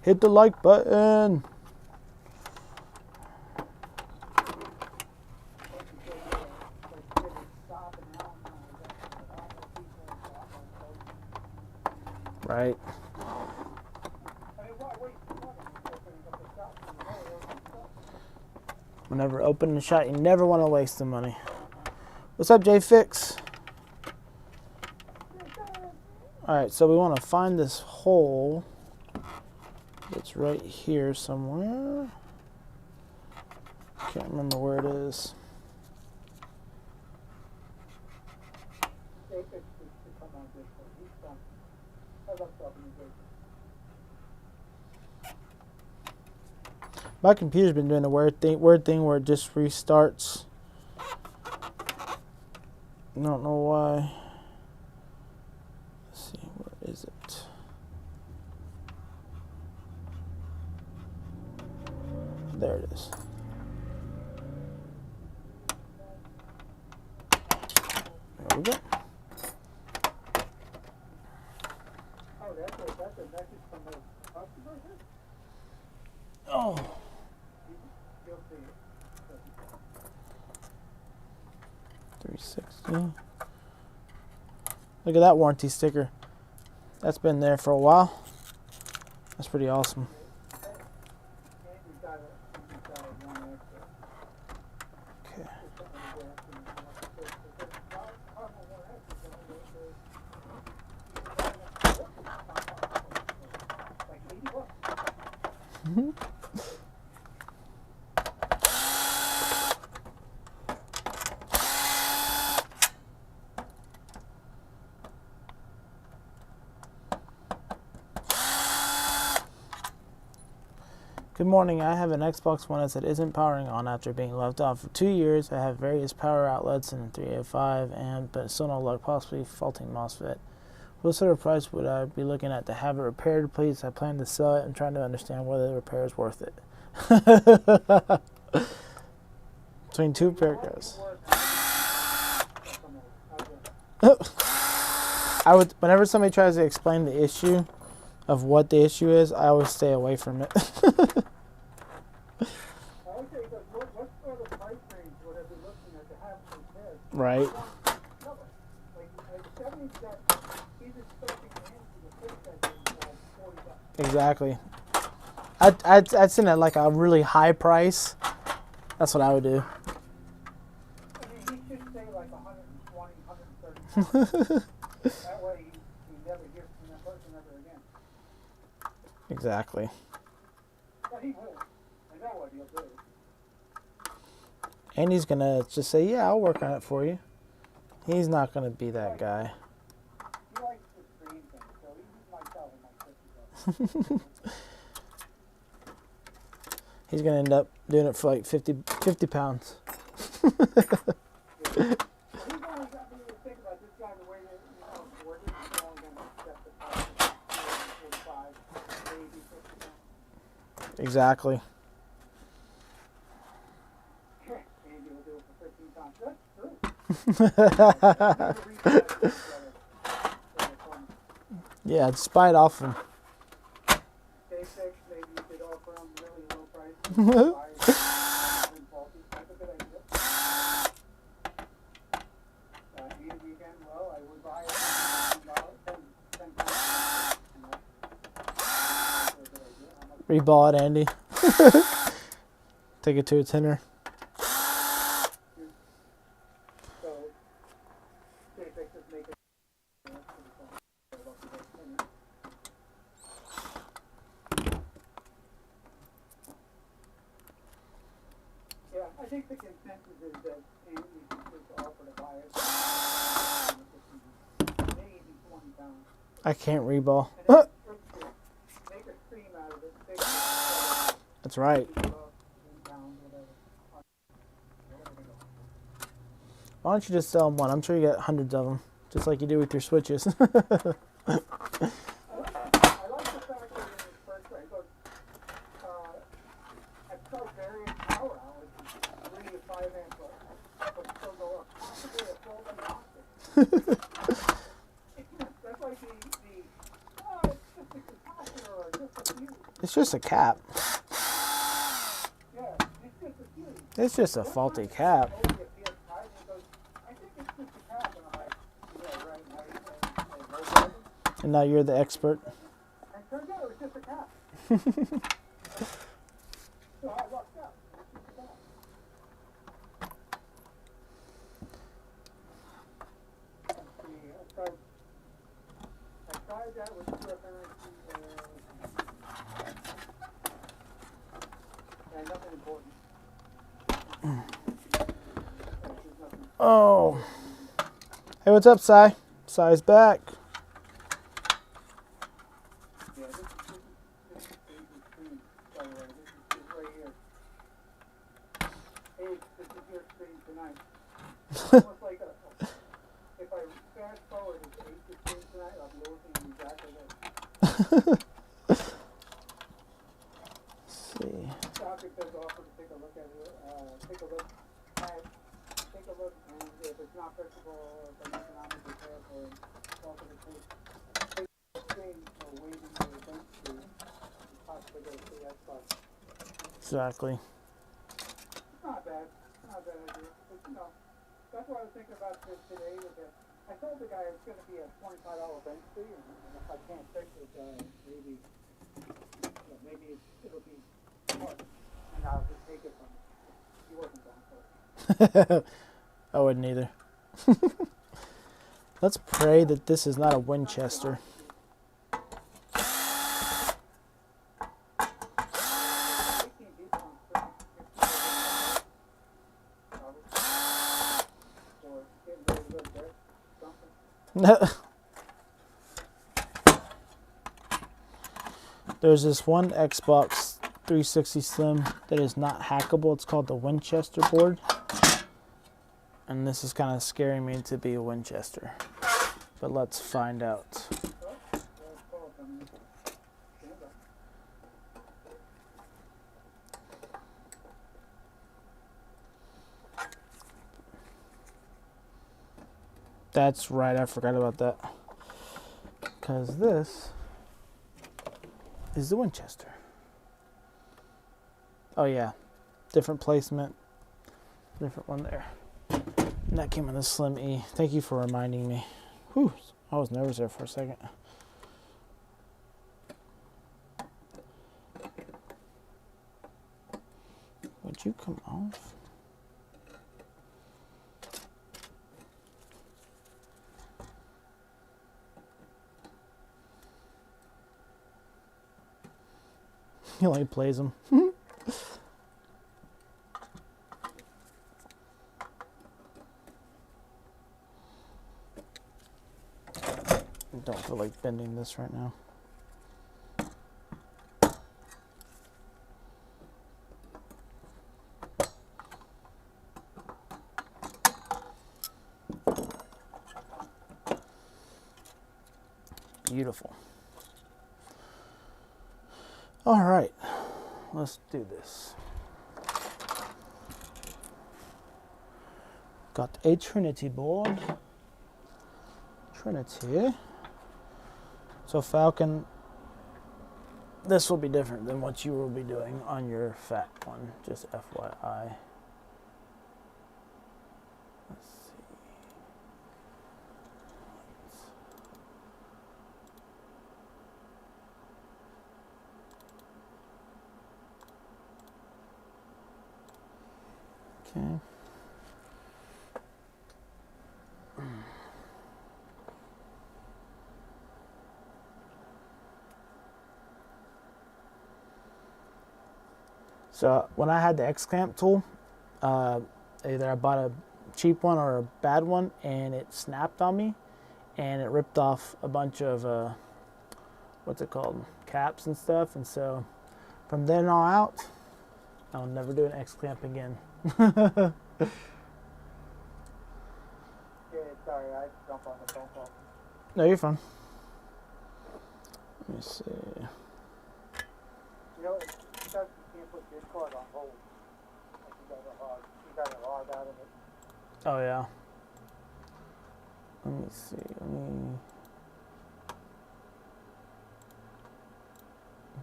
Hit the like button. Right. Whenever opening a shot, you never want to waste the money. What's up, J Fix? Alright, so we want to find this hole that's right here somewhere. Can't remember where it is. My computer's been doing a weird thing where it just restarts. I don't know why. Let's see, where is it? There it is. There we go.
Oh, that's a message from the customer here?
Oh.
You'll see it.
360. Look at that warranty sticker. That's been there for a while. That's pretty awesome.
And you've got one extra.
Okay.
Just something to get, one extra, like $80.
Good morning. I have an Xbox One S that isn't powering on after being left off for 2 years. I have various power outlets and 305 amp, but still no luck, possibly faulty MOSFET. What sort of price would I be looking at to have it repaired, please? I plan to sell it and trying to understand whether the repair is worth it. Between two paragraphs. I would, whenever somebody tries to explain the issue of what the issue is, I always stay away from it.
What sort of price range would I be looking at to have some repairs?
Right.
That means that he's expecting Nancy to fix that thing for $40.
Exactly. I'd send it like a really high price. That's what I would do.
I mean, he should say like 120, 130. That way he never hears from that person ever again.
Exactly.
But he will. I know what he'll do.
And he's gonna just say, "Yeah, I'll work on it for you." He's not gonna be that guy.
He likes to stream things, so he might tell him like $50.
He's gonna end up doing it for like 50 pounds.
He's only got me to think about this guy the way that, we're only going to accept the price of 45, maybe 50.
Exactly.
Andy will do it for 15 times. That's true.
Yeah, just buy it off him.
Day 6, maybe you could offer him really low price. That's a good idea. And weekend, well, I would buy it $10.
Reball it, Andy. Take it to a tenner.
So, day 6 is make it. Yeah, I think the consensus is that Andy should just offer to buy it. Maybe 20 pounds.
I can't reball.
And then make a stream out of it. Big
That's right.
10 pounds, whatever.
Why don't you just sell them one? I'm sure you get hundreds of them, just like you do with your switches.
I like the fact that in his first grade, goes, at so various power outlets, 3 to 5 amp, but still go up. Possibly a full agnostic. That's like it's just a capacitor or just a fuse.
It's just a cap.
Yeah, it's just a fuse.
It's just a faulty cap.
Only a PS5, and he goes, I think it's just a cap. And I'm like, yeah, right, now you say,
And now you're the expert.
and turns out it was just a cap. So I lucked out. It's just a cap. Let's see, I tried that with QFNIC, and nothing important. There's nothing.
Oh. Hey, what's up, Cy? Cy's back.
Yeah, this is Dave's screen, by the way. This is right here. Hey, this is your screen tonight. Almost like if I fast forward to Dave's screen tonight, I'll be looking at exactly this.
Let's see.
Topic does offer to take a look at it, take a look, and if it's not fixable, or if an economic repair for offer to take screen or waiting for the event to possibly go to the Xbox.
Exactly.
It's not bad. It's not a bad idea. But, that's what I was thinking about this today with the I told the guy it's going to be a $25 bench fee, and if I can't fix it, maybe it'll be part, and I'll just take it from him. He wasn't down for it.
I wouldn't either. Let's pray that this is not a Winchester.
18 beats on 50, or getting ready to go to bed, something.
There's this one Xbox 360 Slim that is not hackable. It's called the Winchester board. And this is kind of scaring me to be a Winchester. But let's find out. That's right, I forgot about that. Because this is the Winchester. Oh yeah, different placement, different one there. And that came in the Slim E. Thank you for reminding me. Whew, I was nervous there for a second. Would you come off? He only plays them. Don't feel like bending this right now. Beautiful. All right, let's do this. Got a Trinity board. Trinity. So Falcon, this will be different than what you will be doing on your fat one, just FYI. Let's see. Okay. So when I had the X-clamp tool, either I bought a cheap one or a bad one, and it snapped on me, and it ripped off a bunch of what's it called, caps and stuff. And so from then on out, I'll never do an X-clamp again.
Yeah, sorry, I jumped on the phone call.
No, you're fine. Let me see.
You know, it's because you can't put Discord on hold. Like you gotta log out of it.
Oh yeah. Let me see.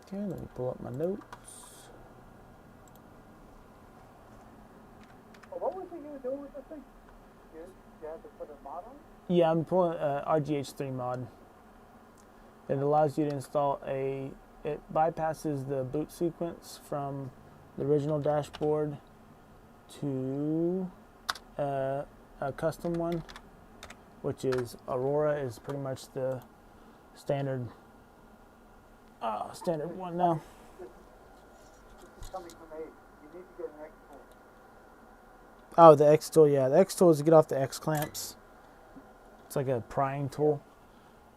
Okay, let me pull up my notes.
Well, what was it you were doing with this thing? You had to put a mod on it?
Yeah, I'm pulling RGH3 mod. It allows you to install it bypasses the boot sequence from the original dashboard to a custom one, which is Aurora is pretty much the standard one now.
This is coming from Abe. You need to get an X tool.
Oh, the X tool, yeah. The X tool is to get off the X clamps. It's like a prying tool.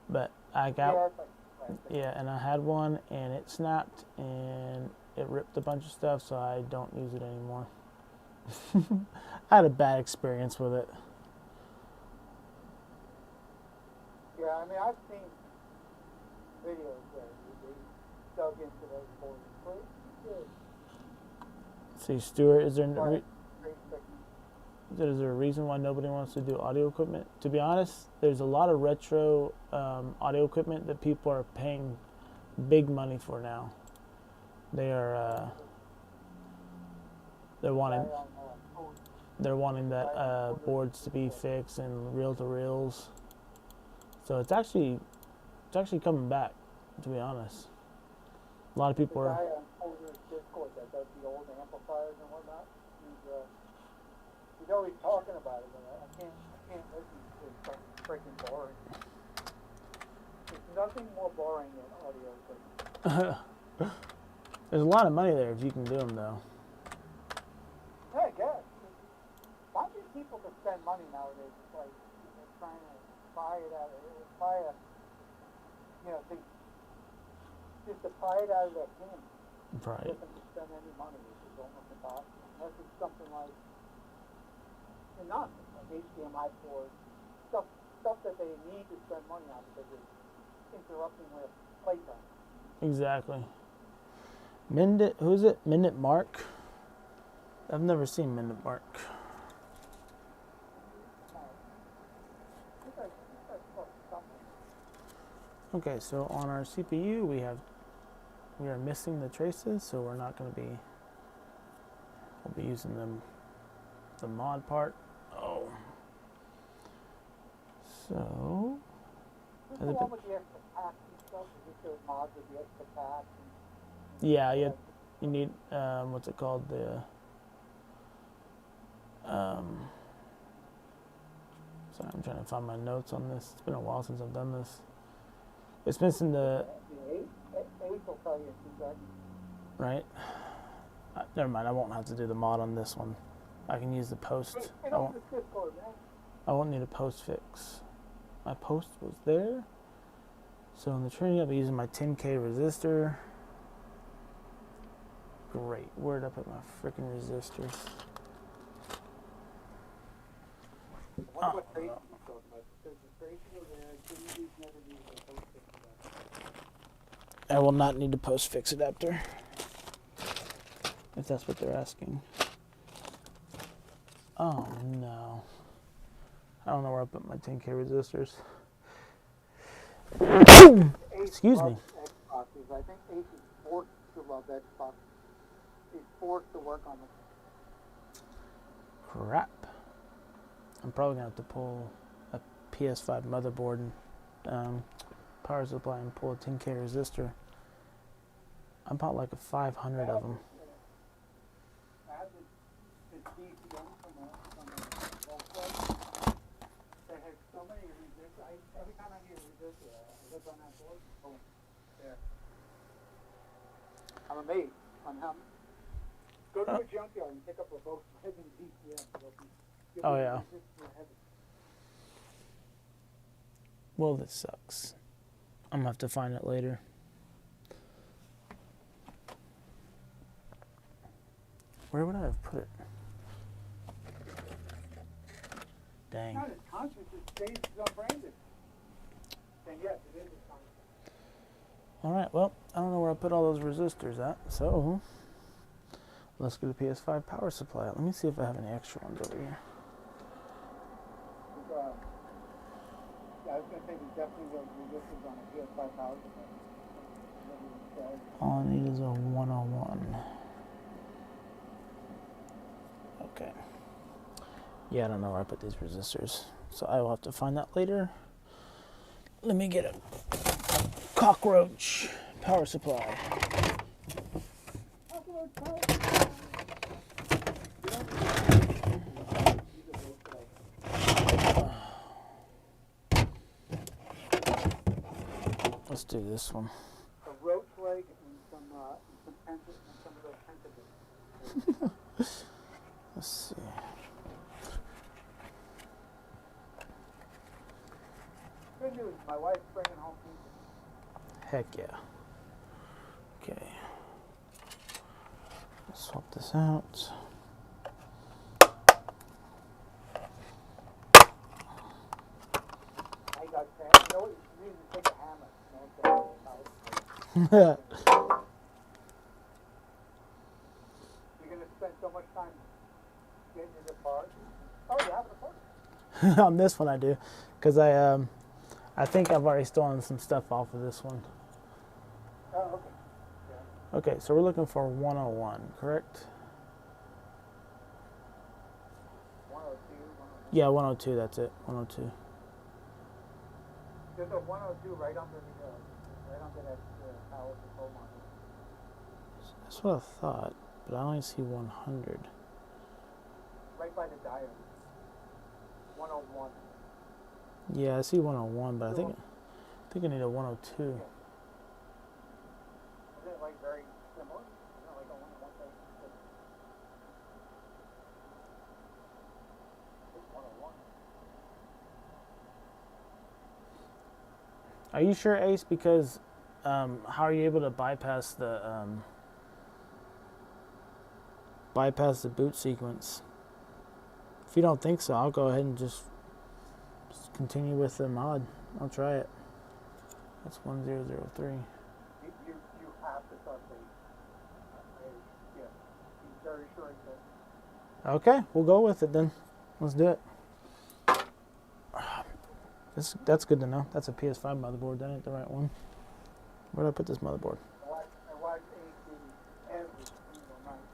But I got,
Yeah, it's like plastic.
yeah, and I had one and it snapped and it ripped a bunch of stuff, so I don't use it anymore. I had a bad experience with it.
Yeah, I mean, I've seen videos where they dug into those boards. Pretty good.
See, Stuart, is there
Great technique.
is there a reason why nobody wants to do audio equipment? To be honest, there's a lot of retro audio equipment that people are paying big money for now. They are they're wanting. they're wanting that boards to be fixed and reel to reels. So it's actually coming back, to be honest. A lot of people
The
are.
guy over his Discord that does the old amplifiers and whatnot, he's always talking about it, but I can't listen to it. It's so freaking boring. There's nothing more boring than audio equipment.
There's a lot of money there if you can do them, though.
Yeah, I guess. Why do people to spend money nowadays? It's like they're trying to buy it out of just to buy it out of their can.
Right.
Doesn't spend any money if you don't know the cost. Unless it's something like nonsense, like HDMI ports, stuff that they need to spend money on because it's interrupting their playtime.
Exactly. Who's it? Minute Mark? I've never seen Minute Mark.
These guys fucking something.
Okay, so on our CPU we are missing the traces, so we're not going to be. We'll be using the mod part. Oh. So.
What's
Has
the
it
one
been-
with the extra packs and stuff? Is this the mods with the extra packs?
Yeah, you need what's it called? Sorry, I'm trying to find my notes on this. It's been a while since I've done this. It's missing the
Ace will tell you in 2 seconds.
right. Never mind. I won't have to do the mod on this one. I can use the post.
Get off this Discord, man.
I won't need a post fix. My post was there. So in the training, I'll be using my 10K resistor. Great. Where'd I put my freaking resistors?
I wonder what Tracy's talking about. Because the Tracy over there, Jimmy's never used a post fix.
I will not need a post fix adapter. If that's what they're asking. Oh no. I don't know where I put my 10K resistors. Excuse me.
Xboxes. I think Ace is forced to love Xbox. He's forced to work on it.
Crap. I'm probably gonna have to pull a PS5 motherboard and power supply and pull a 10K resistor. I bought like a 500 of them.
I had this DCM from a Volkswagen. They had so many resistors. Every time I hear resistor, I look on that board. Oh, there. I'm amazed on how. Go to a junkyard and pick up a Volkswagen DCM.
Oh, yeah. Well, this sucks. I'm gonna have to find it later. Where would I have put it? Dang.
Not as conscious as Dave's unbranded. And yes, it is as conscious.
Alright, well, I don't know where I put all those resistors at, so let's get a PS5 power supply. Let me see if I have any extra ones over here.
Yeah, I was going to say there's definitely those resistors on a PS5 power supply.
All I need is a 101. Okay. Yeah, I don't know where I put these resistors, so I will have to find that later. Let me get a cockroach power supply. Let's do this one.
A roach leg and some pencils and some of those pencils.
Let's see.
Good news, my wife's bringing home pizza.
Heck yeah. Okay. Let's swap this out.
I got that. You know what? You need to take a hammer. You know, You're going to spend so much time getting it apart. Oh, you have it apart?
On this one I do, because I think I've already stolen some stuff off of this one.
Oh, okay. Yeah.
Okay, so we're looking for 101, correct? Yeah, 102. That's it. 102.
There's a 102 right under that power control module.
That's what I thought, but I only see 100.
Right by the diode. 101.
Yeah, I see 101, but I think I need a 102.
Isn't it like very similar? Isn't it like only one thing? It's 101.
Are you sure, Ace? Because how are you able to bypass the boot sequence? If you don't think so, I'll go ahead and just continue with the mod. I'll try it. That's 1003.
You have to start the. Yeah. He's very sure he said.
Okay, we'll go with it then. Let's do it. That's good to know. That's a PS5 motherboard. That ain't the right one. Where did I put this motherboard?
I watched AC every single night.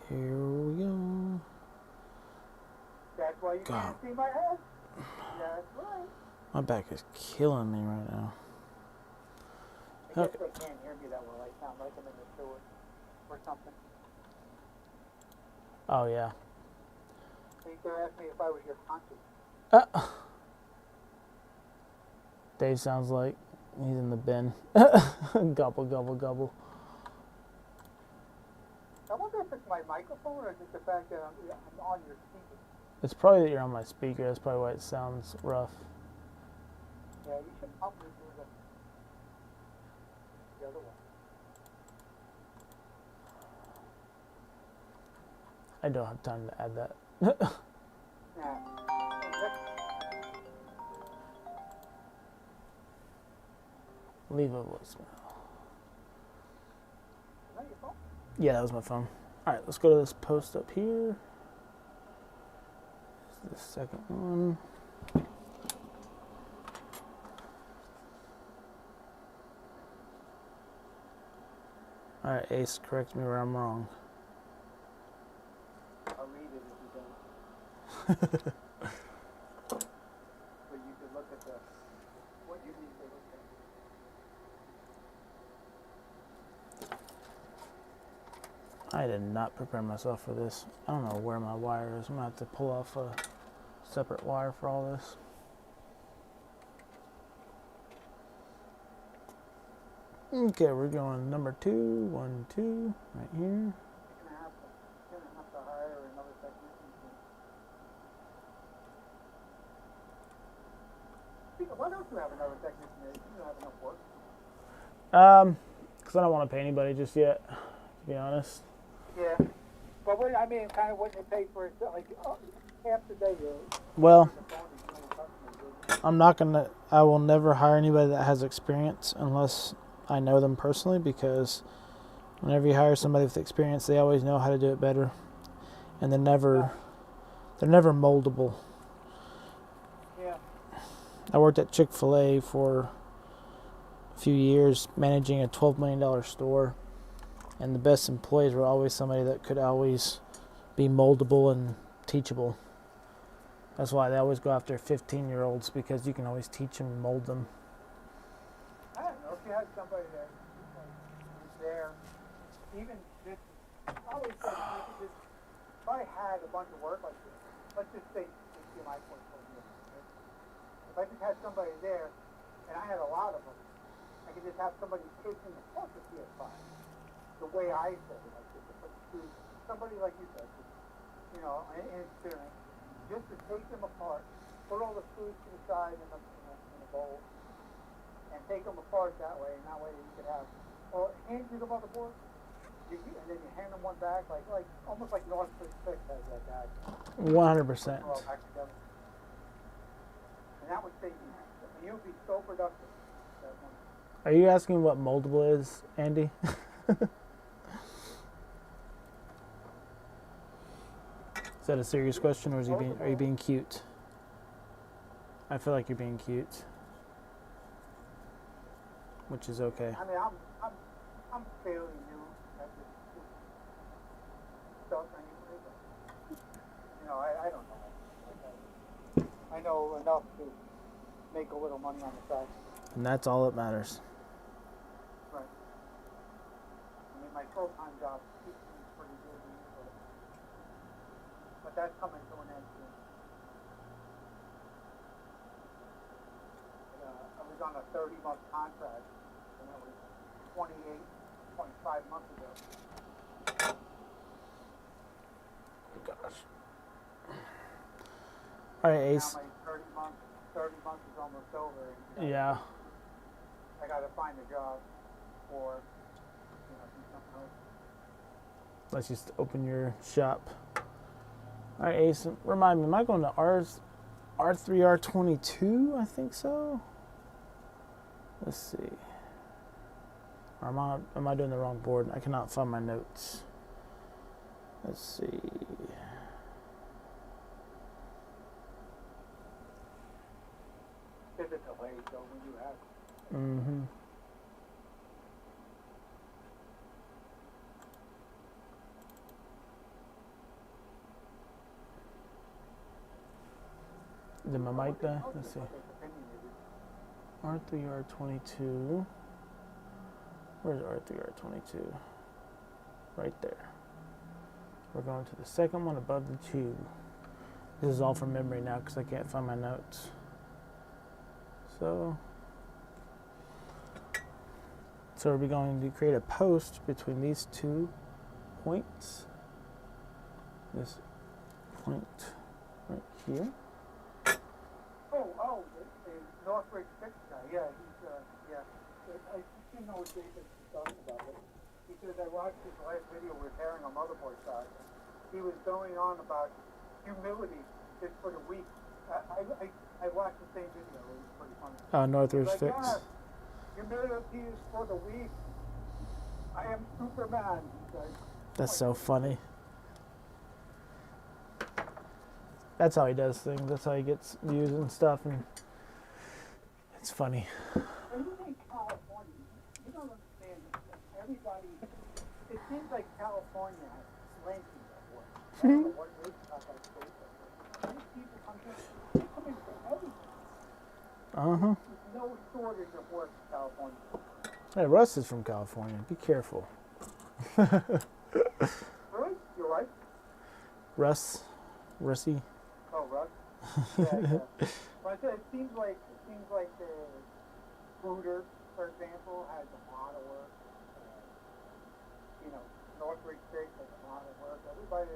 Here we go.
That's why you
God.
can't see my head. That's right.
My back is killing me right now.
I guess
Okay.
they can't hear me that well. I sound like I'm in the sewer or something.
Oh yeah.
So you could ask me if I was your auntie.
Dave sounds like he's in the bin. Gobble, gobble, gobble.
I wonder if it's my microphone or just the fact that I'm on your speaker.
It's probably that you're on my speaker. That's probably why it sounds rough.
Yeah, you should probably do the other one.
I don't have time to add that.
Yeah.
Leave a voicemail.
Is that your phone?
Yeah, that was my phone. Alright, let's go to this post up here. This is the second one. Alright, Ace, correct me where I'm wrong.
I'll read it if you don't. But you could look at what you need to look at.
I did not prepare myself for this. I don't know where my wire is. I'm gonna have to pull off a separate wire for all this. Okay, we're going number 2, 1, 2, right here.
You're gonna have to hire another technician. Why don't you have another technician there? You don't have enough work.
Because I don't want to pay anybody just yet, to be honest.
Yeah. But what I mean, kind of what they pay for it, like half the day.
Well, I will never hire anybody that has experience unless I know them personally, because whenever you hire somebody with experience, they always know how to do it better, and they're never moldable.
Yeah.
I worked at Chick-fil-A for a few years managing a $12 million store, and the best employees were always somebody that could always be moldable and teachable. That's why they always go after 15-year-olds, because you can always teach them and mold them.
I don't know if you had somebody that was there, even just, I always said, if I had a bunch of work like this, let's just say, you my point of view. If I just had somebody there, and I had a lot of them, I could just have somebody taking apart the PS5, the way I said it, like just somebody like you said, you know, inexperienced, just to take them apart, put all the screws to the side in a bowl, and take them apart that way, and that way you could have, or hand you the motherboard, and then you hand them one back, like almost like North Six has that guy.
100%.
All back together. And that would save you. And you'd be so productive. That one.
Are you asking what moldable is, Andy? Is that a serious question, or are you being cute? I feel like you're being cute, which is okay.
I mean, I'm fairly new at this stuff anyway, but, you know, I don't know. I know enough to make a little money on the side.
And that's all that matters.
Right. I mean, my full-time job keeps me pretty busy, but that's coming to an end soon. I was on a 30-month contract, and that was 25 months ago.
Gosh. All right, Ace.
Now my 30 months is almost over. And,
Yeah.
I got to find a job or, do something else.
Let's just open your shop. All right, Ace. Remind me, am I going to R3R22? I think so. Let's see. Or am I doing the wrong board? I cannot find my notes. Let's see.
There's a delay, so when you have
Mm-hmm. Is it my mic there? Let's see. R3R22. Where's R3R22? Right there. We're going to the second one above the tube. This is all from memory now because I can't find my notes. So we're going to create a post between these 2 points. This point right here.
Oh, the Northbridge Fix guy. Yeah, he's, yeah. I didn't know what David was talking about it. He says, I watched his last video repairing a motherboard side. He was going on about humility just for the week. I watched the same video. It was pretty funny.
Northridge
Like,
Fix.
yeah, humility is for the weak. I am Superman, he said.
That's so funny. That's how he does things. That's how he gets views and stuff, and it's funny.
When you think California, you don't understand that everybody, it seems like California has plenty of work. I don't know what it is about that state, but these people come here, they come in for everything.
Uh-huh.
There's no shortage of work in California.
Hey, Russ is from California. Be careful.
Really? You're right?
Russie.
Oh, Russ? Yeah. But I said, it seems like Booter, for example, has a lot of work. Northbridge State has a lot of work. Everybody,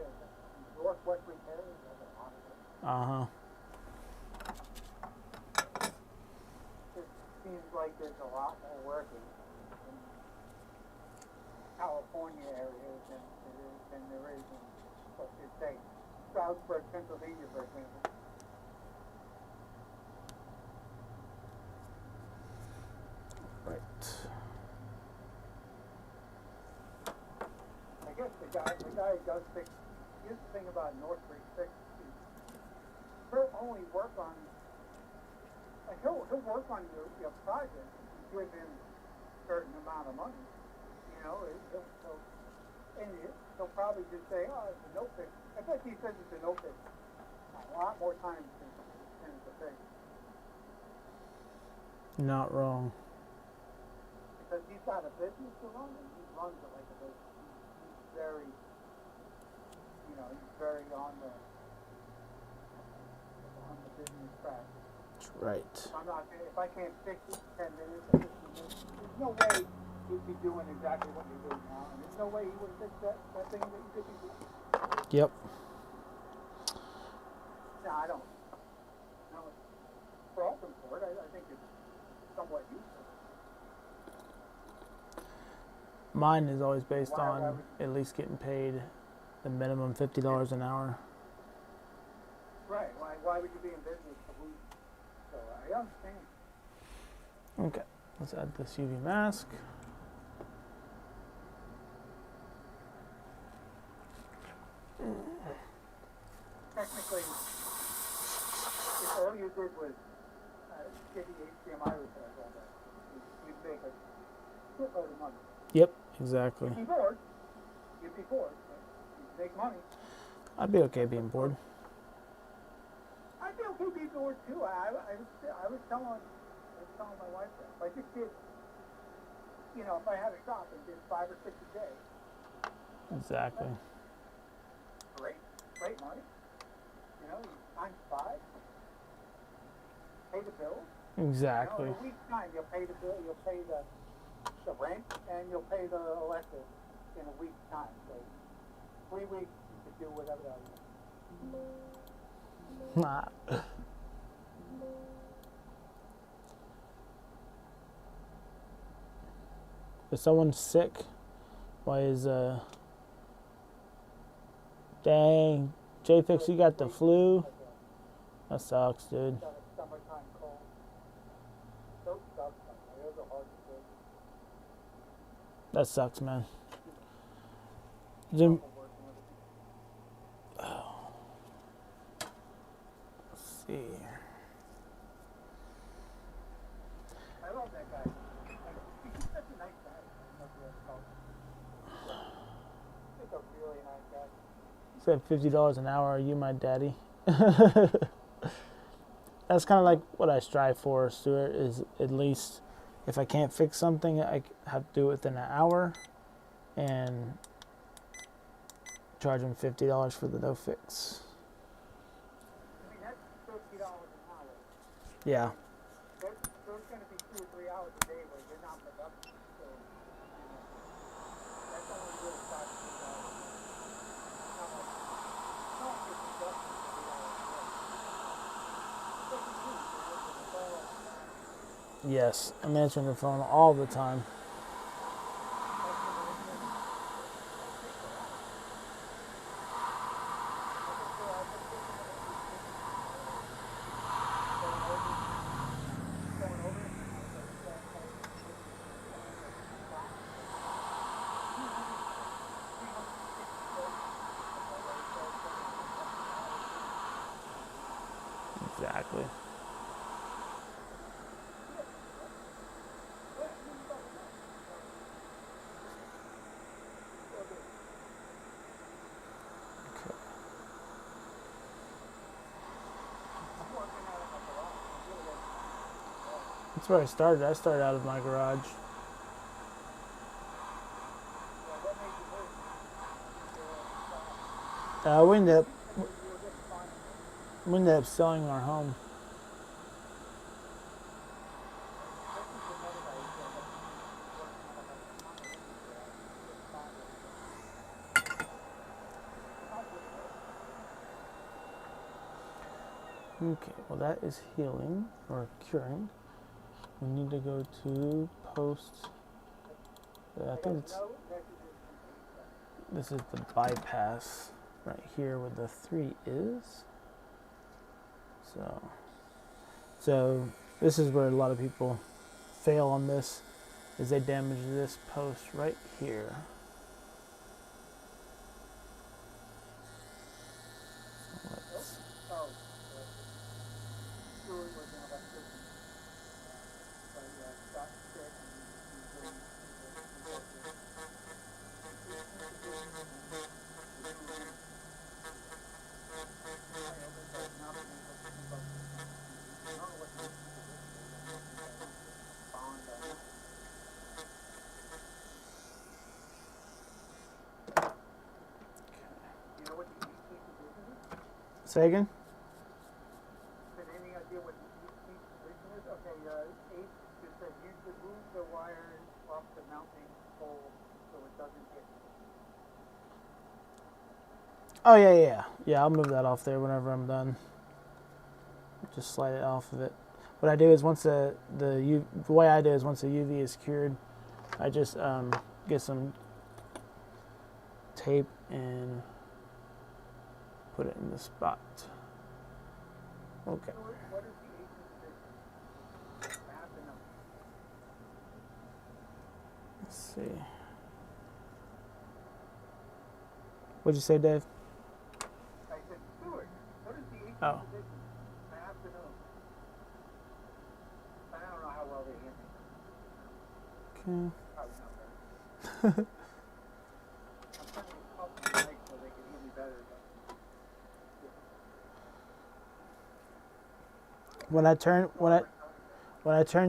Northwest Repairs has a lot of work. It seems like there's a lot more work in California areas than there is in, let's just say, Stroudsburg, Pennsylvania, for example.
Right.
I guess the guy who does fix. Here's the thing about Northbridge Fix. He'll only work on. He'll work on your project within a certain amount of money. He'll probably just say, "Oh, it's a no fix." I bet he says it's a no fix a lot more times than it's a fix.
Not wrong.
Because he's got a business to run, and he runs it like a business. He's very, he's very on the business track.
That's right.
If I can't fix it in 10 minutes, or 15 minutes, there's no way he'd be doing exactly what you're doing now, and there's no way he would fix that thing that you could be doing.
Yep.
No, I don't. No, for all for it, I think it's somewhat useful.
Mine is always based on at least getting paid the minimum $50 an hour.
Right. Why would you be in business to lose? So I understand.
Okay, let's add this UV mask.
Technically, if all you did was get the HDMI repairs on that, you'd make a shitload of money.
Yep, exactly.
You'd be bored, but you'd make money.
I'd be okay being bored.
I feel keep doors too. I was telling my wife that. If I just did, you know, if I had a shop and did 5 or 6 a day,
Exactly.
great money. You know, times 5, pay the bills.
Exactly.
You know, in a week's time, you'll pay the bill, you'll pay the rent, and you'll pay the electric in a week's time. So 3 weeks, you could do whatever the hell you want.
Nah. If someone's sick, why is dang, J-Fix, you got the flu? That sucks, dude.
Summertime cold. Those suck. Those are hard to do.
That sucks, man. Jim, let's see.
I love that guy. He's such a nice guy. He's a really nice guy.
Said $50 an hour. Are you my daddy? That's kind of like what I strive for, Stuart. Is at least if I can't fix something, I have to do it within an hour, and charge them $50 for the no fix.
I mean, that's $50 an hour.
Yeah.
There's going to be 2 or 3 hours a day where you're not productive. So, you know, that's only really $5 or $6. Not like, don't get productive for 3 hours a day. But you do, you know, it's all,
Yes, I'm answering the phone all the time. Exactly. That's where I started. I started out of my garage. We ended up selling our home. Okay, well that is healing or curing. We need to go to post. I think it's this is the bypass right here where the 3 is. So this is where a lot of people fail on this, is they damage this post right here. Say again?
Any idea what each position is? Okay, 8 just says you should move the wires off the mounting pole so it doesn't hit.
Oh yeah. I'll move that off there whenever I'm done. Just slide it off of it. What I do is once the way I do is once the UV is cured, I just get some tape and put it in the spot. Okay.
What is the 8th position? I have to know.
Let's see. What'd you say, Dave?
I said, Stuart, what is the 8th
Oh.
position? I have to know. I don't know how well they hear me.
Okay.
Probably not very. I'm trying to up the mic so they can hear me better. But, yeah.
when I turn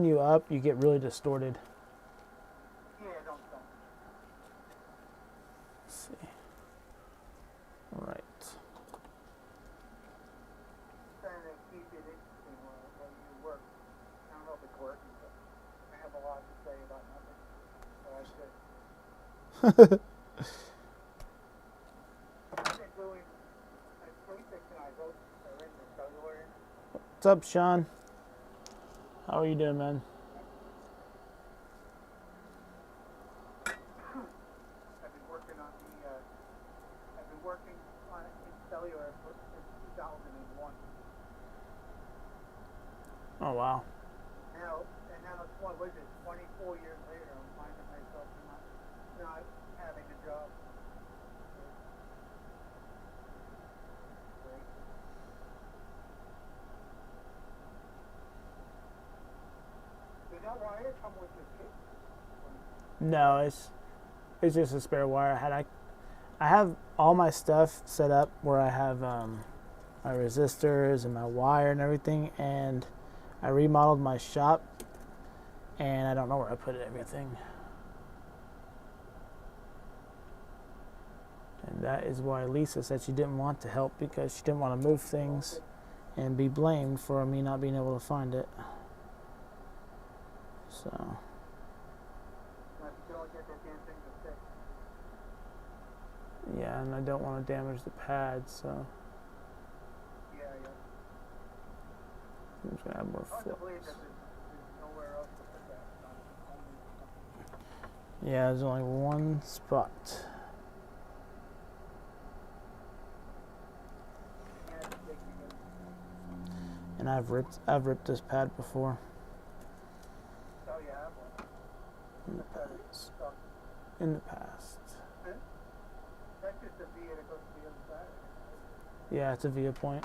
you up, you get really distorted.
Yeah, don't.
Let's see. All right.
Trying to keep it interesting when you work. I don't know if it's working, but I have a lot to say about nothing. So I should. I've been doing. I'm prefixing. I wrote. I read the cellular.
What's up, Sean? How are you doing, man?
I've been working on the. I've been working on it in cellular since 2001.
Oh wow.
Now, what was it? 24 years later, I'm finding myself not having a job. Did that wire come with your kit?
No, it's just a spare wire. I have all my stuff set up where I have my resistors and my wire and everything, and I remodeled my shop, and I don't know where I put everything. And that is why Lisa said she didn't want to help, because she didn't want to move things and be blamed for me not being able to find it. So,
I still get that damn thing to fix.
yeah, and I don't want to damage the pad, so
Yeah.
I'm just going to add more
Hard to believe
flips.
that there's nowhere else to put that.
Yeah, there's only one spot. And I've ripped this pad before
Oh yeah, I have one.
in the past. In the past.
That's just a via that goes to the other side.
Yeah, it's a via point.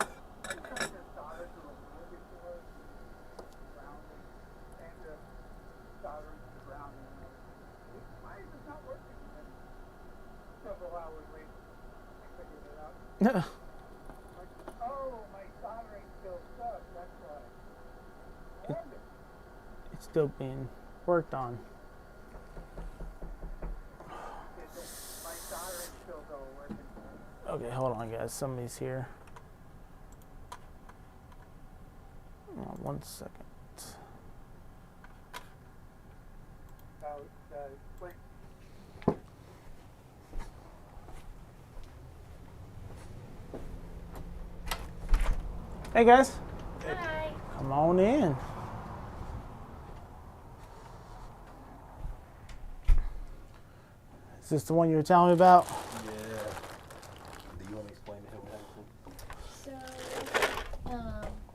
I tried to solder to a glue before, grounding, and soldering to the grounding. Why is this not working? And then several hours later, I figured it out. Like, oh, my soldering still sucks. That's why. I wonder.
It's still being worked on.
My soldering still though working.
Okay, hold on, guys. Somebody's here. Hold on 1 second.
Wait.
Hey, guys.
Hi.
Come on in. Is this the one you were telling me about?
Yeah. Do you want to explain to him what happened?
So,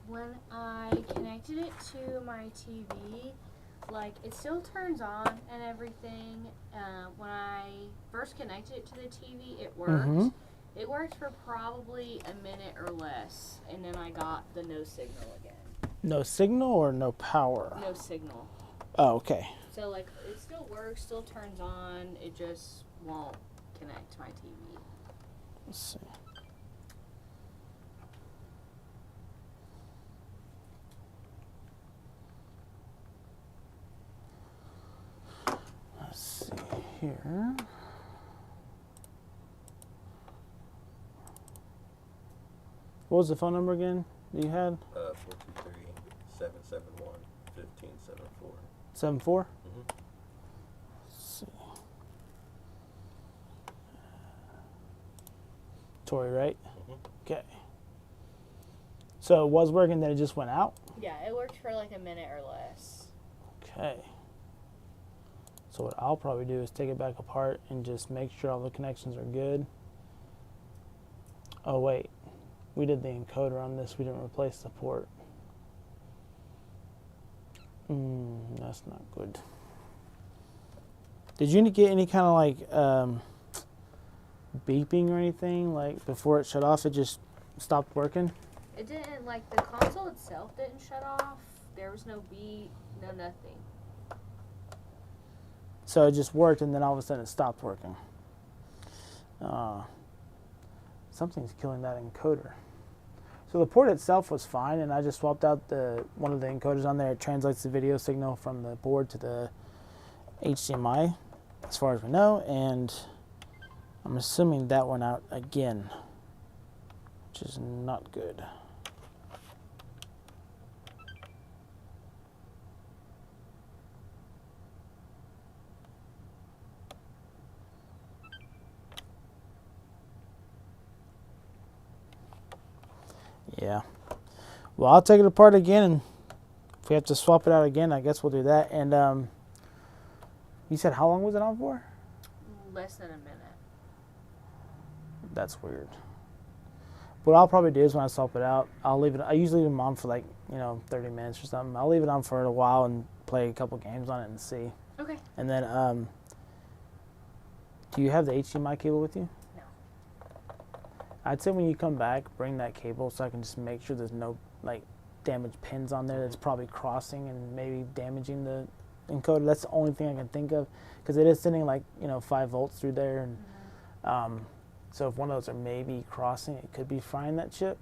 when I connected it to my TV, like, it still turns on and everything. When I first connected it to the TV, it worked.
Mhm.
It worked for probably a minute or less, and then I got the no signal again.
No signal or no power?
No signal.
Oh, okay.
So, like, it still works, still turns on, it just won't connect to my TV.
Let's see. Let's see here. What was the phone number again that you had?
423-771-1574.
74?
Mhm.
Let's see. Tori, right?
Mhm.
Okay. So it was working, then it just went out?
Yeah, it worked for like a minute or less.
Okay. So what I'll probably do is take it back apart and just make sure all the connections are good. Oh wait, we did the encoder on this. We didn't replace the port. That's not good. Did you get any kind of like beeping or anything? Like before it shut off, it just stopped working?
It didn't, like, the console itself didn't shut off. There was no beep, no nothing.
So it just worked, and then all of a sudden it stopped working. Something's killing that encoder. So the port itself was fine, and I just swapped out one of the encoders on there. It translates the video signal from the board to the HDMI, as far as we know, and I'm assuming that went out again, which is not good. Yeah. Well, I'll take it apart again, and if we have to swap it out again, I guess we'll do that. And you said how long was it on for?
Less than a minute.
That's weird. What I'll probably do is when I swap it out, I'll leave it. I usually leave them on for like 30 minutes or something. I'll leave it on for a while and play a couple games on it and see.
Okay.
And then, do you have the HDMI cable with you?
No.
I'd say when you come back, bring that cable so I can just make sure there's no like damaged pins on there that's probably crossing and maybe damaging the encoder. That's the only thing I can think of, because it is sending like 5 volts through there, and so if one of those are maybe crossing, it could be frying that chip.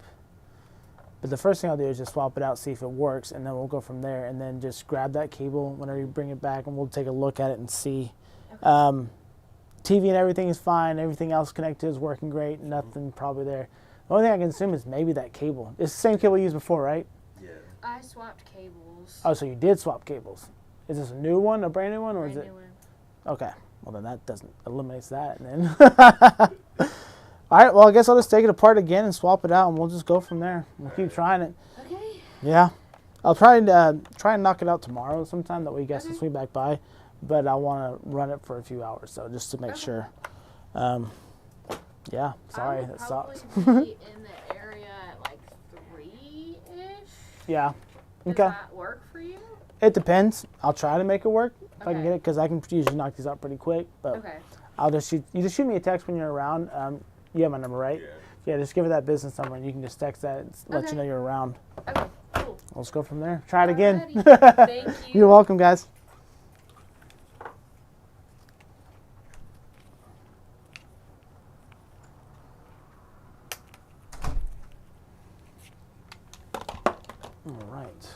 But the first thing I'll do is just swap it out, see if it works, and then we'll go from there. And then just grab that cable whenever you bring it back, and we'll take a look at it and see. Okay. TV and everything is fine. Everything else connected is working great. Nothing probably there. The only thing I can assume is maybe that cable. It's the same cable you used before, right?
Yeah.
I swapped cables.
Oh, so you did swap cables. Is this a new one, a brand new one, or
Brand
is it?
new one.
Okay. Well, then that doesn't eliminates that. And then, all right. Well, I guess I'll just take it apart again and swap it out, and we'll just go from there. We'll keep trying it.
Okay.
Yeah. I'll try and knock it out tomorrow sometime. That way you guys can swing back by. But I want to run it for a few hours, so just to make sure. Yeah, sorry, that sucks.
I will probably be in the area at like 3-ish.
Yeah.
Does
Okay.
that work for you?
It depends. I'll try to make it work if I can
Okay.
get it, because I can usually knock these out pretty quick. But
Okay.
I'll just shoot. You just shoot me a text when you're around. You have my number, right?
Yeah.
Yeah. Just give it that business number, and you can just text that and let you
Okay.
know you're around.
Okay, cool.
Let's go from there. Try it again.
Alrighty. Thank you.
You're welcome, guys. All right.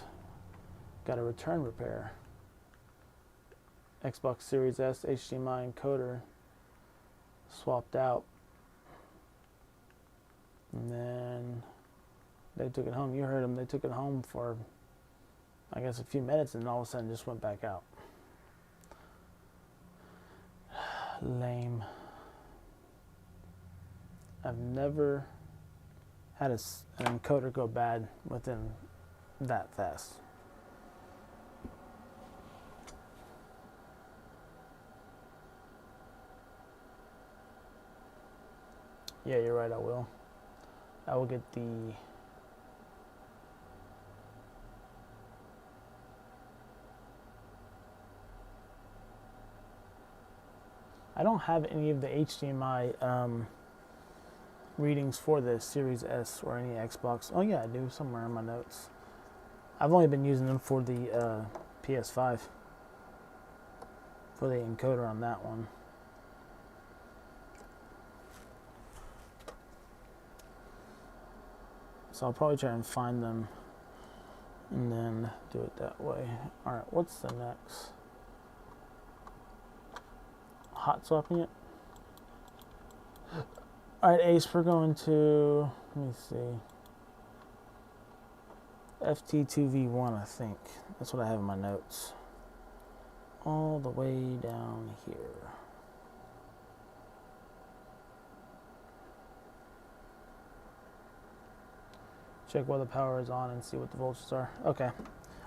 Got a return repair. Xbox Series S HDMI encoder swapped out. And then they took it home. You heard them. They took it home for, I guess, a few minutes, and all of a sudden just went back out. Lame. I've never had an encoder go bad within that fast. Yeah, you're right, I will. I will get the... I don't have any of the HDMI readings for the Series S or any Xbox. Oh yeah, I do, somewhere in my notes. I've only been using them for the PS5. For the encoder on that one. So I'll probably try and find them and then do it that way. Alright, what's the next? Hot swapping it? Alright, Ace, we're going to, let me see, FT2V1, I think. That's what I have in my notes. All the way down here. Check while the power is on and see what the voltages are. Okay.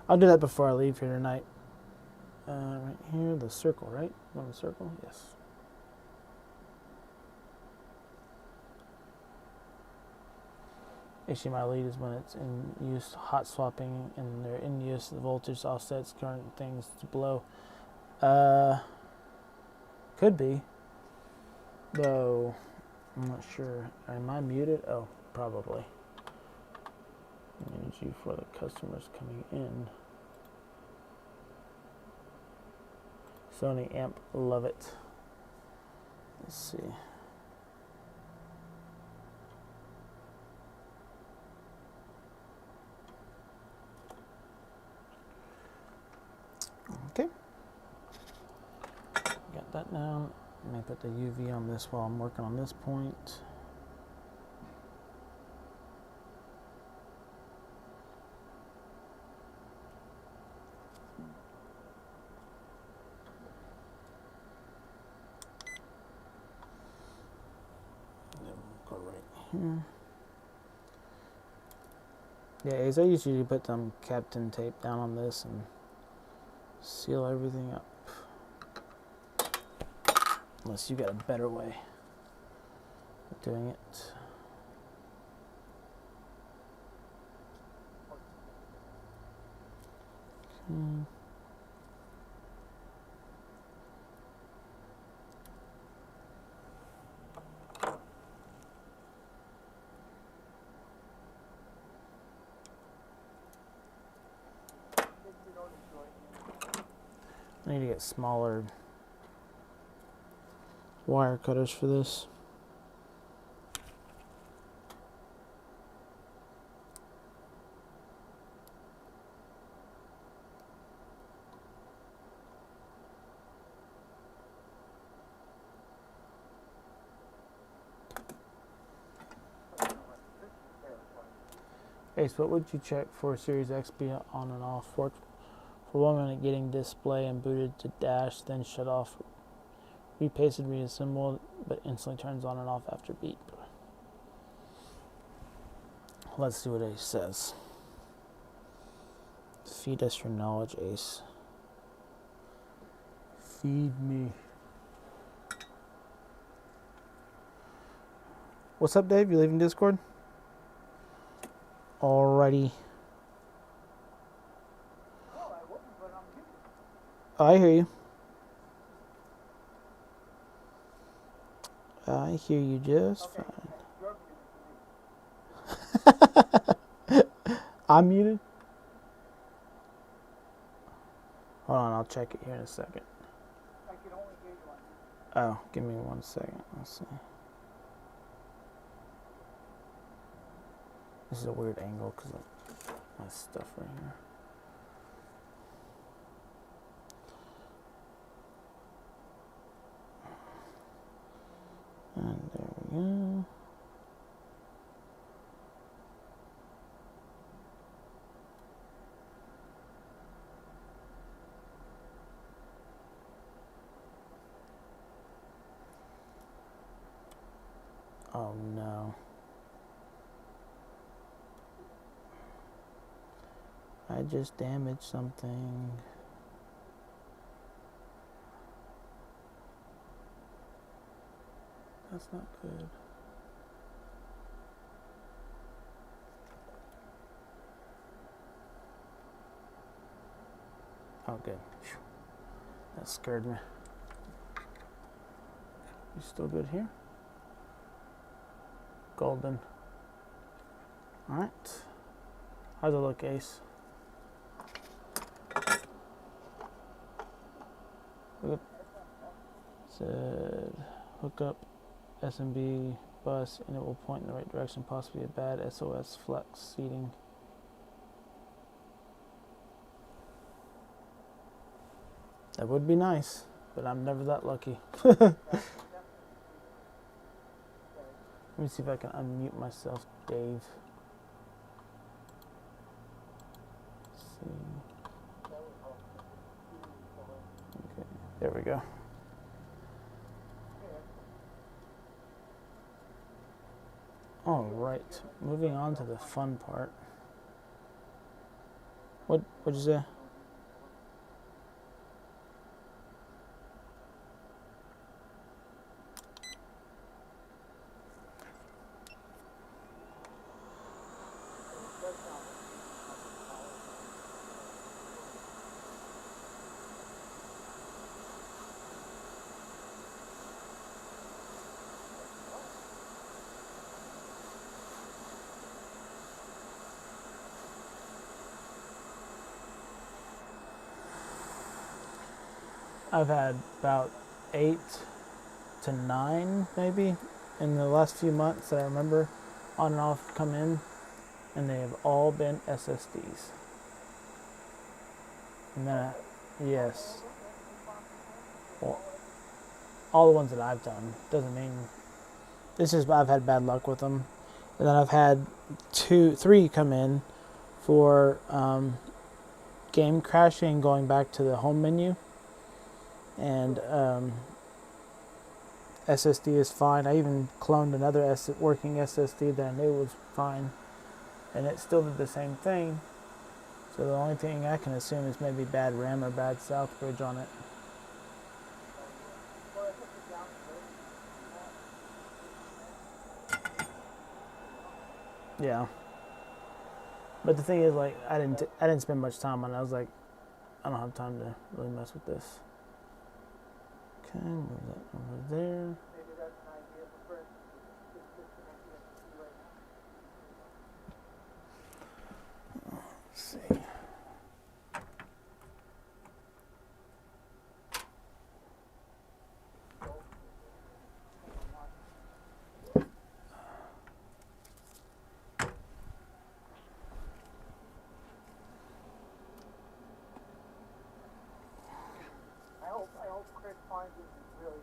I'll do that before I leave here tonight. Right here, the circle, right? You want the circle? Yes. HDMI lead is when it's in use, hot swapping, and they're in use, the voltage offsets current things to below. Could be. Though, I'm not sure. Am I muted? Oh, probably. Energy for the customers coming in. Sony amp, love it. Let's see. Okay. Got that down. Let me put the UV on this while I'm working on this point. And then we'll go right here. Yeah, so I usually put some Kapton tape down on this and seal everything up. Unless you got a better way of doing it. Okay. I need to get smaller wire cutters for this. Ace, what would you check for Series XB on and off? For 1 minute, getting display and booted to dash, then shut off. Repasted, reassembled, but instantly turns on and off after beep. Let's see what Ace says. Feed us your knowledge, Ace. Feed me. What's up, Dave? You leaving Discord? Alrighty. I hear you. I hear you just fine. I'm muted? Hold on, I'll check it here in a second. Oh, give me 1 second. Let's see. This is a weird angle because of my stuff right here. And there we go. Oh no. I just damaged something. That's not good. Oh, good. Whew. That scared me. You still good here? Golden. Alright. How's it look, Ace? Look up. Said hook up SMB bus and it will point in the right direction, possibly a bad SOS flex seating. That would be nice, but I'm never that lucky. Let me see if I can unmute myself, Dave. Let's see. Okay, there we go. All right, moving on to the fun part. What'd you say? I've had about 8 to 9 maybe in the last few months that I remember on and off come in, and they have all been SSDs. And then Yes. Well, all the ones that I've done doesn't mean. This is I've had bad luck with them, and then I've had 3 come in for game crashing and going back to the home menu, and SSD is fine. I even cloned another working SSD that I knew was fine, and it still did the same thing. So the only thing I can assume is maybe bad RAM or bad Southbridge on it. Yeah. But the thing is, like, I didn't spend much time on it. I was like, I don't have time to really mess with this. Okay, move that over there.
Maybe that's an idea for first. Just disconnect the SSD right now.
Let's see.
I hope Chris finds this is really,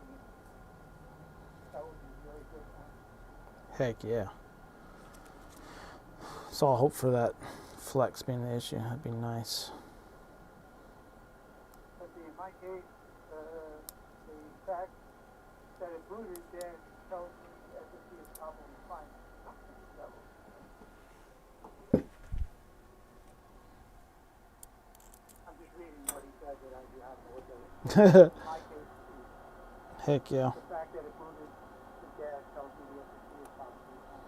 that would be really good.
Heck yeah. So I'll hope for that flex being the issue. That'd be nice.
But in my case, the fact that it booted there tells me the SSD is probably fine. So, I'm just reading what he said that I do have to look at it. In my case,
Heck yeah.
the fact that it booted to death tells me the SSD is probably fine.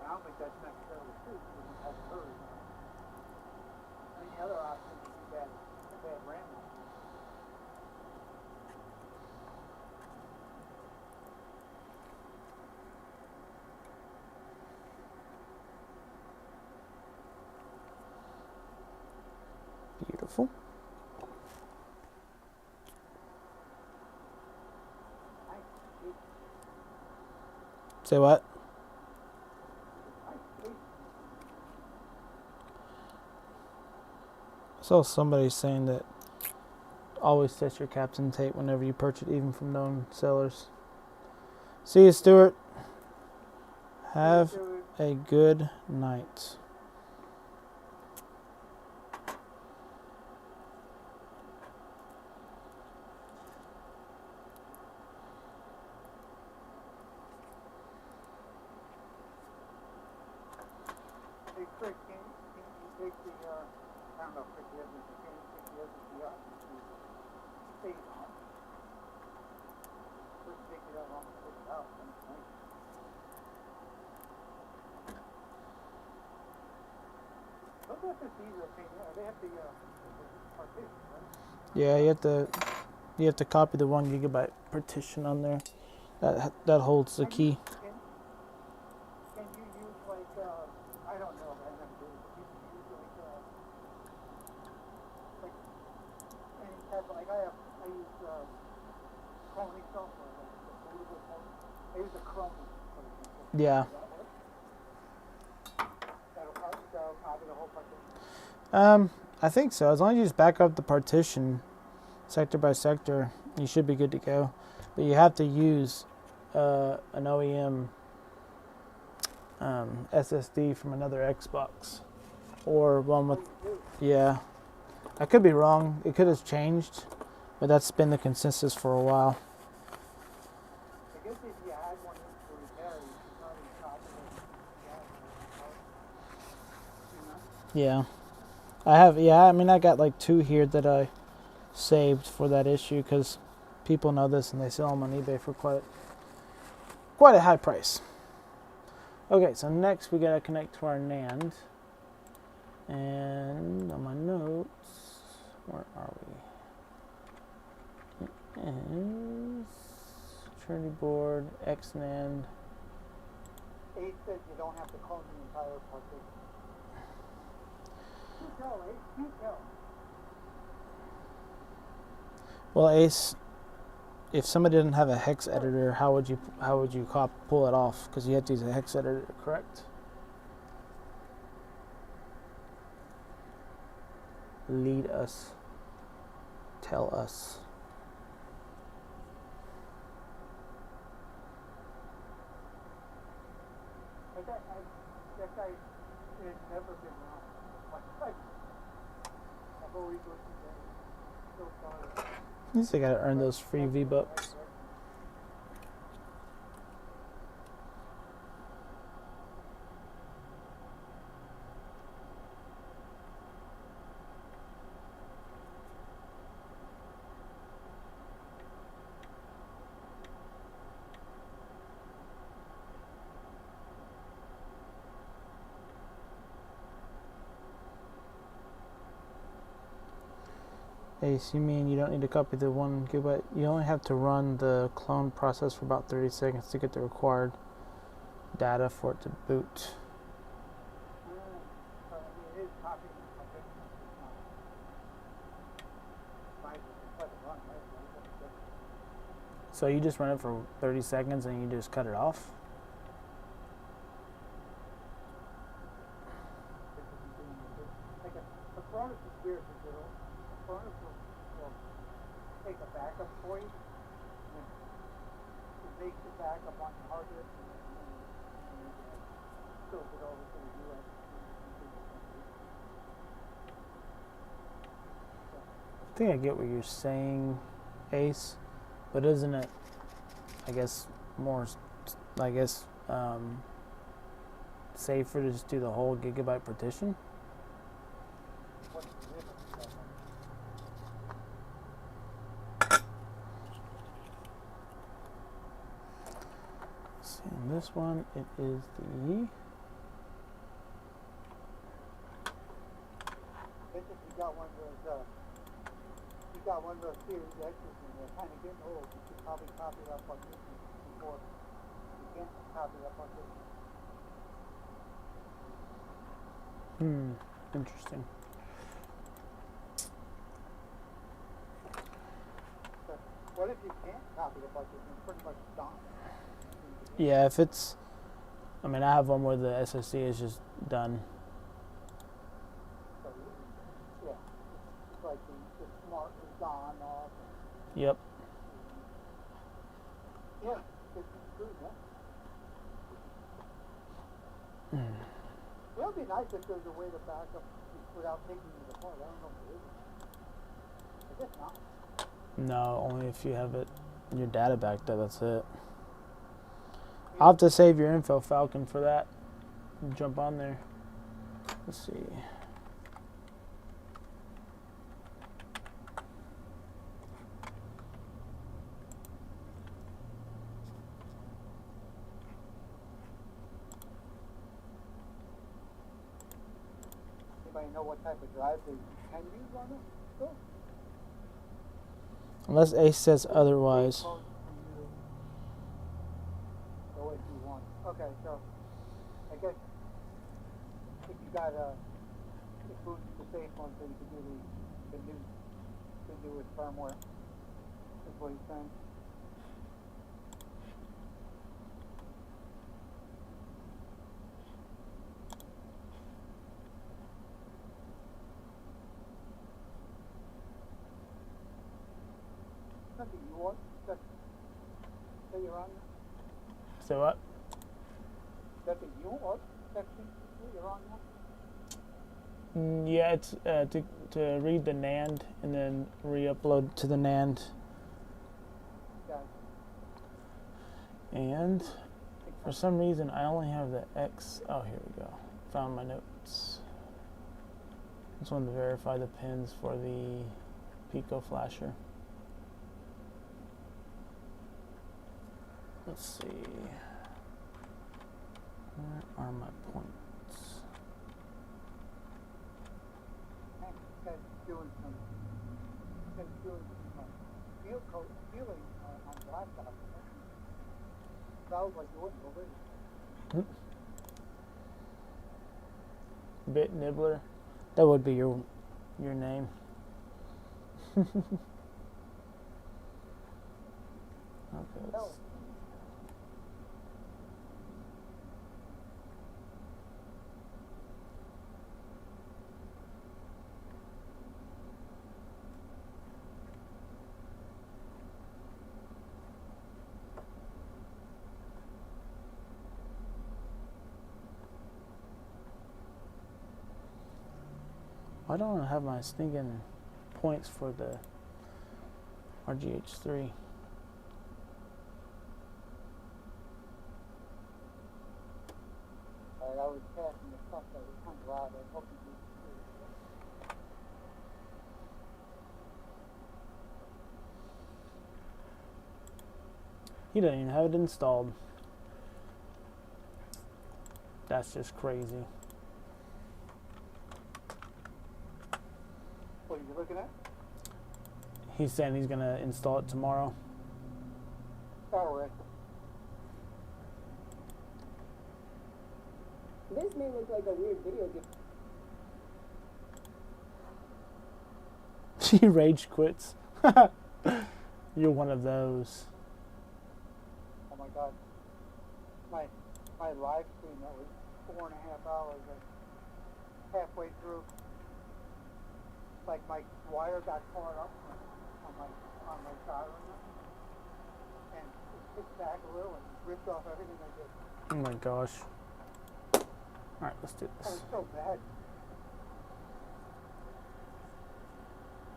I don't think that's necessarily true because it hasn't heard. I mean, the other option would be bad RAM.
Beautiful. Say what? I saw somebody saying that always test your caps and tape whenever you purchase, even from known sellers. See you, Stuart. Have a good night.
Hey, Chris, can you take the, I don't know if Chris has this, can you take the SSD out and stay on? Just take it out, I'll take it out. Those SSDs are a pain, they have the partition, right?
Yeah, you have to copy the 1 gigabyte partition on there. That holds the key.
Can you use like, I don't know, I never did it, but you can use like any type of, like I use, cloning software, like the bootable clone. I use a Chrome, for example.
Yeah.
That'll copy the whole partition.
I think so. As long as you just back up the partition sector by sector, you should be good to go. But you have to use an OEM SSD from another Xbox or one with, yeah. I could be wrong. It could have changed, but that's been the consensus for a while.
I guess if you had one in for repair, you could probably copy it.
Yeah. I have, yeah, I mean, I got like 2 here that I saved for that issue because people know this and they sell them on eBay for quite a high price. Okay, so next we gotta connect to our NAND. And on my notes, where are we? It is Trinity board, XNAND.
Ace says you don't have to clone the entire partition. You tell, Ace, you tell.
Well, Ace, if somebody didn't have a hex editor, how would you pull it off? Because you have to use a hex editor, correct? lead us, tell us.
I guess that guy has never been wrong. I've always listened to him. So far.
You still gotta earn those free V-Bucks. Ace, you mean you don't need to copy the 1 gigabyte? You only have to run the clone process for about 30 seconds to get the required data for it to boot.
It is copying.
So you just run it for 30 seconds and you just cut it off?
Like a Cronus is weird because Cronus will take a backup for you, and it makes the backup on the hard disk, and fills it over to the US.
I think I get what you're saying, Ace, but isn't it, I guess, more, safer to just do the whole gigabyte partition?
What's the difference?
See, in this one, it is the
If you got one of those Series X's and they're kind of getting old, you should probably copy that partition before you can't copy that partition.
Interesting.
But what if you can't copy the partition? It's pretty much done.
Yeah, if it's, I mean, I have one where the SSD is just done.
So, yeah, it's like the smart is gone off.
Yep.
Yeah, it's true, yeah. It would be nice if there's a way to back up without taking it apart. I don't know if there is. I guess not.
No, only if you have it, your data backed up, that's it. I'll have to save your info, Falcon, for that. Jump on there. Let's see.
Anybody know what type of drive they can use on it? Still?
Unless Ace says otherwise.
Go if you want. Okay, so I guess if you got it boots the safe one, so you can do the newest firmware. That's what he's saying. Nothing you want that you're on.
Say what?
That's a UART section that you're on now?
Yeah, it's to read the NAND and then re-upload to the NAND.
Got it.
And for some reason, I only have the X. Oh, here we go. Found my notes. Just wanted to verify the pins for the Pico flasher. Let's see. Where are my points?
And you guys doing some feeling on the laptop. Sounds like you wouldn't believe it.
Bit Nibbler. That would be your name. Okay.
Hell,
Why don't I have my stinking points for the RGH3?
I was passing the stuff that was coming out. I hope you do.
He doesn't even have it installed. That's just crazy.
What are you looking at?
He's saying he's gonna install it tomorrow.
All right.
This may look like a weird video game.
She rage quits. You're one of those.
Oh my God. My live stream that was 4.5 hours. Halfway through, like my wire got caught up on my solder, and it kicked back a little and ripped off everything I did.
Oh my gosh. Alright, let's do
I
this.
was so bad.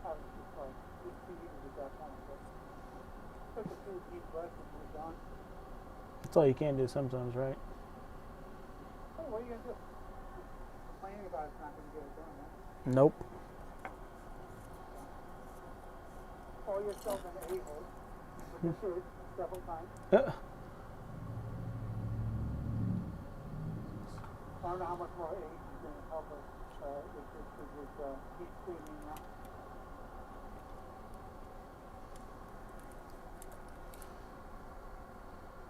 I was just like defeated at that point. But took a few deep breaths and moved on.
That's all you can do sometimes, right?
Hey, what are you gonna do? Complaining about it's not gonna get it done, man.
Nope.
Call yourself an a-hole. Which you did several times. I don't know how much more age is going to help us with deep cleaning now.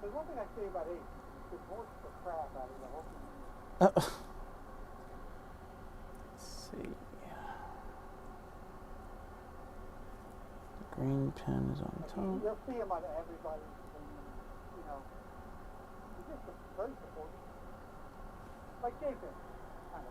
There's one thing I say about age. It works the crap out of the whole thing.
Let's see. The green pen is on top.
You'll see them on everybody's thing, you know. He's just very supportive. Like Jason, kind of.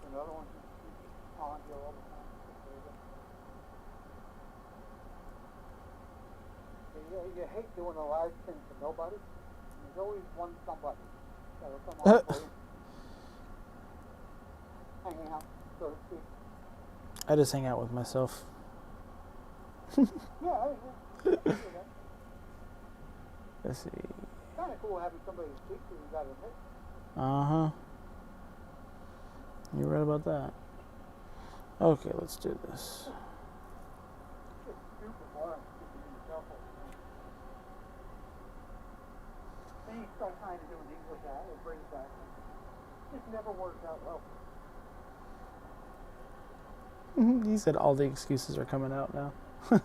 Another one who's on here all the time. You hate doing a live thing for nobody. There's always one somebody that'll come on for you. Hanging out, so to speak.
I just hang out with myself.
Yeah, I do that.
Let's see.
Kind of cool having somebody to speak to, you gotta admit.
Uh-huh. You're right about that. Okay, let's do this.
It's super boring keeping yourself all the time. Then you start trying to do an English ad, it brings back. It just never works out well.
You said all the excuses are coming out now.
You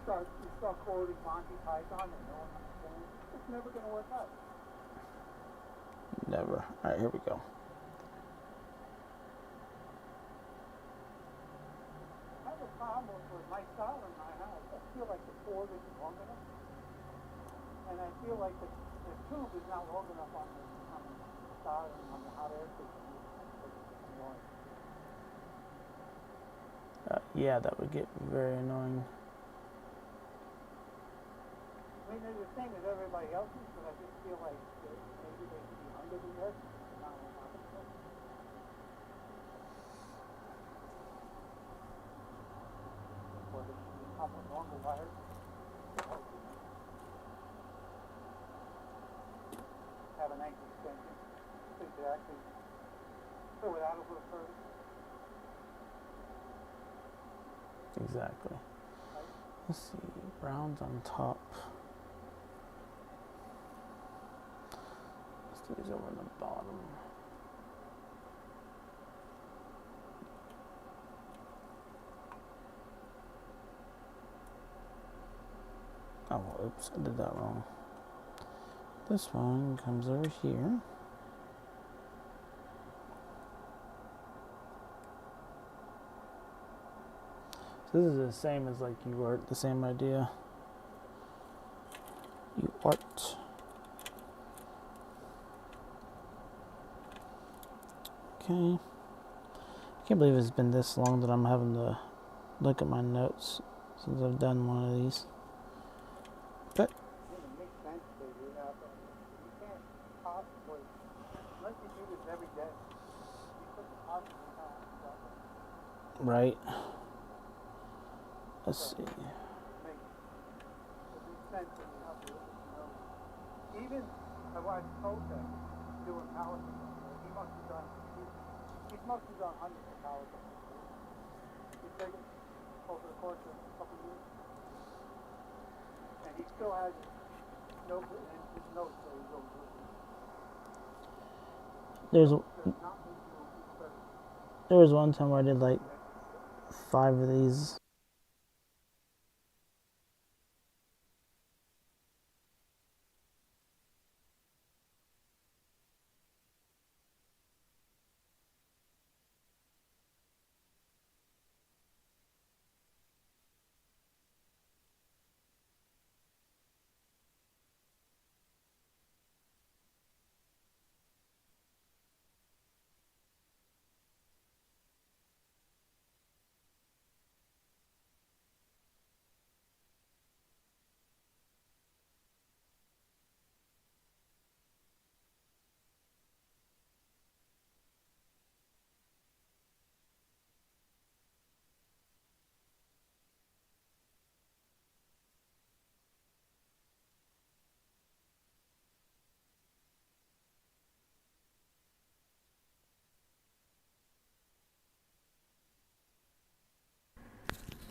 start quoting Monty Python and no one understands. It's never going to work out.
Never. Alright, here we go.
I have a problem with my style in my house. I feel like the cord isn't long enough. And I feel like the tube is not long enough on the style and on the hot air system. It's annoying.
Yeah, that would get very annoying.
I mean, they're the same as everybody else's, but I just feel like maybe they should be under the earth. Not on top of it. Or they should be top of normal wires. Have a nice extension. So you could actually throw it out a little further.
Exactly. Let's see. Brown's on top. Let's do these over on the bottom. Oh, oops, I did that wrong. This one comes over here. This is the same as like you art, the same idea. You art. Okay. I can't believe it's been this long that I'm having to look at my notes since I've done one of these. But
dead. You put the positive on.
Right. Let's see.
Makes sense when you have to know. Even I watched Kotek doing power control. He must have done hundreds of power control. He's taken over the course of a couple years. And he still has no his notes that he goes with.
There was one time where I did like 5 of these.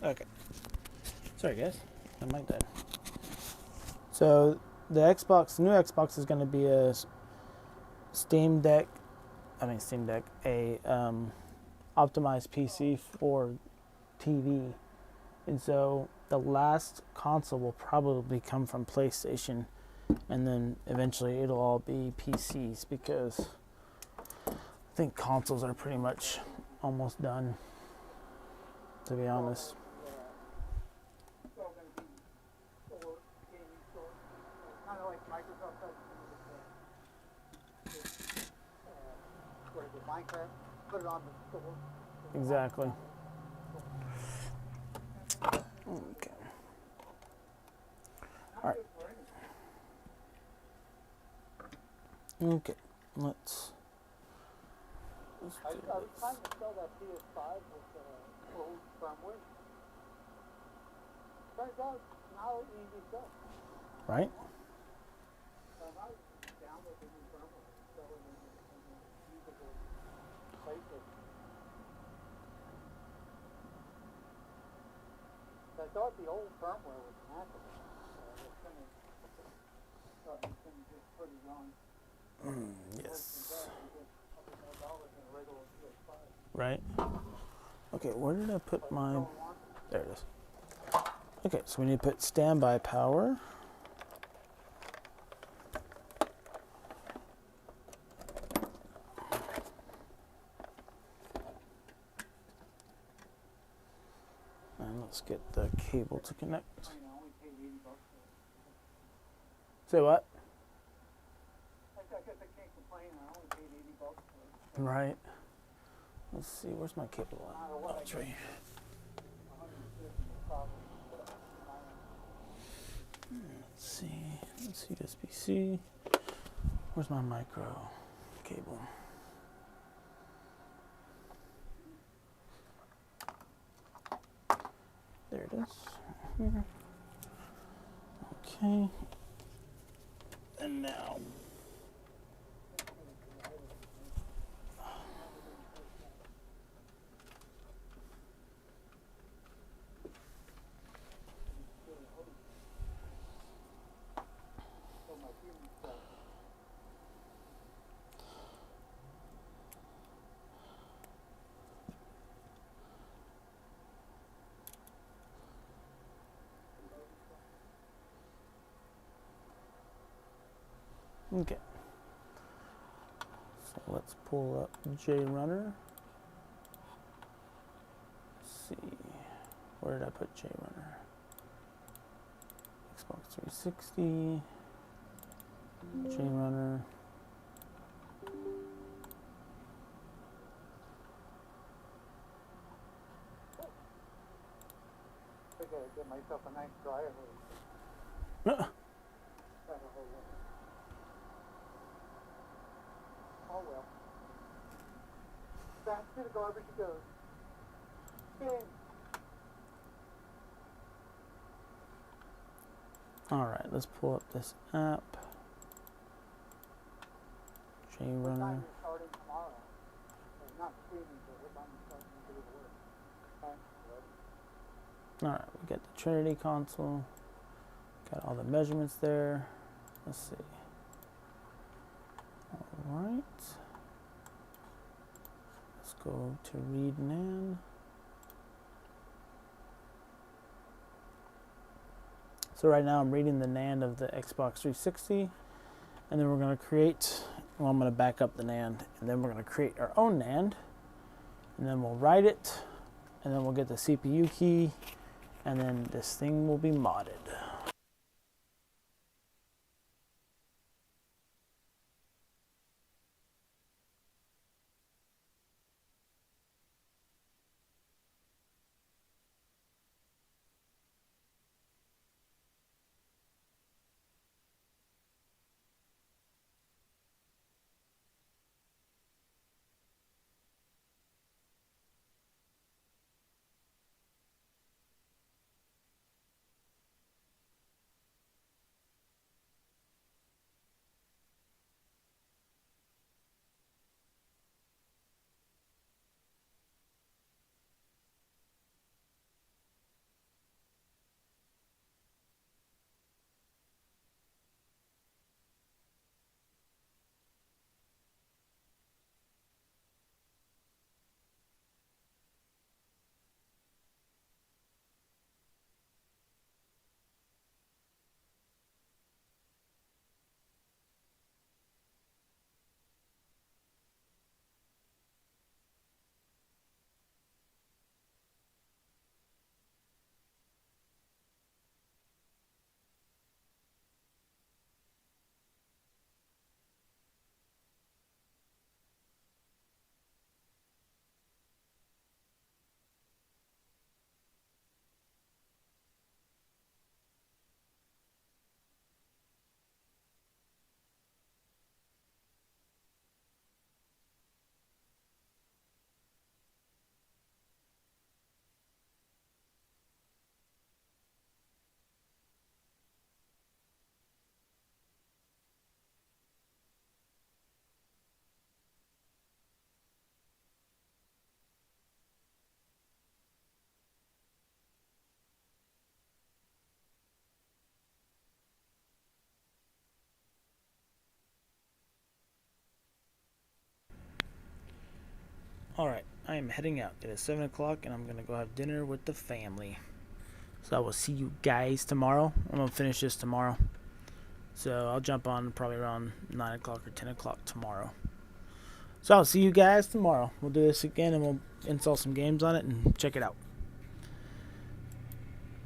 Okay. Sorry, guys. My mic died. So, the new Xbox is going to be a Steam Deck, a optimized PC for TV. And so, the last console will probably come from PlayStation, and then eventually it'll all be PCs, because I think consoles are pretty much almost done, to be honest.
Kind of like Microsoft does with Minecraft, put it on the store.
Exactly. Okay. All right. Okay. Let's
I was trying to sell that PS5 with old firmware. Turns out now easy to sell.
right.
I download the new firmware and sell it in usable places. I thought the old firmware was hackable. It's gonna just put it on.
Yes.
$100 in a regular PS5.
Right. Okay, where did I put my... There it is. Okay, so we need to put standby power. And let's get the cable to connect. Say what?
I guess I can't complain. I only paid $80 for it.
Right. Let's see, where's my cable at? Oh, it's right here. Let's see USB-C. Where's my micro cable? There it is. Here. Okay. And now. Okay. So let's pull up JRunner. Let's see. Where did I put JRunner? Xbox 360. JRunner.
I gotta get myself a nice dryer. Oh well. Fast physical ever she goes. Spin.
Alright, let's pull up this app. Train
What time
runner.
is starting tomorrow? Not streaming, but what time is starting to do the work? 10, 11.
Alright, we got the Trinity console. Got all the measurements there. Let's see. Alright. Let's go to read NAND. So right now I'm reading the NAND of the Xbox 360, and then we're going to create, well, I'm going to back up the NAND, and then we're going to create our own NAND, and then we'll write it, and then we'll get the CPU key, and then this thing will be modded. Alright, I am heading out. It is 7 o'clock and I'm going to go have dinner with the family. So I will see you guys tomorrow. I'm going to finish this tomorrow. So I'll jump on probably around 9 o'clock or 10 o'clock tomorrow. So I'll see you guys tomorrow. We'll do this again and we'll install some games on it and check it out.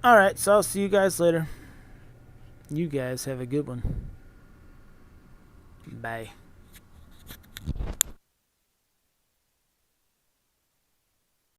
Alright, so I'll see you guys later. You guys have a good one. Bye.